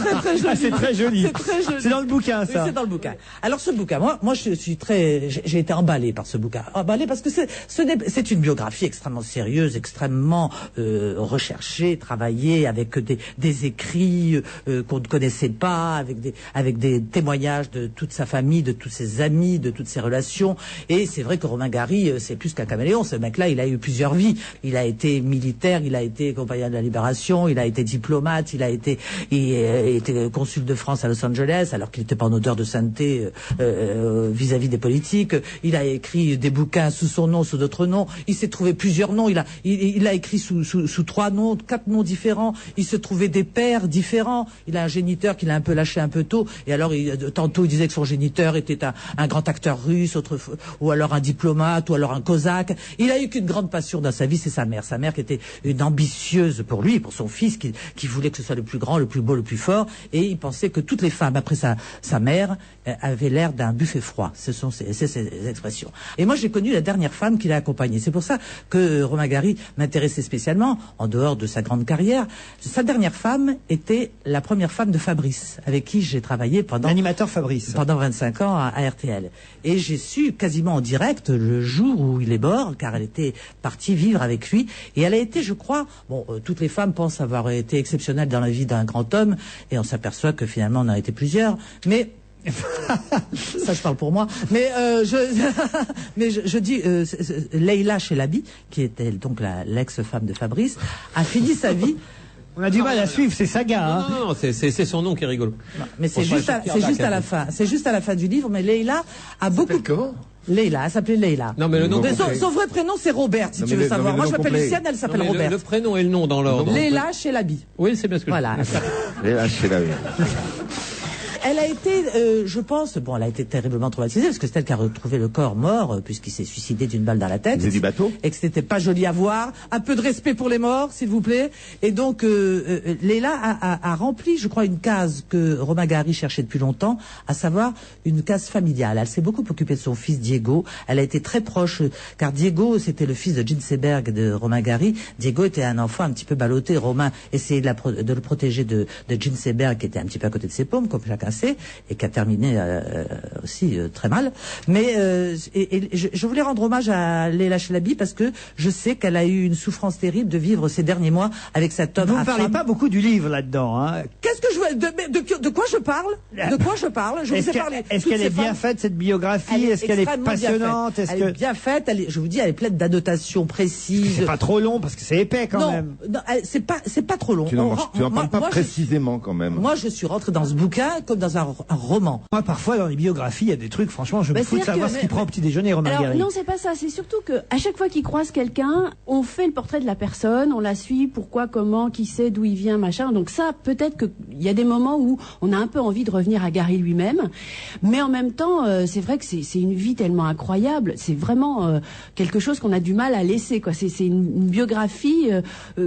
Très joli. Ah, c'est très joli. C'est très joli. C'est dans le bouquin, ça. Oui, c'est dans le bouquin. Alors, ce bouquin, moi, j'ai été emballé par ce bouquin. Emballé parce que c'est une biographie extrêmement sérieuse, extrêmement recherchée, travaillée, avec des écrits qu'on ne connaissait pas, avec des témoignages de toute sa famille, de tous ses amis, de toutes ses relations. Et c'est vrai que Romain Gary, c'est plus qu'un caméléon. Ce mec-là, il a eu plusieurs vies. Il a été militaire, il a été compagnon de la Libération, il a été diplomate, il était consul de France à Los Angeles, alors qu'il n'était pas en odeur de sainteté vis-à-vis des politiques. Il a écrit des bouquins sous son nom, sous d'autres noms. Il s'est trouvé plusieurs noms. Il a écrit sous 3 noms, 4 noms différents. Il se trouvait des pères différents. Il a un géniteur qu'il a un peu lâché un peu tôt. Et alors, tantôt, il disait que son géniteur était un grand acteur russe, ou alors un diplomate, ou alors un cosaque. Il a eu qu'une grande passion dans sa vie, c'est sa mère. Sa mère qui était une ambitieuse pour lui, pour son fils, qui voulait que ce soit le plus grand, le plus beau, le plus fort, et il pensait que toutes les femmes, après sa mère, avaient l'air d'un buffet froid. C'est ses expressions. Et moi, j'ai connu la dernière femme qui l'a accompagnée. C'est pour ça que Romain Gary m'intéressait spécialement, en dehors de sa grande carrière. Sa dernière femme était la première femme de Fabrice, avec qui j'ai travaillé pendant... L'animateur Fabrice. Pendant 25 ans à RTL. Et j'ai su quasiment en direct le jour où il est mort, car elle était partie vivre avec lui. Et elle a été, je crois, toutes les femmes pensent avoir été exceptionnelles dans la vie d'un grand homme, et on s'aperçoit que finalement on a été plusieurs, mais ça je parle pour moi, mais je dis Leïla Chelabi, qui était donc l'ex-femme de Fabrice, a fini sa vie. On a du mal à suivre ces sagas. Hein. Non, c'est son nom qui est rigolo. Non, mais c'est juste à la fin. C'est juste à la fin du livre. Mais Leïla a beaucoup. Comment? Leïla, elle s'appelait Leïla. Non, mais le nom. Son vrai prénom c'est Robert, si tu veux savoir. Moi je m'appelle Lucienne, elle s'appelle Robert. Le prénom et le nom dans l'ordre. Leïla Chelabi. Oui, c'est bien ce que voilà. Leïla Chelabi. Elle a été, je pense, elle a été terriblement traumatisée parce que c'est elle qui a retrouvé le corps mort puisqu'il s'est suicidé d'une balle dans la tête. Du bateau. Et que c'était pas joli à voir. Un peu de respect pour les morts, s'il vous plaît. Et donc, Leïla a rempli, je crois, une case que Romain Gary cherchait depuis longtemps, à savoir une case familiale. Elle s'est beaucoup occupée de son fils Diego. Elle a été très proche, car Diego, c'était le fils de Gene Seberg de Romain Gary. Diego était un enfant un petit peu ballotté. Romain essayait de le protéger de Gene Seberg, qui était un petit peu à côté de ses paumes, comme chacun passé et qui a terminé aussi très mal. Mais je voulais rendre hommage à Leila Chalabi parce que je sais qu'elle a eu une souffrance terrible de vivre ces derniers mois avec cet homme. Vous ne parlez pas beaucoup du livre là-dedans. Hein. Qu'est-ce que je de quoi je parle? De quoi je parle? Je vous ai parlé. Est-ce qu'elle est bien faite cette biographie? Est-ce qu'elle est passionnante? Elle est bien faite. Je vous dis, elle est pleine d'annotations précises. C'est pas trop long parce que c'est épais quand même. Non, c'est pas trop long. Tu n'en parles pas précisément quand même. Moi, je suis rentrée dans ce bouquin comme dans un roman. Moi, parfois dans les biographies, il y a des trucs. Franchement, je me fous de savoir ce qu'il prend au petit déjeuner, Romain Alors Gary. non, c'est pas ça. C'est surtout que à chaque fois qu'il croise quelqu'un, on fait le portrait de la personne, on la suit, pourquoi, comment, qui sait, d'où il vient, machin. Donc ça, peut-être qu'il y a des moments où on a un peu envie de revenir à Gary lui-même, mais en même temps, c'est vrai que c'est une vie tellement incroyable. C'est vraiment quelque chose qu'on a du mal à laisser, quoi. C'est une biographie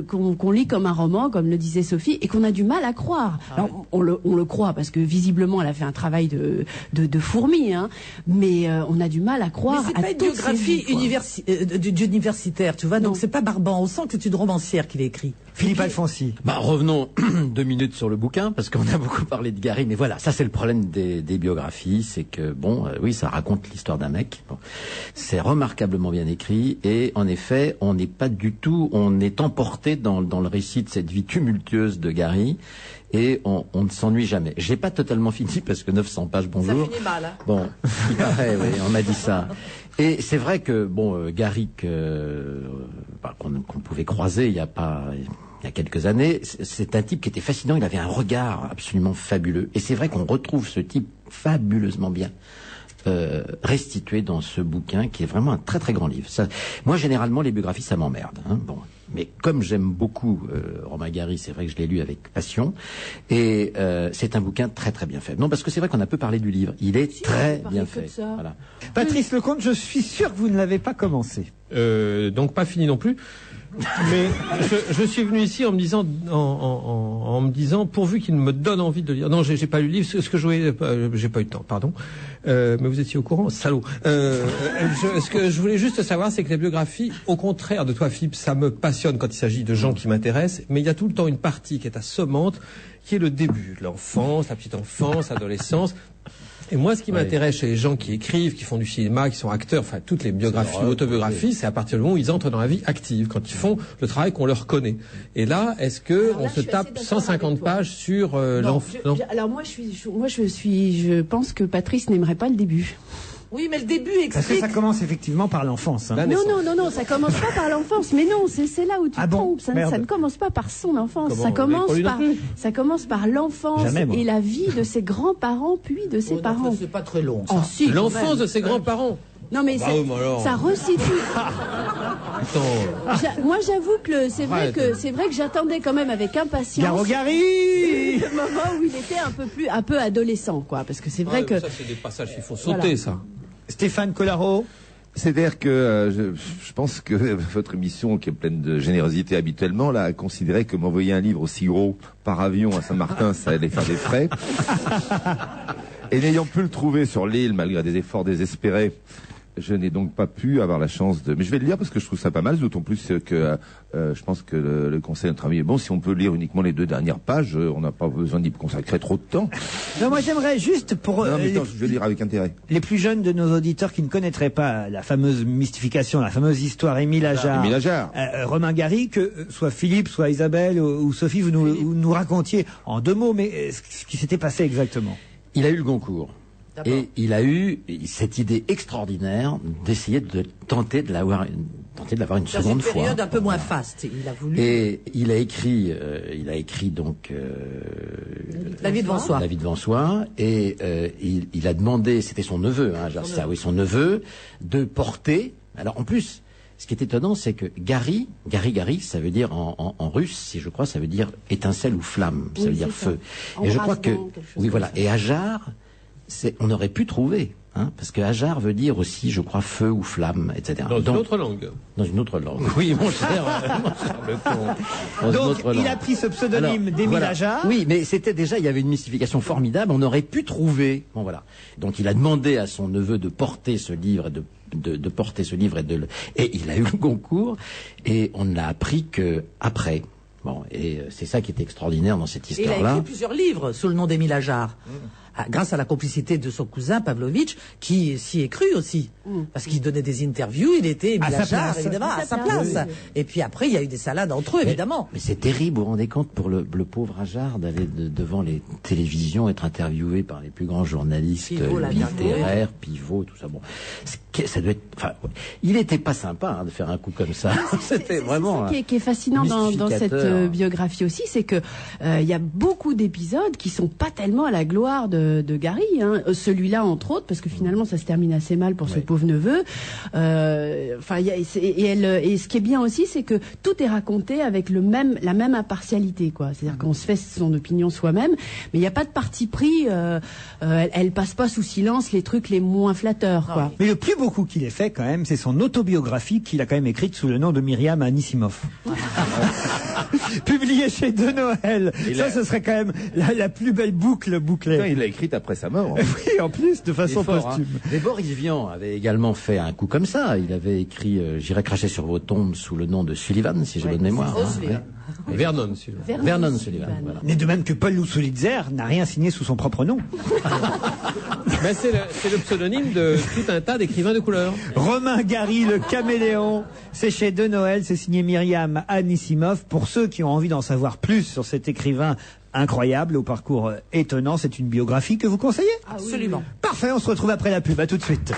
qu'on lit comme un roman, comme le disait Sophie, et qu'on a du mal à croire. Alors, on le croit parce que visiblement, elle a fait un travail de fourmi, hein, mais on a du mal à croire. Mais c'est pas une biographie d'universitaire, tu vois. Donc c'est pas barbant. On sent que c'est une romancière qui l'a écrit. Philippe Alfonsi. Revenons 2 minutes sur le bouquin, parce qu'on a beaucoup parlé de Gary, mais voilà, ça c'est le problème des biographies, c'est que, oui, ça raconte l'histoire d'un mec, c'est remarquablement bien écrit, et en effet, on est emporté dans le récit de cette vie tumultueuse de Gary, et on ne s'ennuie jamais. J'ai pas totalement fini, parce que 900 pages, bonjour. Ça finit mal, hein. Bon, il paraît, oui, on m'a dit ça. Et c'est vrai que, Gary, qu'on pouvait croiser il y a quelques années, c'est un type qui était fascinant, il avait un regard absolument fabuleux. Et c'est vrai qu'on retrouve ce type fabuleusement bien restitué dans ce bouquin, qui est vraiment un très très grand livre. Moi, généralement, les biographies, ça m'emmerde. Hein, mais comme j'aime beaucoup Romain Gary, c'est vrai que je l'ai lu avec passion, et c'est un bouquin très très bien fait. Non, parce que c'est vrai qu'on a peu parlé du livre. Il est très bien fait. Voilà. Patrice Lecomte, je suis sûr que vous ne l'avez pas commencé. Donc pas fini non plus. Mais je suis venu ici en me disant pourvu qu'il me donne envie de lire. Non, j'ai pas lu le livre. Ce que je voulais, j'ai pas eu de temps, pardon. Mais vous étiez au courant, salaud. Ce que je voulais juste savoir, c'est que les biographies, au contraire de toi, Philippe, ça me passionne quand il s'agit de gens qui m'intéressent. Mais il y a tout le temps une partie qui est assommante, qui est le début, l'enfance, la petite enfance, l'adolescence. Et moi, ce qui m'intéresse chez les gens qui écrivent, qui font du cinéma, qui sont acteurs, enfin toutes les biographies, autobiographies, c'est à partir du moment où ils entrent dans la vie active, quand ils font le travail qu'on leur connaît. Et là, est-ce que on se tape 150 pages sur l'enfant? Alors je pense que Patrice n'aimerait pas le début. Oui, mais le début explique. Parce que ça commence effectivement par l'enfance. Hein. Non, ça commence pas par l'enfance. Mais non, c'est là où tu te trompes. Ça ne commence pas par son enfance. Ça commence par l'enfance et la vie de ses grands-parents, puis de ses parents. C'est pas très long. Ça. Oh, si, l'enfance de ses grands-parents. Non, mais ça resitue. Moi, j'avoue que c'est vrai que j'attendais quand même avec impatience. Gary le moment où il était un peu adolescent, quoi. Parce que c'est vrai que ça, c'est des passages qu'il faut sauter, ça. Stéphane Collaro. C'est-à-dire que je pense que votre émission, qui est pleine de générosité habituellement, là, a considéré que m'envoyer un livre aussi gros par avion à Saint-Martin, ça allait faire des frais. Et n'ayant pu le trouver sur l'île, malgré des efforts désespérés, je n'ai donc pas pu avoir la chance de... Mais je vais le lire parce que je trouve ça pas mal, d'autant plus que je pense que le conseil de travail est bon. Si on peut lire uniquement les 2 dernières pages, on n'a pas besoin d'y consacrer trop de temps. Non, moi j'aimerais juste pour... Non, mais je vais lire avec intérêt. Les plus jeunes de nos auditeurs qui ne connaîtraient pas la fameuse mystification, la fameuse histoire Émile Ajar, Romain Gary, que soit Philippe, soit Isabelle ou Sophie, vous nous racontiez en 2 mots, mais ce qui s'était passé exactement. Il a eu le Goncourt. Et il a eu cette idée extraordinaire d'essayer de tenter de l'avoir une seconde fois. Dans une période un peu moins faste, il a voulu. Et il a écrit donc La vie devant soi. La vie devant soi. Et il a demandé, c'était son neveu, son neveu, de porter. Alors en plus, ce qui est étonnant, c'est que Gary, ça veut dire en russe, si je crois, ça veut dire étincelle ou flamme, ça veut dire feu. Et je crois que Et Ajar, on aurait pu trouver, parce que Ajar veut dire aussi, je crois, feu ou flamme, etc. Dans une autre langue. Dans une autre langue. Oui, mon cher Lecomte. Donc, il a pris ce pseudonyme d'Émile Ajar. Oui, mais c'était déjà, il y avait une mystification formidable, on aurait pu trouver. Bon, voilà. Donc, il a demandé à son neveu de porter ce livre, de porter ce livre et il a eu le Goncourt, et on ne l'a appris que après. Bon, et c'est ça qui est extraordinaire dans cette histoire-là. Il a écrit plusieurs livres sous le nom d'Émile Ajar. grâce à la complicité de son cousin Pavlovitch, qui s'y est cru aussi. Parce qu'il donnait des interviews, il était À Émile sa Ajar, place. évidemment, à sa place. Et puis après, il y a eu des salades entre eux, évidemment. Mais c'est terrible, vous vous rendez compte, pour le pauvre Ajar d'aller devant les télévisions, être interviewé par les plus grands journalistes Pivot, la littéraires, Pivot, tout ça. Bon, ça doit être. Enfin, il n'était pas sympa de faire un coup comme ça. C'était vraiment. C'est ça qui est fascinant dans cette mystificateur. biographie aussi, c'est que il y a beaucoup d'épisodes qui sont pas tellement à la gloire de Gary. Celui-là, entre autres, parce que finalement, ça se termine assez mal pour ce pauvre neveu. Enfin, et ce qui est bien aussi, c'est que tout est raconté avec la même impartialité, quoi. C'est-à-dire qu'on se fait son opinion soi-même, mais il n'y a pas de parti pris. Elle passe pas sous silence les trucs les moins flatteurs, quoi. Mais le plus beau coup qu'il ait fait, quand même, c'est son autobiographie qu'il a quand même écrite sous le nom de Myriam Anisimov. Publiée chez De Noël. Ça, ce serait quand même la plus belle boucle bouclée. Il l'a écrite après sa mort. Oui, en plus, de façon posthume. Mais Boris Vian avait également fait un coup comme ça. Il avait écrit J'irai cracher sur vos tombes sous le nom de Sullivan, si j'ai bonne mémoire. Vernon Sullivan. Vernon Sullivan. Voilà. Mais de même que Paul Lousolitzer n'a rien signé sous son propre nom. Ben, c'est le pseudonyme de tout un tas d'écrivains de couleur. Romain Gary, le caméléon, c'est chez De Noël, c'est signé Myriam Anisimov. Pour ceux qui ont envie d'en savoir plus sur cet écrivain incroyable, au parcours étonnant, c'est une biographie que vous conseillez ? Absolument. Parfait, on se retrouve après la pub, à tout de suite.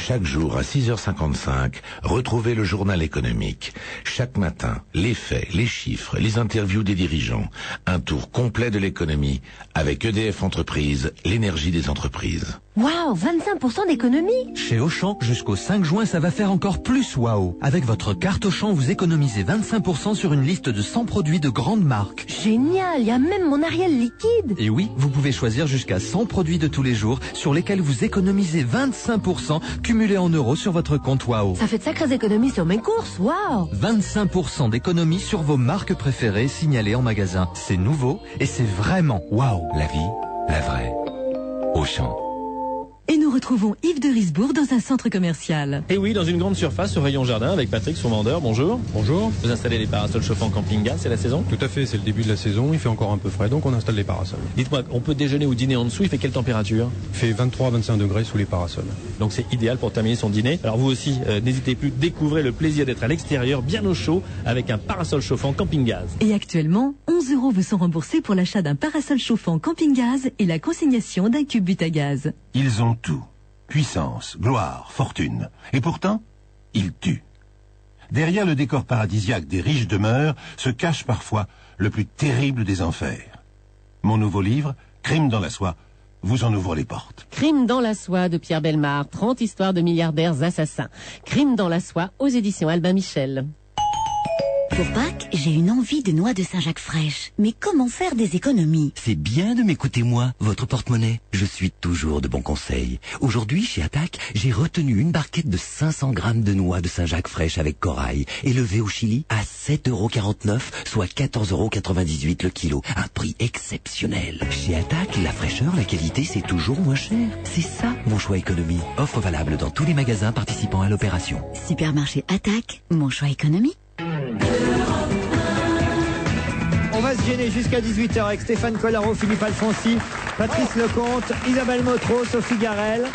Chaque jour à 6h55, retrouvez le journal économique. Chaque matin, les faits, les chiffres, les interviews des dirigeants. Un tour complet de l'économie avec EDF Entreprises, l'énergie des entreprises. Waouh, 25% d'économie! Chez Auchan, jusqu'au 5 juin, ça va faire encore plus waouh. Avec votre carte Auchan, vous économisez 25% sur une liste de 100 produits de grandes marques. Génial, il y a même mon Ariel liquide! Et oui, vous pouvez choisir jusqu'à 100 produits de tous les jours sur lesquels vous économisez 25% cumulés en euros sur votre compte waouh. Ça fait de sacrées économies sur mes courses, waouh! 25% d'économies sur vos marques préférées signalées en magasin. C'est nouveau et c'est vraiment waouh. La vie, la vraie. Auchan. Et nous retrouvons Yves de Risbourg dans un centre commercial. Et oui, dans une grande surface au rayon jardin avec Patrick, son vendeur. Bonjour. Bonjour. Vous installez les parasols chauffants camping-gaz, c'est la saison? Tout à fait, c'est le début de la saison, il fait encore un peu frais, donc on installe les parasols. Dites-moi, on peut déjeuner ou dîner en dessous, il fait quelle température? Il fait 23-25 degrés sous les parasols. Donc c'est idéal pour terminer son dîner. Alors vous aussi, n'hésitez plus, découvrez le plaisir d'être à l'extérieur, bien au chaud, avec un parasol chauffant camping-gaz. Et actuellement, 11 € vous sont remboursés pour l'achat d'un parasol chauffant camping-gaz et la consignation d'un cube butagaz. Ils ont tout. Puissance, gloire, fortune. Et pourtant, ils tuent. Derrière le décor paradisiaque des riches demeures se cache parfois le plus terrible des enfers. Mon nouveau livre, Crime dans la soie, vous en ouvre les portes. Crime dans la soie de Pierre Bellemare, 30 histoires de milliardaires assassins. Crime dans la soie aux éditions Albin Michel. Pour Pâques, j'ai une envie de noix de Saint-Jacques fraîches. Mais comment faire des économies? C'est bien de m'écouter moi, votre porte-monnaie. Je suis toujours de bons conseils. Aujourd'hui, chez Attaque, j'ai retenu une barquette de 500 grammes de noix de Saint-Jacques fraîches avec corail, élevée au Chili à 7,49 €, soit 14,98 € le kilo. Un prix exceptionnel. Chez Attaque, la fraîcheur, la qualité, c'est toujours moins cher. C'est ça, mon choix économie. Offre valable dans tous les magasins participant à l'opération. Supermarché Attaque, mon choix économie. On va se gêner jusqu'à 18h avec Stéphane Collaro, Philippe Alfonsi, Patrice Lecomte, Isabelle Motro, Sophie Garel.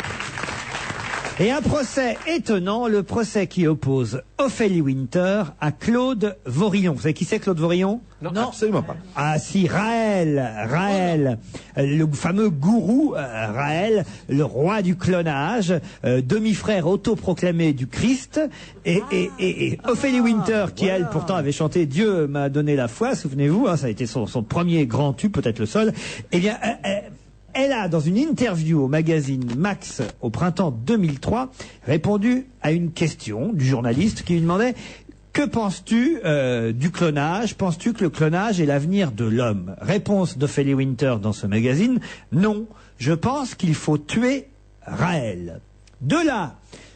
Et un procès étonnant, le procès qui oppose Ophélie Winter à Claude Vorillon. Vous savez qui c'est Claude Vorillon? Non, absolument pas. Ah si, Raël, le fameux gourou Raël, le roi du clonage, demi-frère autoproclamé du Christ, et Ophélie Winter, qui elle pourtant avait chanté Dieu m'a donné la foi, souvenez-vous, ça a été son premier grand tube, peut-être le seul. Eh bien, elle a, dans une interview au magazine Max au printemps 2003, répondu à une question du journaliste qui lui demandait: que penses-tu du clonage? Penses-tu que le clonage est l'avenir de l'homme? Réponse d'Ophélie Winter dans ce magazine: non, je pense qu'il faut tuer Raël. De là,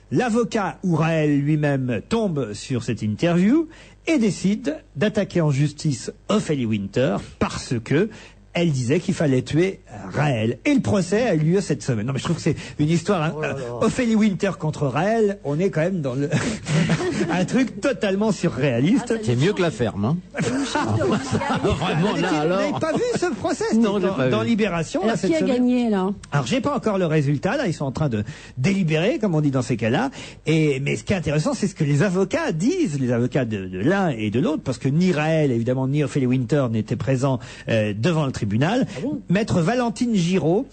l'avocat ou Raël lui-même tombe sur cette interview et décide d'attaquer en justice Ophélie Winter parce que elle disait qu'il fallait tuer Raël. Et le procès a eu lieu cette semaine. Non, mais je trouve que c'est une histoire. Ophélie Winter contre Raël, on est quand même dans le un truc totalement surréaliste. C'est mieux que la ferme. Hein. Vraiment, là, alors. Vous n'avez pas vu ce procès? Non, dans Libération. Alors, là, cette qui a semaine. gagné, là? Alors, j'ai pas encore le résultat. Là, ils sont en train de délibérer, comme on dit dans ces cas-là. Mais ce qui est intéressant, c'est ce que les avocats disent, les avocats de l'un et de l'autre, parce que ni Raël, évidemment, ni Ophélie Winter n'étaient présents devant le tribunal. Maître Valentine Giraud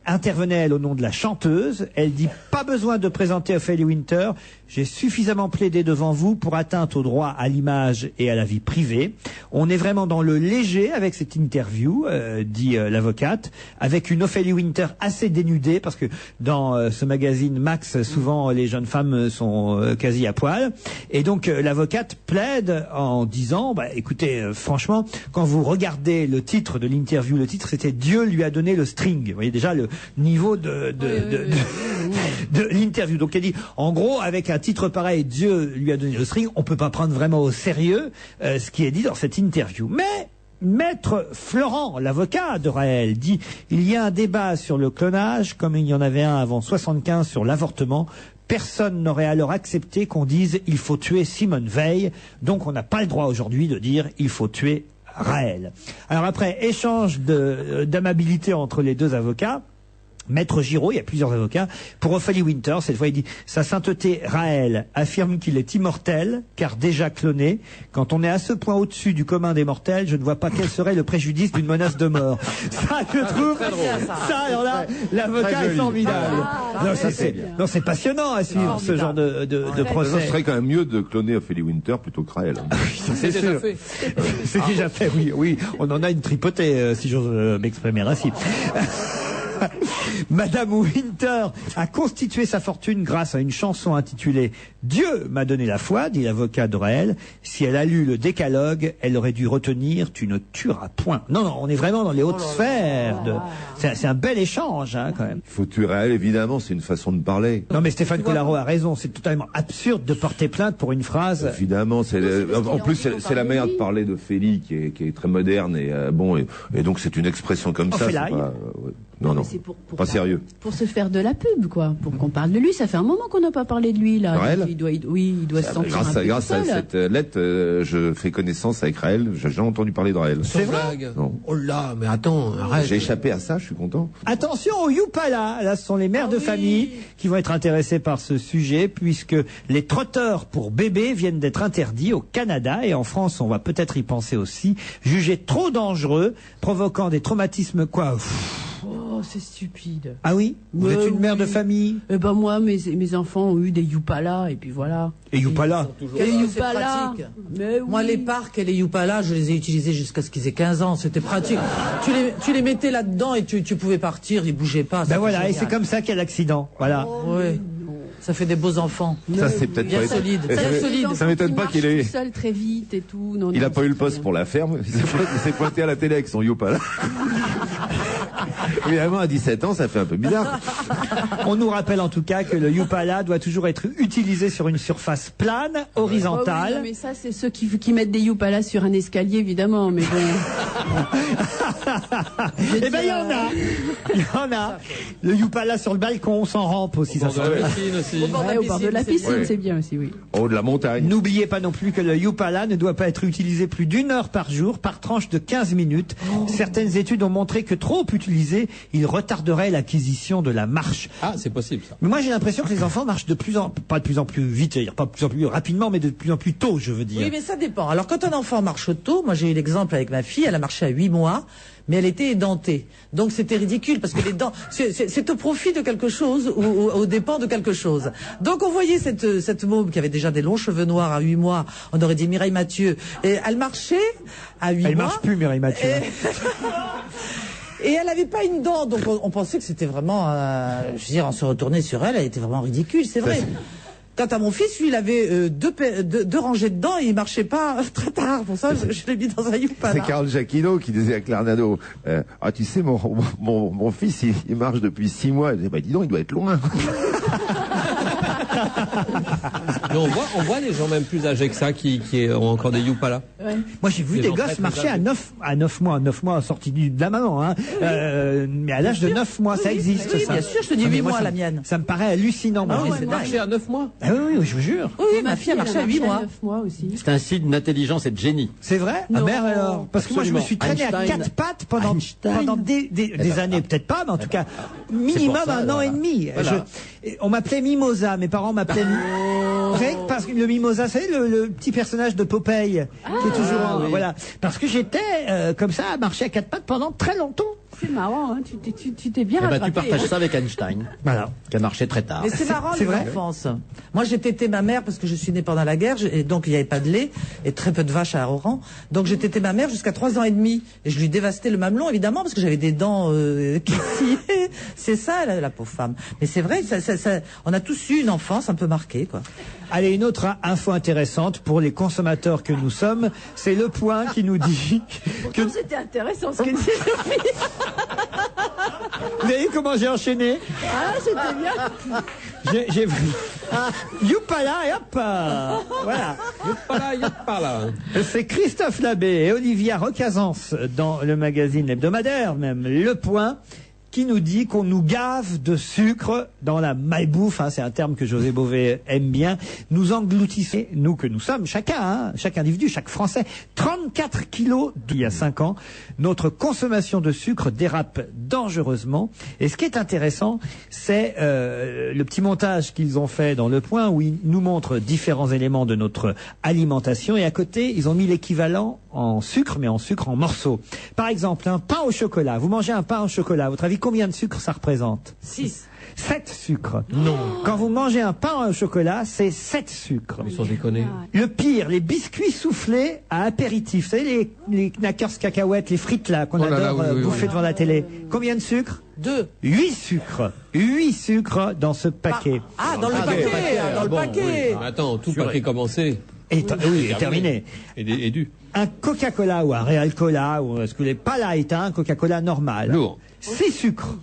intervenait, elle, au nom de la chanteuse. Elle dit « Pas besoin de présenter Ophélie Winter. J'ai suffisamment plaidé devant vous pour atteinte au droit à l'image et à la vie privée. On est vraiment dans le léger avec cette interview, dit l'avocate, avec une Ophélie Winter assez dénudée, parce que dans ce magazine Max, souvent les jeunes femmes sont quasi à poil. Et donc l'avocate plaide en disant « Écoutez, franchement, quand vous regardez le titre de l'interview, le titre c'était « Dieu lui a donné le string ». Vous voyez déjà le niveau de l'interview. Donc elle dit, en gros, avec un titre pareil, Dieu lui a donné le string, on peut pas prendre vraiment au sérieux ce qui est dit dans cette interview. Mais Maître Florent, l'avocat de Raël, dit il y a un débat sur le clonage, comme il y en avait un avant 75 sur l'avortement. Personne n'aurait alors accepté qu'on dise il faut tuer Simone Veil. Donc on n'a pas le droit aujourd'hui de dire il faut tuer Raël. Alors après échange d'amabilité entre les deux avocats, Maître Giraud, il y a plusieurs avocats, pour Ophélie Winter, cette fois il dit « Sa sainteté Raël affirme qu'il est immortel, car déjà cloné. Quand on est à ce point au-dessus du commun des mortels, je ne vois pas quel serait le préjudice d'une menace de mort. » Ça, je trouve, ça, alors là, l'avocat est formidable. Non, c'est passionnant à suivre ce genre de procès. Ce serait quand même mieux de cloner Ophélie Winter plutôt que Raël. C'est sûr. C'est déjà fait, oui. On en a une tripotée, si j'ose m'exprimer ainsi. Madame Winter a constitué sa fortune grâce à une chanson intitulée « Dieu m'a donné la foi », dit l'avocat de Raël. Si elle a lu le décalogue, elle aurait dû retenir « Tu ne tueras point ». Non, on est vraiment dans les hautes sphères. C'est un bel échange, hein, quand même. Il faut tuer Raël, évidemment, c'est une façon de parler. Non, mais Stéphane Collaro a raison, c'est totalement absurde de porter plainte pour une phrase. Évidemment, en plus, c'est la manière de parler de Ophélie qui est très moderne et donc c'est une expression comme ça. Non, pas sérieux. Pour se faire de la pub, quoi. Pour qu'on parle de lui. Ça fait un moment qu'on n'a pas parlé de lui, là. Raël ? Il doit se sentir grâce à cette lettre, je fais connaissance avec Raël. J'ai jamais entendu parler de Raël. C'est vrai ? Non. Oh là, mais attends, arrête. J'ai échappé à ça, je suis content. Attention au Youpala. Là, ce sont les mères de famille qui vont être intéressées par ce sujet, puisque les trotteurs pour bébés viennent d'être interdits au Canada et en France, on va peut-être y penser aussi, jugés trop dangereux, provoquant des traumatismes, Oh, c'est stupide. Ah oui? Vous êtes une mère de famille? Eh ben moi, mes enfants ont eu des Youpala et puis voilà. Et Youpala? Les Youpala. Moi, les parcs et les Youpala, je les ai utilisés jusqu'à ce qu'ils aient 15 ans. C'était pratique. Tu les mettais là-dedans et tu pouvais partir, ils bougeaient pas. Ben voilà, et c'est comme ça qu'il y a l'accident. Voilà. Oui. Ça fait des beaux enfants. Ça, c'est peut-être bien pas solide. Ça m'étonne pas qu'il ait. Seul très vite et tout. Il a pas eu le poste pour la ferme. Il s'est pointé à la télé avec son Youpala. Évidemment, à 17 ans, ça fait un peu bizarre. On nous rappelle en tout cas que le Youpala doit toujours être utilisé sur une surface plane, horizontale. Oh oui, non, mais ça, c'est ceux qui mettent des Youpala sur un escalier, évidemment. Mais bon. Eh ben, il y en a. Le Youpala sur le balcon, sans rampe aussi. Au bord de la piscine aussi. Au bord de la piscine, c'est bien aussi, oui. En haut de la montagne. N'oubliez pas non plus que le Youpala ne doit pas être utilisé plus d'1 heure par jour, par tranche de 15 minutes. Certaines études ont montré que trop utilisé, il retarderait l'acquisition de la marche. Ah, c'est possible ça. Mais moi j'ai l'impression que les enfants marchent pas de plus en plus vite, c'est-à-dire pas de plus en plus rapidement, mais de plus en plus tôt, je veux dire. Oui, mais ça dépend. Alors quand un enfant marche tôt, moi j'ai eu l'exemple avec ma fille, elle a marché à 8 mois, mais elle était édentée. Donc c'était ridicule parce que les dents, c'est au profit de quelque chose ou au dépens de quelque chose. Donc on voyait cette môme qui avait déjà des longs cheveux noirs à 8 mois, on aurait dit Mireille Mathieu, et elle marchait à 8 mois. Elle marche plus, Mireille Mathieu. Et elle n'avait pas une dent, donc on pensait que c'était vraiment, je veux dire, on se retournait sur elle, elle était vraiment ridicule, c'est vrai. Quant à mon fils, lui, il avait deux rangées de dents et il marchait pas très tard. Pour ça, je l'ai mis dans un Youpala. C'est Carl Giacchino qui disait à Claire Nadeau, tu sais, mon fils, il marche depuis 6 mois. Il disait, dis donc, il doit être loin. Mais on voit des gens même plus âgés que ça qui ont encore des Youpala. Moi, j'ai vu Des des gens gosses très, marcher très à 9 mois, sortis de la maman, hein. Mais à l'âge de 9 mois, ça existe, oui, ça. bien sûr, je te dis Ah, mais 8 moi, mois, ça la me- mienne. Ça me paraît hallucinant, moi. Ah ouais, je dis, c'est Marcher à 9 mois. Ah oui, je vous jure. Oui, ma fille a marché à 8 mois. 9 mois aussi. C'est un signe d'intelligence et de génie. C'est vrai? Non. Ah merde alors. Parce que moi je me suis traîné à Einstein. 4 pattes pendant des ben, années, peut-être pas, mais en tout cas, minimum pour ça, 1 an et demi. Voilà. On m'appelait Mimosa, mes parents m'appelaient Rien que parce que le Mimosa, c'est le petit personnage de Popeye, qui est toujours voilà. Parce que j'étais comme ça, à marcher à 4 pattes pendant très longtemps. C'est marrant, hein, tu t'es bien Eh ben, rattrapé. tu partages hein. ça avec Einstein, Voilà. qui a marché très tard. Mais c'est marrant, c'est les vrai enfances. Moi, j'ai tété ma mère parce que je suis née pendant la guerre, et donc il n'y avait pas de lait, et très peu de vaches à Oran. Donc j'ai tété ma mère jusqu'à 3 ans et demi. Et je lui dévastais le mamelon, évidemment, parce que j'avais des dents qui sciaient. C'est ça, la pauvre femme. Mais c'est vrai, on a tous eu une enfance un peu marquée, quoi. Allez, une autre info intéressante pour les consommateurs que nous sommes, c'est Le Point qui nous dit que... Pourtant, c'était intéressant ce que disait Sophie. Vous avez vu comment j'ai enchaîné? Ah, c'était bien. J'ai Youpala et hop. Voilà. Youpala. C'est Christophe Labbé et Olivia Recasens dans le magazine hebdomadaire, même Le Point, qui nous dit qu'on nous gave de sucre dans la malbouffe, hein, c'est un terme que José Bové aime bien. Nous engloutissons, nous que nous sommes, chacun, hein, chaque individu, chaque Français, 34 kilos d'il y a 5 ans. Notre consommation de sucre dérape dangereusement. Et ce qui est intéressant, c'est le petit montage qu'ils ont fait dans Le Point, où ils nous montrent différents éléments de notre alimentation. Et à côté, ils ont mis l'équivalent en sucre, mais en sucre en morceaux. Par exemple, un pain au chocolat. Vous mangez un pain au chocolat, à votre avis, combien de sucre ça représente? 6. 7 sucres. Non. Quand vous mangez un pain au chocolat, c'est 7 sucres. Sans déconner. Le pire, les biscuits soufflés à apéritif. Vous savez, les knackers cacahuètes, les frites là, qu'on Oh là là, adore oui, bouffer devant la télé. Combien de sucres? 2. 8 sucres. 8 sucres dans ce paquet. Ah, dans le paquet, dans le paquet. Mais attends, tout paquet commencé. Et oui, terminé. Et dû. Un Coca-Cola ou un Real Cola, ou est-ce que les pas light, hein, un Coca-Cola normal. Lourd. 6 sucres.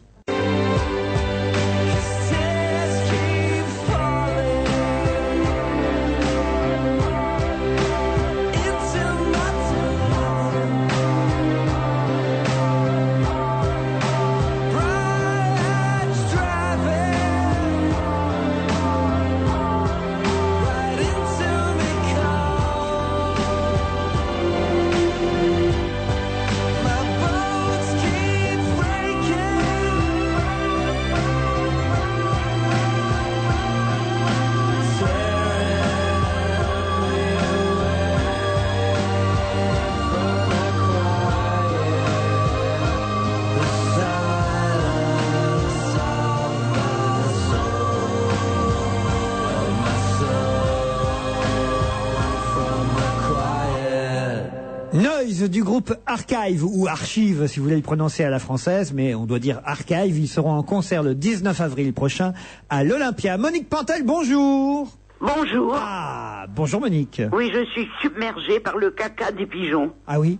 Noise du groupe Archive, ou Archive si vous voulez le prononcer à la française, mais on doit dire Archive. Ils seront en concert le 19 avril prochain à l'Olympia. Monique Pantel, bonjour. Bonjour. Ah, bonjour Monique. Oui, je suis submergée par le caca des pigeons. Ah oui?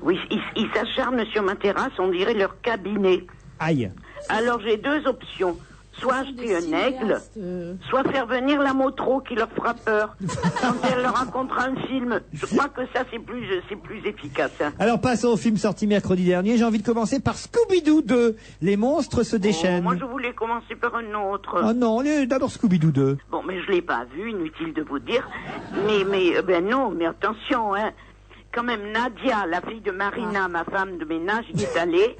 Oui, ils s'acharnent sur ma terrasse, on dirait leur cabinet. Aïe. Alors j'ai 2 options. Soit acheter un aigle, soit faire venir la Motro qui leur fera peur. Quand elle leur racontera un film, je crois que ça c'est plus efficace. Hein. Alors passons au film sorti mercredi dernier. J'ai envie de commencer par Scooby-Doo 2. Les monstres se déchaînent. Moi je voulais commencer par un autre. Oh non, d'abord Scooby-Doo 2. Bon, mais je l'ai pas vu, inutile de vous dire. Ben non, mais attention, hein. Quand même Nadia, la fille de Marina, ma femme de ménage, y est allée.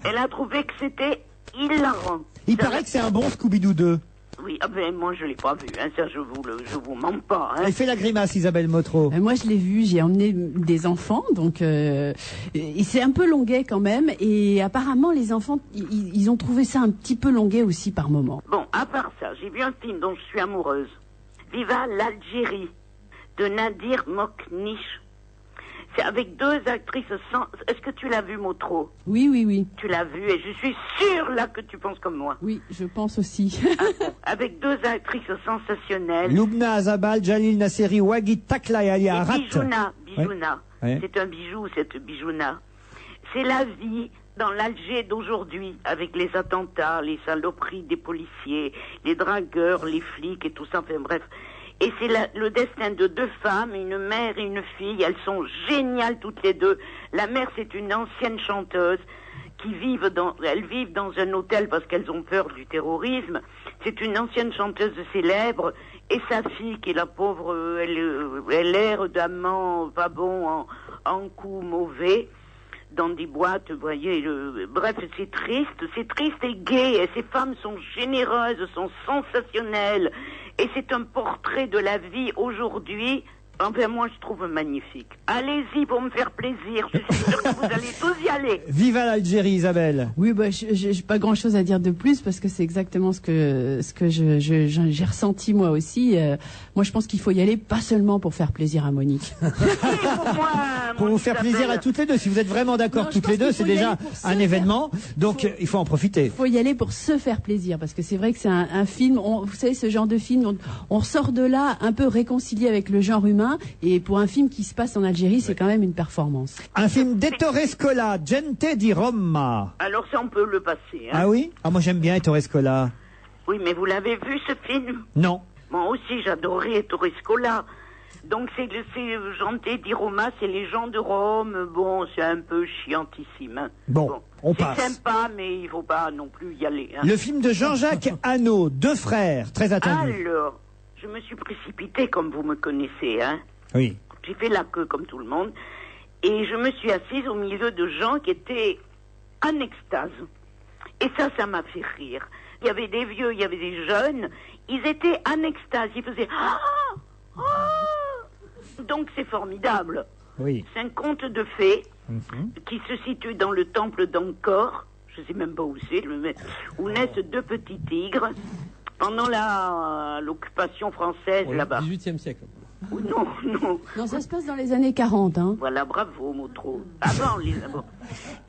Elle a trouvé que c'était hilarant. Il paraît que c'est un bon Scooby-Doo 2. Oui, moi je l'ai pas vu, hein, ça je vous mens pas. Hein. Elle fait la grimace, Isabelle Motro. Moi je l'ai vu, j'ai emmené des enfants, donc c'est un peu longuet quand même, et apparemment les enfants, ils ont trouvé ça un petit peu longuet aussi par moment. Bon, à part ça, j'ai vu un film dont je suis amoureuse. Viva l'Algérie, de Nadir Mokniche. C'est avec 2 actrices sans... Est-ce que tu l'as vu, Motro? Oui. Tu l'as vu et je suis sûre là que tu penses comme moi. Oui, je pense aussi. Avec 2 actrices sensationnelles. Loubna Azabal, Jalil Nasseri, Wagid Takla et Ali Arat. Bijouna. Ouais. C'est un bijou, cette Bijouna. C'est la vie dans l'Alger d'aujourd'hui, avec les attentats, les saloperies des policiers, les dragueurs, les flics et tout ça, enfin bref. Et c'est le destin de deux femmes, une mère et une fille. Elles sont géniales toutes les deux. La mère, c'est une ancienne chanteuse elles vivent dans un hôtel parce qu'elles ont peur du terrorisme. C'est une ancienne chanteuse célèbre. Et sa fille, qui est la pauvre, elle erre d'amant pas bon en coups mauvais dans des boîtes, vous voyez. Bref, c'est triste et gai. Et ces femmes sont généreuses, sont sensationnelles. Et c'est un portrait de la vie aujourd'hui. Enfin, moi, je trouve magnifique. Allez-y pour me faire plaisir. Je suis sûre que vous allez tous y aller. Viva l'Algérie, Isabelle. Oui, bah, j'ai pas grand chose à dire de plus parce que c'est exactement ce que j'ai ressenti moi aussi. Moi, je pense qu'il faut y aller pas seulement pour faire plaisir à Monique. Pour vous faire plaisir à toutes les deux. Si vous êtes vraiment d'accord toutes les deux, c'est déjà un événement. Donc, il faut en profiter. Il faut y aller pour se faire plaisir parce que c'est vrai que c'est un film, vous savez, ce genre de film, on ressort de là un peu réconcilié avec le genre humain. Et pour un film qui se passe en Algérie, c'est quand même une performance. Un film d'Ettore Scola, Gente di Roma. Alors ça, on peut le passer. Hein. Ah oui? Ah, moi j'aime bien Ettore Scola. Oui, mais vous l'avez vu ce film? Non. Moi aussi, j'adorais Ettore Scola. Donc c'est Gente di Roma, c'est les gens de Rome. Bon, c'est un peu chiantissime. Hein. Bon, on passe. C'est sympa, mais il faut pas non plus y aller. Hein. Le film de Jean-Jacques Hano, Deux frères, très attendu. Alors, je me suis précipitée comme vous me connaissez, hein. Oui. J'ai fait la queue comme tout le monde. Et je me suis assise au milieu de gens qui étaient en extase. Et ça m'a fait rire. Il y avait des vieux, il y avait des jeunes. Ils étaet en extase. Ils faisaient ah, ah. Donc c'est formidable. Oui. C'est un conte de fées qui se situe dans le temple d'Angkor. Je sais même pas où c'est, où naissent deux petits tigres. Pendant l'occupation française, là-bas. 18e siècle. Non, ça se passe dans les années 40. Hein. Voilà, bravo, Moutro. Avant,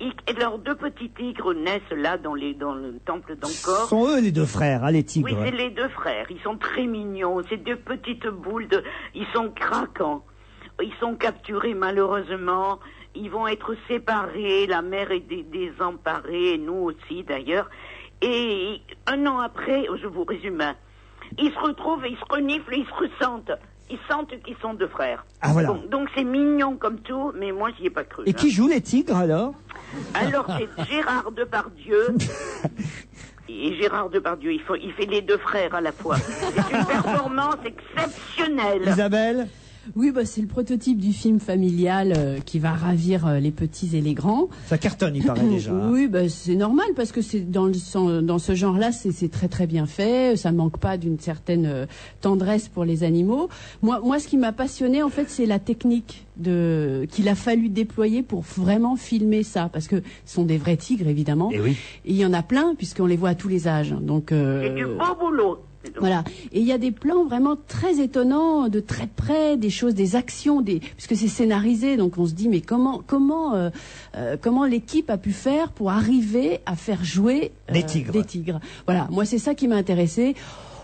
et leurs deux petits tigres naissent là, dans le temple d'Angkor. Ce sont eux les deux frères, hein, les tigres. Oui, c'est les deux frères. Ils sont très mignons. C'est deux petites boules ils sont craquants. Ils sont capturés, malheureusement. Ils vont être séparés. La mère est désemparée, et nous aussi, d'ailleurs. Et un an après, je vous résume, ils se retrouvent, ils se reniflent, ils se ressentent. Ils sentent qu'ils sont deux frères. Ah voilà. Bon, donc c'est mignon comme tout, mais moi j'y ai pas cru. Et qui joue les tigres alors? Alors c'est Gérard Depardieu. Et Gérard Depardieu, il fait les deux frères à la fois. C'est une performance exceptionnelle. Isabelle? Oui, bah, c'est le prototype du film familial qui va ravir les petits et les grands. Ça cartonne, il paraît déjà. Oui, bah, c'est normal parce que c'est dans ce genre-là, c'est très très bien fait. Ça ne manque pas d'une certaine tendresse pour les animaux. Moi, ce qui m'a passionné, en fait, c'est la technique qu'il a fallu déployer pour vraiment filmer ça, parce que ce sont des vrais tigres, évidemment. Et oui. Et il y en a plein puisqu'on les voit à tous les âges. Donc. C'est du beau boulot. Voilà. Et il y a des plans vraiment très étonnants, de très près, des choses, des actions, puisque c'est scénarisé, donc on se dit mais comment l'équipe a pu faire pour arriver à faire jouer des tigres. Voilà. Moi, c'est ça qui m'a intéressé.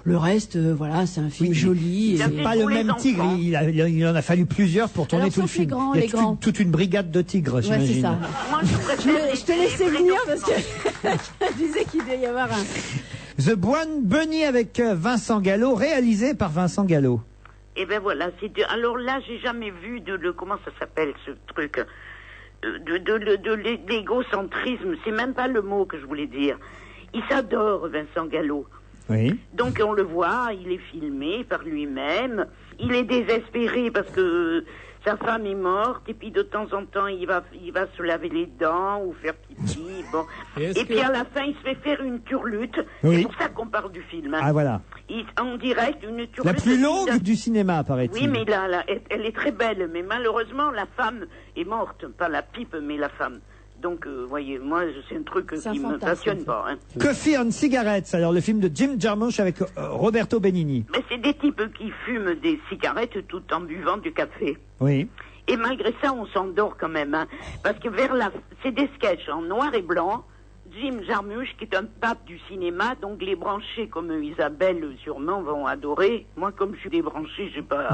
Le reste, voilà, c'est un film joli. C'est pas le même tigre. Il en a fallu plusieurs pour tourner tout le film. Il y a toute une brigade de tigres, j'imagine. Ouais, c'est ça. Moi, je te laissais venir parce que je disais qu'il devait y avoir un... The Boine Bunny avec Vincent Gallo, réalisé par Vincent Gallo. Et ben voilà, alors là, j'ai jamais vu comment ça s'appelle ce truc, de l'égocentrisme. C'est même pas le mot que je voulais dire. Il s'adore, Vincent Gallo. Oui. Donc on le voit, il est filmé par lui-même. Il est désespéré parce que sa femme est morte et puis de temps en temps il va se laver les dents ou faire pipi. Bon. Et puis à la fin il se fait faire une turlute. Oui. C'est pour ça qu'on parle du film. Hein. Ah voilà. En direct, une turlute. La plus longue du cinéma, paraît-il. Oui, mais elle est très belle. Mais malheureusement la femme est morte, pas la pipe, mais la femme. Donc, voyez, moi, c'est un truc qui me passionne pas. Hein. Coffee on Cigarettes, alors le film de Jim Jarmusch avec Roberto Benigni. Mais c'est des types qui fument des cigarettes tout en buvant du café. Oui. Et malgré ça, on s'endort quand même, hein, parce que c'est des sketchs en noir et blanc. Jim Jarmusch, qui est un pape du cinéma, donc les branchés comme Isabelle sûrement vont adorer. Moi, comme je suis débranchée, j'ai pas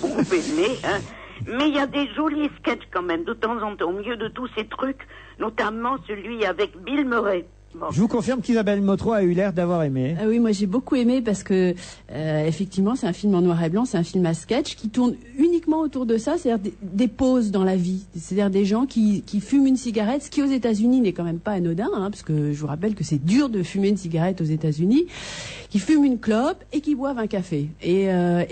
beaucoup aimé, hein. Mais il y a des jolis sketchs quand même, de temps en temps, au milieu de tous ces trucs, notamment celui avec Bill Murray. Je vous confirme qu'Isabelle Motro a eu l'air d'avoir aimé. Ah oui, moi j'ai beaucoup aimé parce que effectivement c'est un film en noir et blanc, c'est un film à sketch qui tourne uniquement autour de ça, c'est-à-dire des pauses dans la vie, c'est-à-dire des gens qui fument une cigarette, ce qui aux États-Unis n'est quand même pas anodin, parce que je vous rappelle que c'est dur de fumer une cigarette aux États-Unis, qui fument une clope et qui boivent un café. Et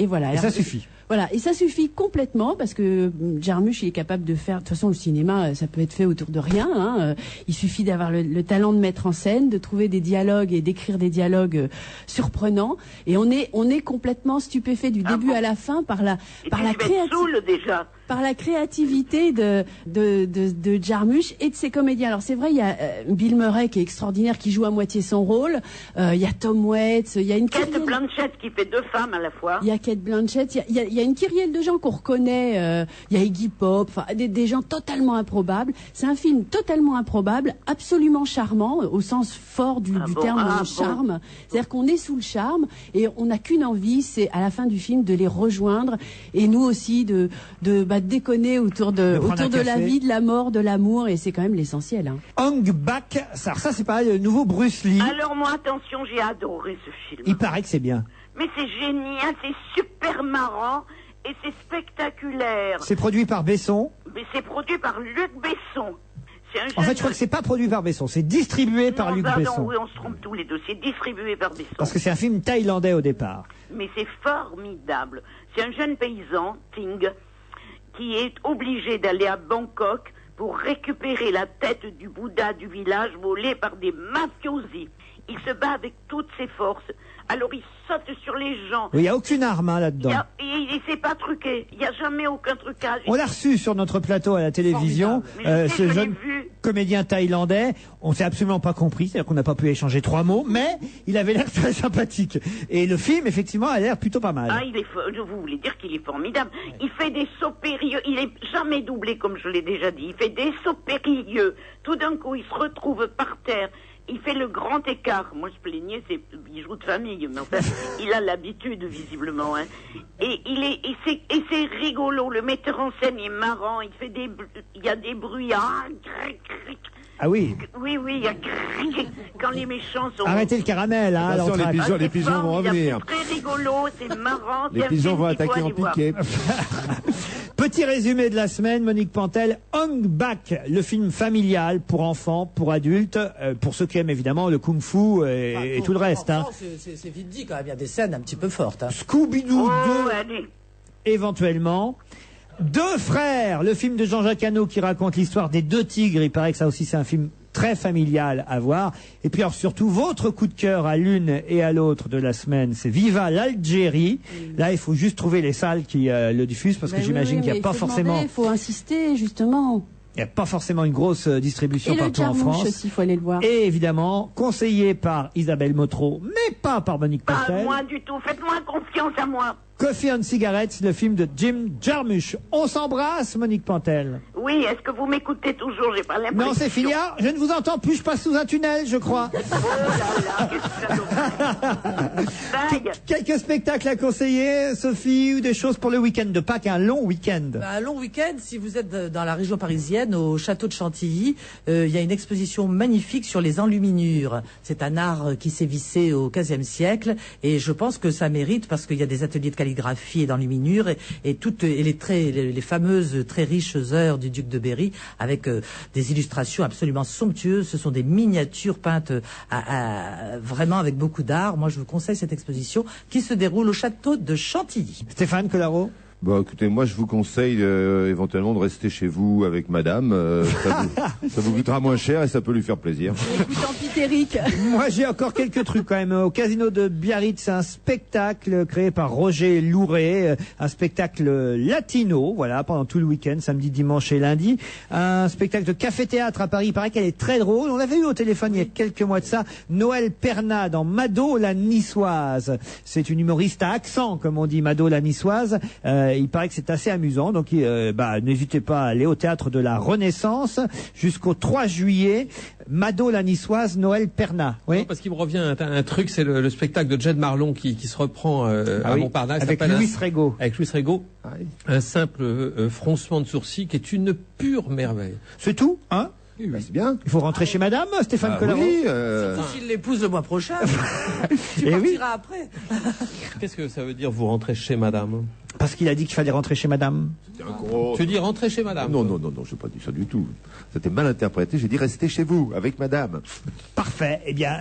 voilà. Et ça suffit. Voilà, et ça suffit complètement parce que Jarmusch il est capable de faire. De toute façon, le cinéma, ça peut être fait autour de rien. Il suffit d'avoir le talent de mettre en scène, de trouver des dialogues et d'écrire des dialogues surprenants. Et on est complètement stupéfait du début à la fin par la créativité de Jarmusch et de ses comédiens. Alors c'est vrai, il y a Bill Murray qui est extraordinaire, qui joue à moitié son rôle. Il y a Tom Waits, il y a une Kate Blanchett qui fait 2 femmes à la fois. Il y a Kate Blanchett, il y a une kyrielle de gens qu'on reconnaît. Il y a Iggy Pop, enfin des gens totalement improbables. C'est un film totalement improbable, absolument charmant au sens fort du terme charme. C'est-à-dire qu'on est sous le charme et on n'a qu'une envie, c'est à la fin du film de les rejoindre et nous aussi de déconner autour de la vie, de la mort, de l'amour, et c'est quand même l'essentiel. Hong Bak, ça c'est pareil, le nouveau Bruce Lee. Alors moi, attention, j'ai adoré ce film. Il paraît que c'est bien. Mais c'est génial, c'est super marrant et c'est spectaculaire. C'est produit par Besson. Mais c'est produit par Luc Besson. En fait, je crois que c'est pas produit par Besson, c'est distribué par Luc Besson. Oui, on se trompe tous les deux, c'est distribué par Besson. Parce que c'est un film thaïlandais au départ. Mais c'est formidable. C'est un jeune paysan, Ting, qui est obligé d'aller à Bangkok pour récupérer la tête du Bouddha du village volée par des mafiosi. Il se bat avec toutes ses forces. Alors il saute sur les gens. Il n'y a aucune arme là-dedans. Il s'est pas truqué. Il n'y a jamais aucun trucage. On l'a reçu sur notre plateau à la télévision, ce jeune comédien thaïlandais. On s'est absolument pas compris, c'est-à-dire qu'on n'a pas pu échanger 3 mots, mais il avait l'air très sympathique. Et le film, effectivement, a l'air plutôt pas mal. Je vous voulais dire qu'il est formidable. Il fait des sauts périlleux. Il est jamais doublé, comme je l'ai déjà dit. Il fait des sauts périlleux. Tout d'un coup, il se retrouve par terre. Il fait le grand écart. Moi, je plaignais ses bijoux de famille, mais enfin, il a l'habitude, visiblement. Et c'est rigolo. Le metteur en scène est marrant. Il y a des bruits. Ah oui. Oui, il y a quand les méchants sont. Arrêtez le caramel, hein. Attention, les pigeons vont revenir. C'est très rigolo, c'est marrant. Les pigeons vont attaquer en piqué. Petit résumé de la semaine, Monique Pantel. Hong Bak, le film familial pour enfants, pour adultes, pour ceux qui aiment évidemment le kung-fu et tout le reste. C'est vite dit quand même, il y a des scènes un petit peu fortes. Scooby-Doo 2, éventuellement. 2 frères, le film de Jean-Jacques Hano qui raconte l'histoire des 2 tigres. Il paraît que ça aussi c'est un film très familial à voir. Et puis alors surtout, votre coup de cœur à l'une et à l'autre de la semaine, c'est Viva l'Algérie. Là, il faut juste trouver les salles qui le diffusent, parce que j'imagine qu'il n'y a pas forcément... Il faut insister, justement. Il n'y a pas forcément une grosse distribution partout en France. Aussi, il faut aller le voir. Et évidemment, conseillé par Isabelle Motro, mais pas par Monique Pantel. Pas moi du tout, faites-moi confiance à moi. Coffee and Cigarettes, le film de Jim Jarmusch. On s'embrasse, Monique Pantel. Oui, est-ce que vous m'écoutez toujours? J'ai pas l'impression. Non, c'est fini. Je ne vous entends plus, je passe sous un tunnel, je crois. Quelques spectacles à conseiller, Sophie, ou des choses pour le week-end de Pâques, un long week-end. Un long week-end, si vous êtes dans la région parisienne, au château de Chantilly, il y a une exposition magnifique sur les enluminures. C'est un art qui s'est vissé au XVe siècle, et je pense que ça mérite, parce qu'il y a des ateliers de calligraphie et d'enluminure et les fameuses très riches heures du duc de Berry avec des illustrations absolument somptueuses. Ce sont des miniatures peintes vraiment avec beaucoup d'art. Moi, je vous conseille cette exposition qui se déroule au château de Chantilly. Stéphane Collaro. Bon, écoutez, moi je vous conseille éventuellement de rester chez vous avec madame. Ça vous coûtera moins cher et ça peut lui faire plaisir. Écoute, empitérique. Moi j'ai encore quelques trucs quand même. Au casino de Biarritz, c'est un spectacle créé par Roger Louret, un spectacle latino, voilà, pendant tout le week-end, samedi, dimanche et lundi. Un spectacle de café-théâtre à Paris, il paraît qu'elle est très drôle. On l'avait eu au téléphone il y a quelques mois de ça. Noël Perna dans Mado la Niçoise. C'est une humoriste à accent, comme on dit, Mado la Niçoise. Il paraît que c'est assez amusant, donc n'hésitez pas à aller au théâtre de la Renaissance jusqu'au 3 juillet. Mado la Niçoise, Noël Perna. Oui. Non, parce qu'il me revient un truc, c'est le spectacle de Jed Marlon qui se reprend à Montparnasse. Avec Louis Rego. Avec Louis Rego. Un simple froncement de sourcils qui est une pure merveille. C'est tout, hein? C'est bien. Il faut rentrer chez madame, Stéphane Collaro. Oui, Surtout s'il l'épouse le mois prochain. Tu Eh oui. partiras après. Qu'est-ce que ça veut dire vous rentrez chez madame? Parce qu'il a dit qu'il fallait rentrer chez madame. Tu dis rentrer chez madame? Non, je n'ai pas dit ça du tout. C'était mal interprété. J'ai dit restez chez vous avec madame. Parfait. Eh bien...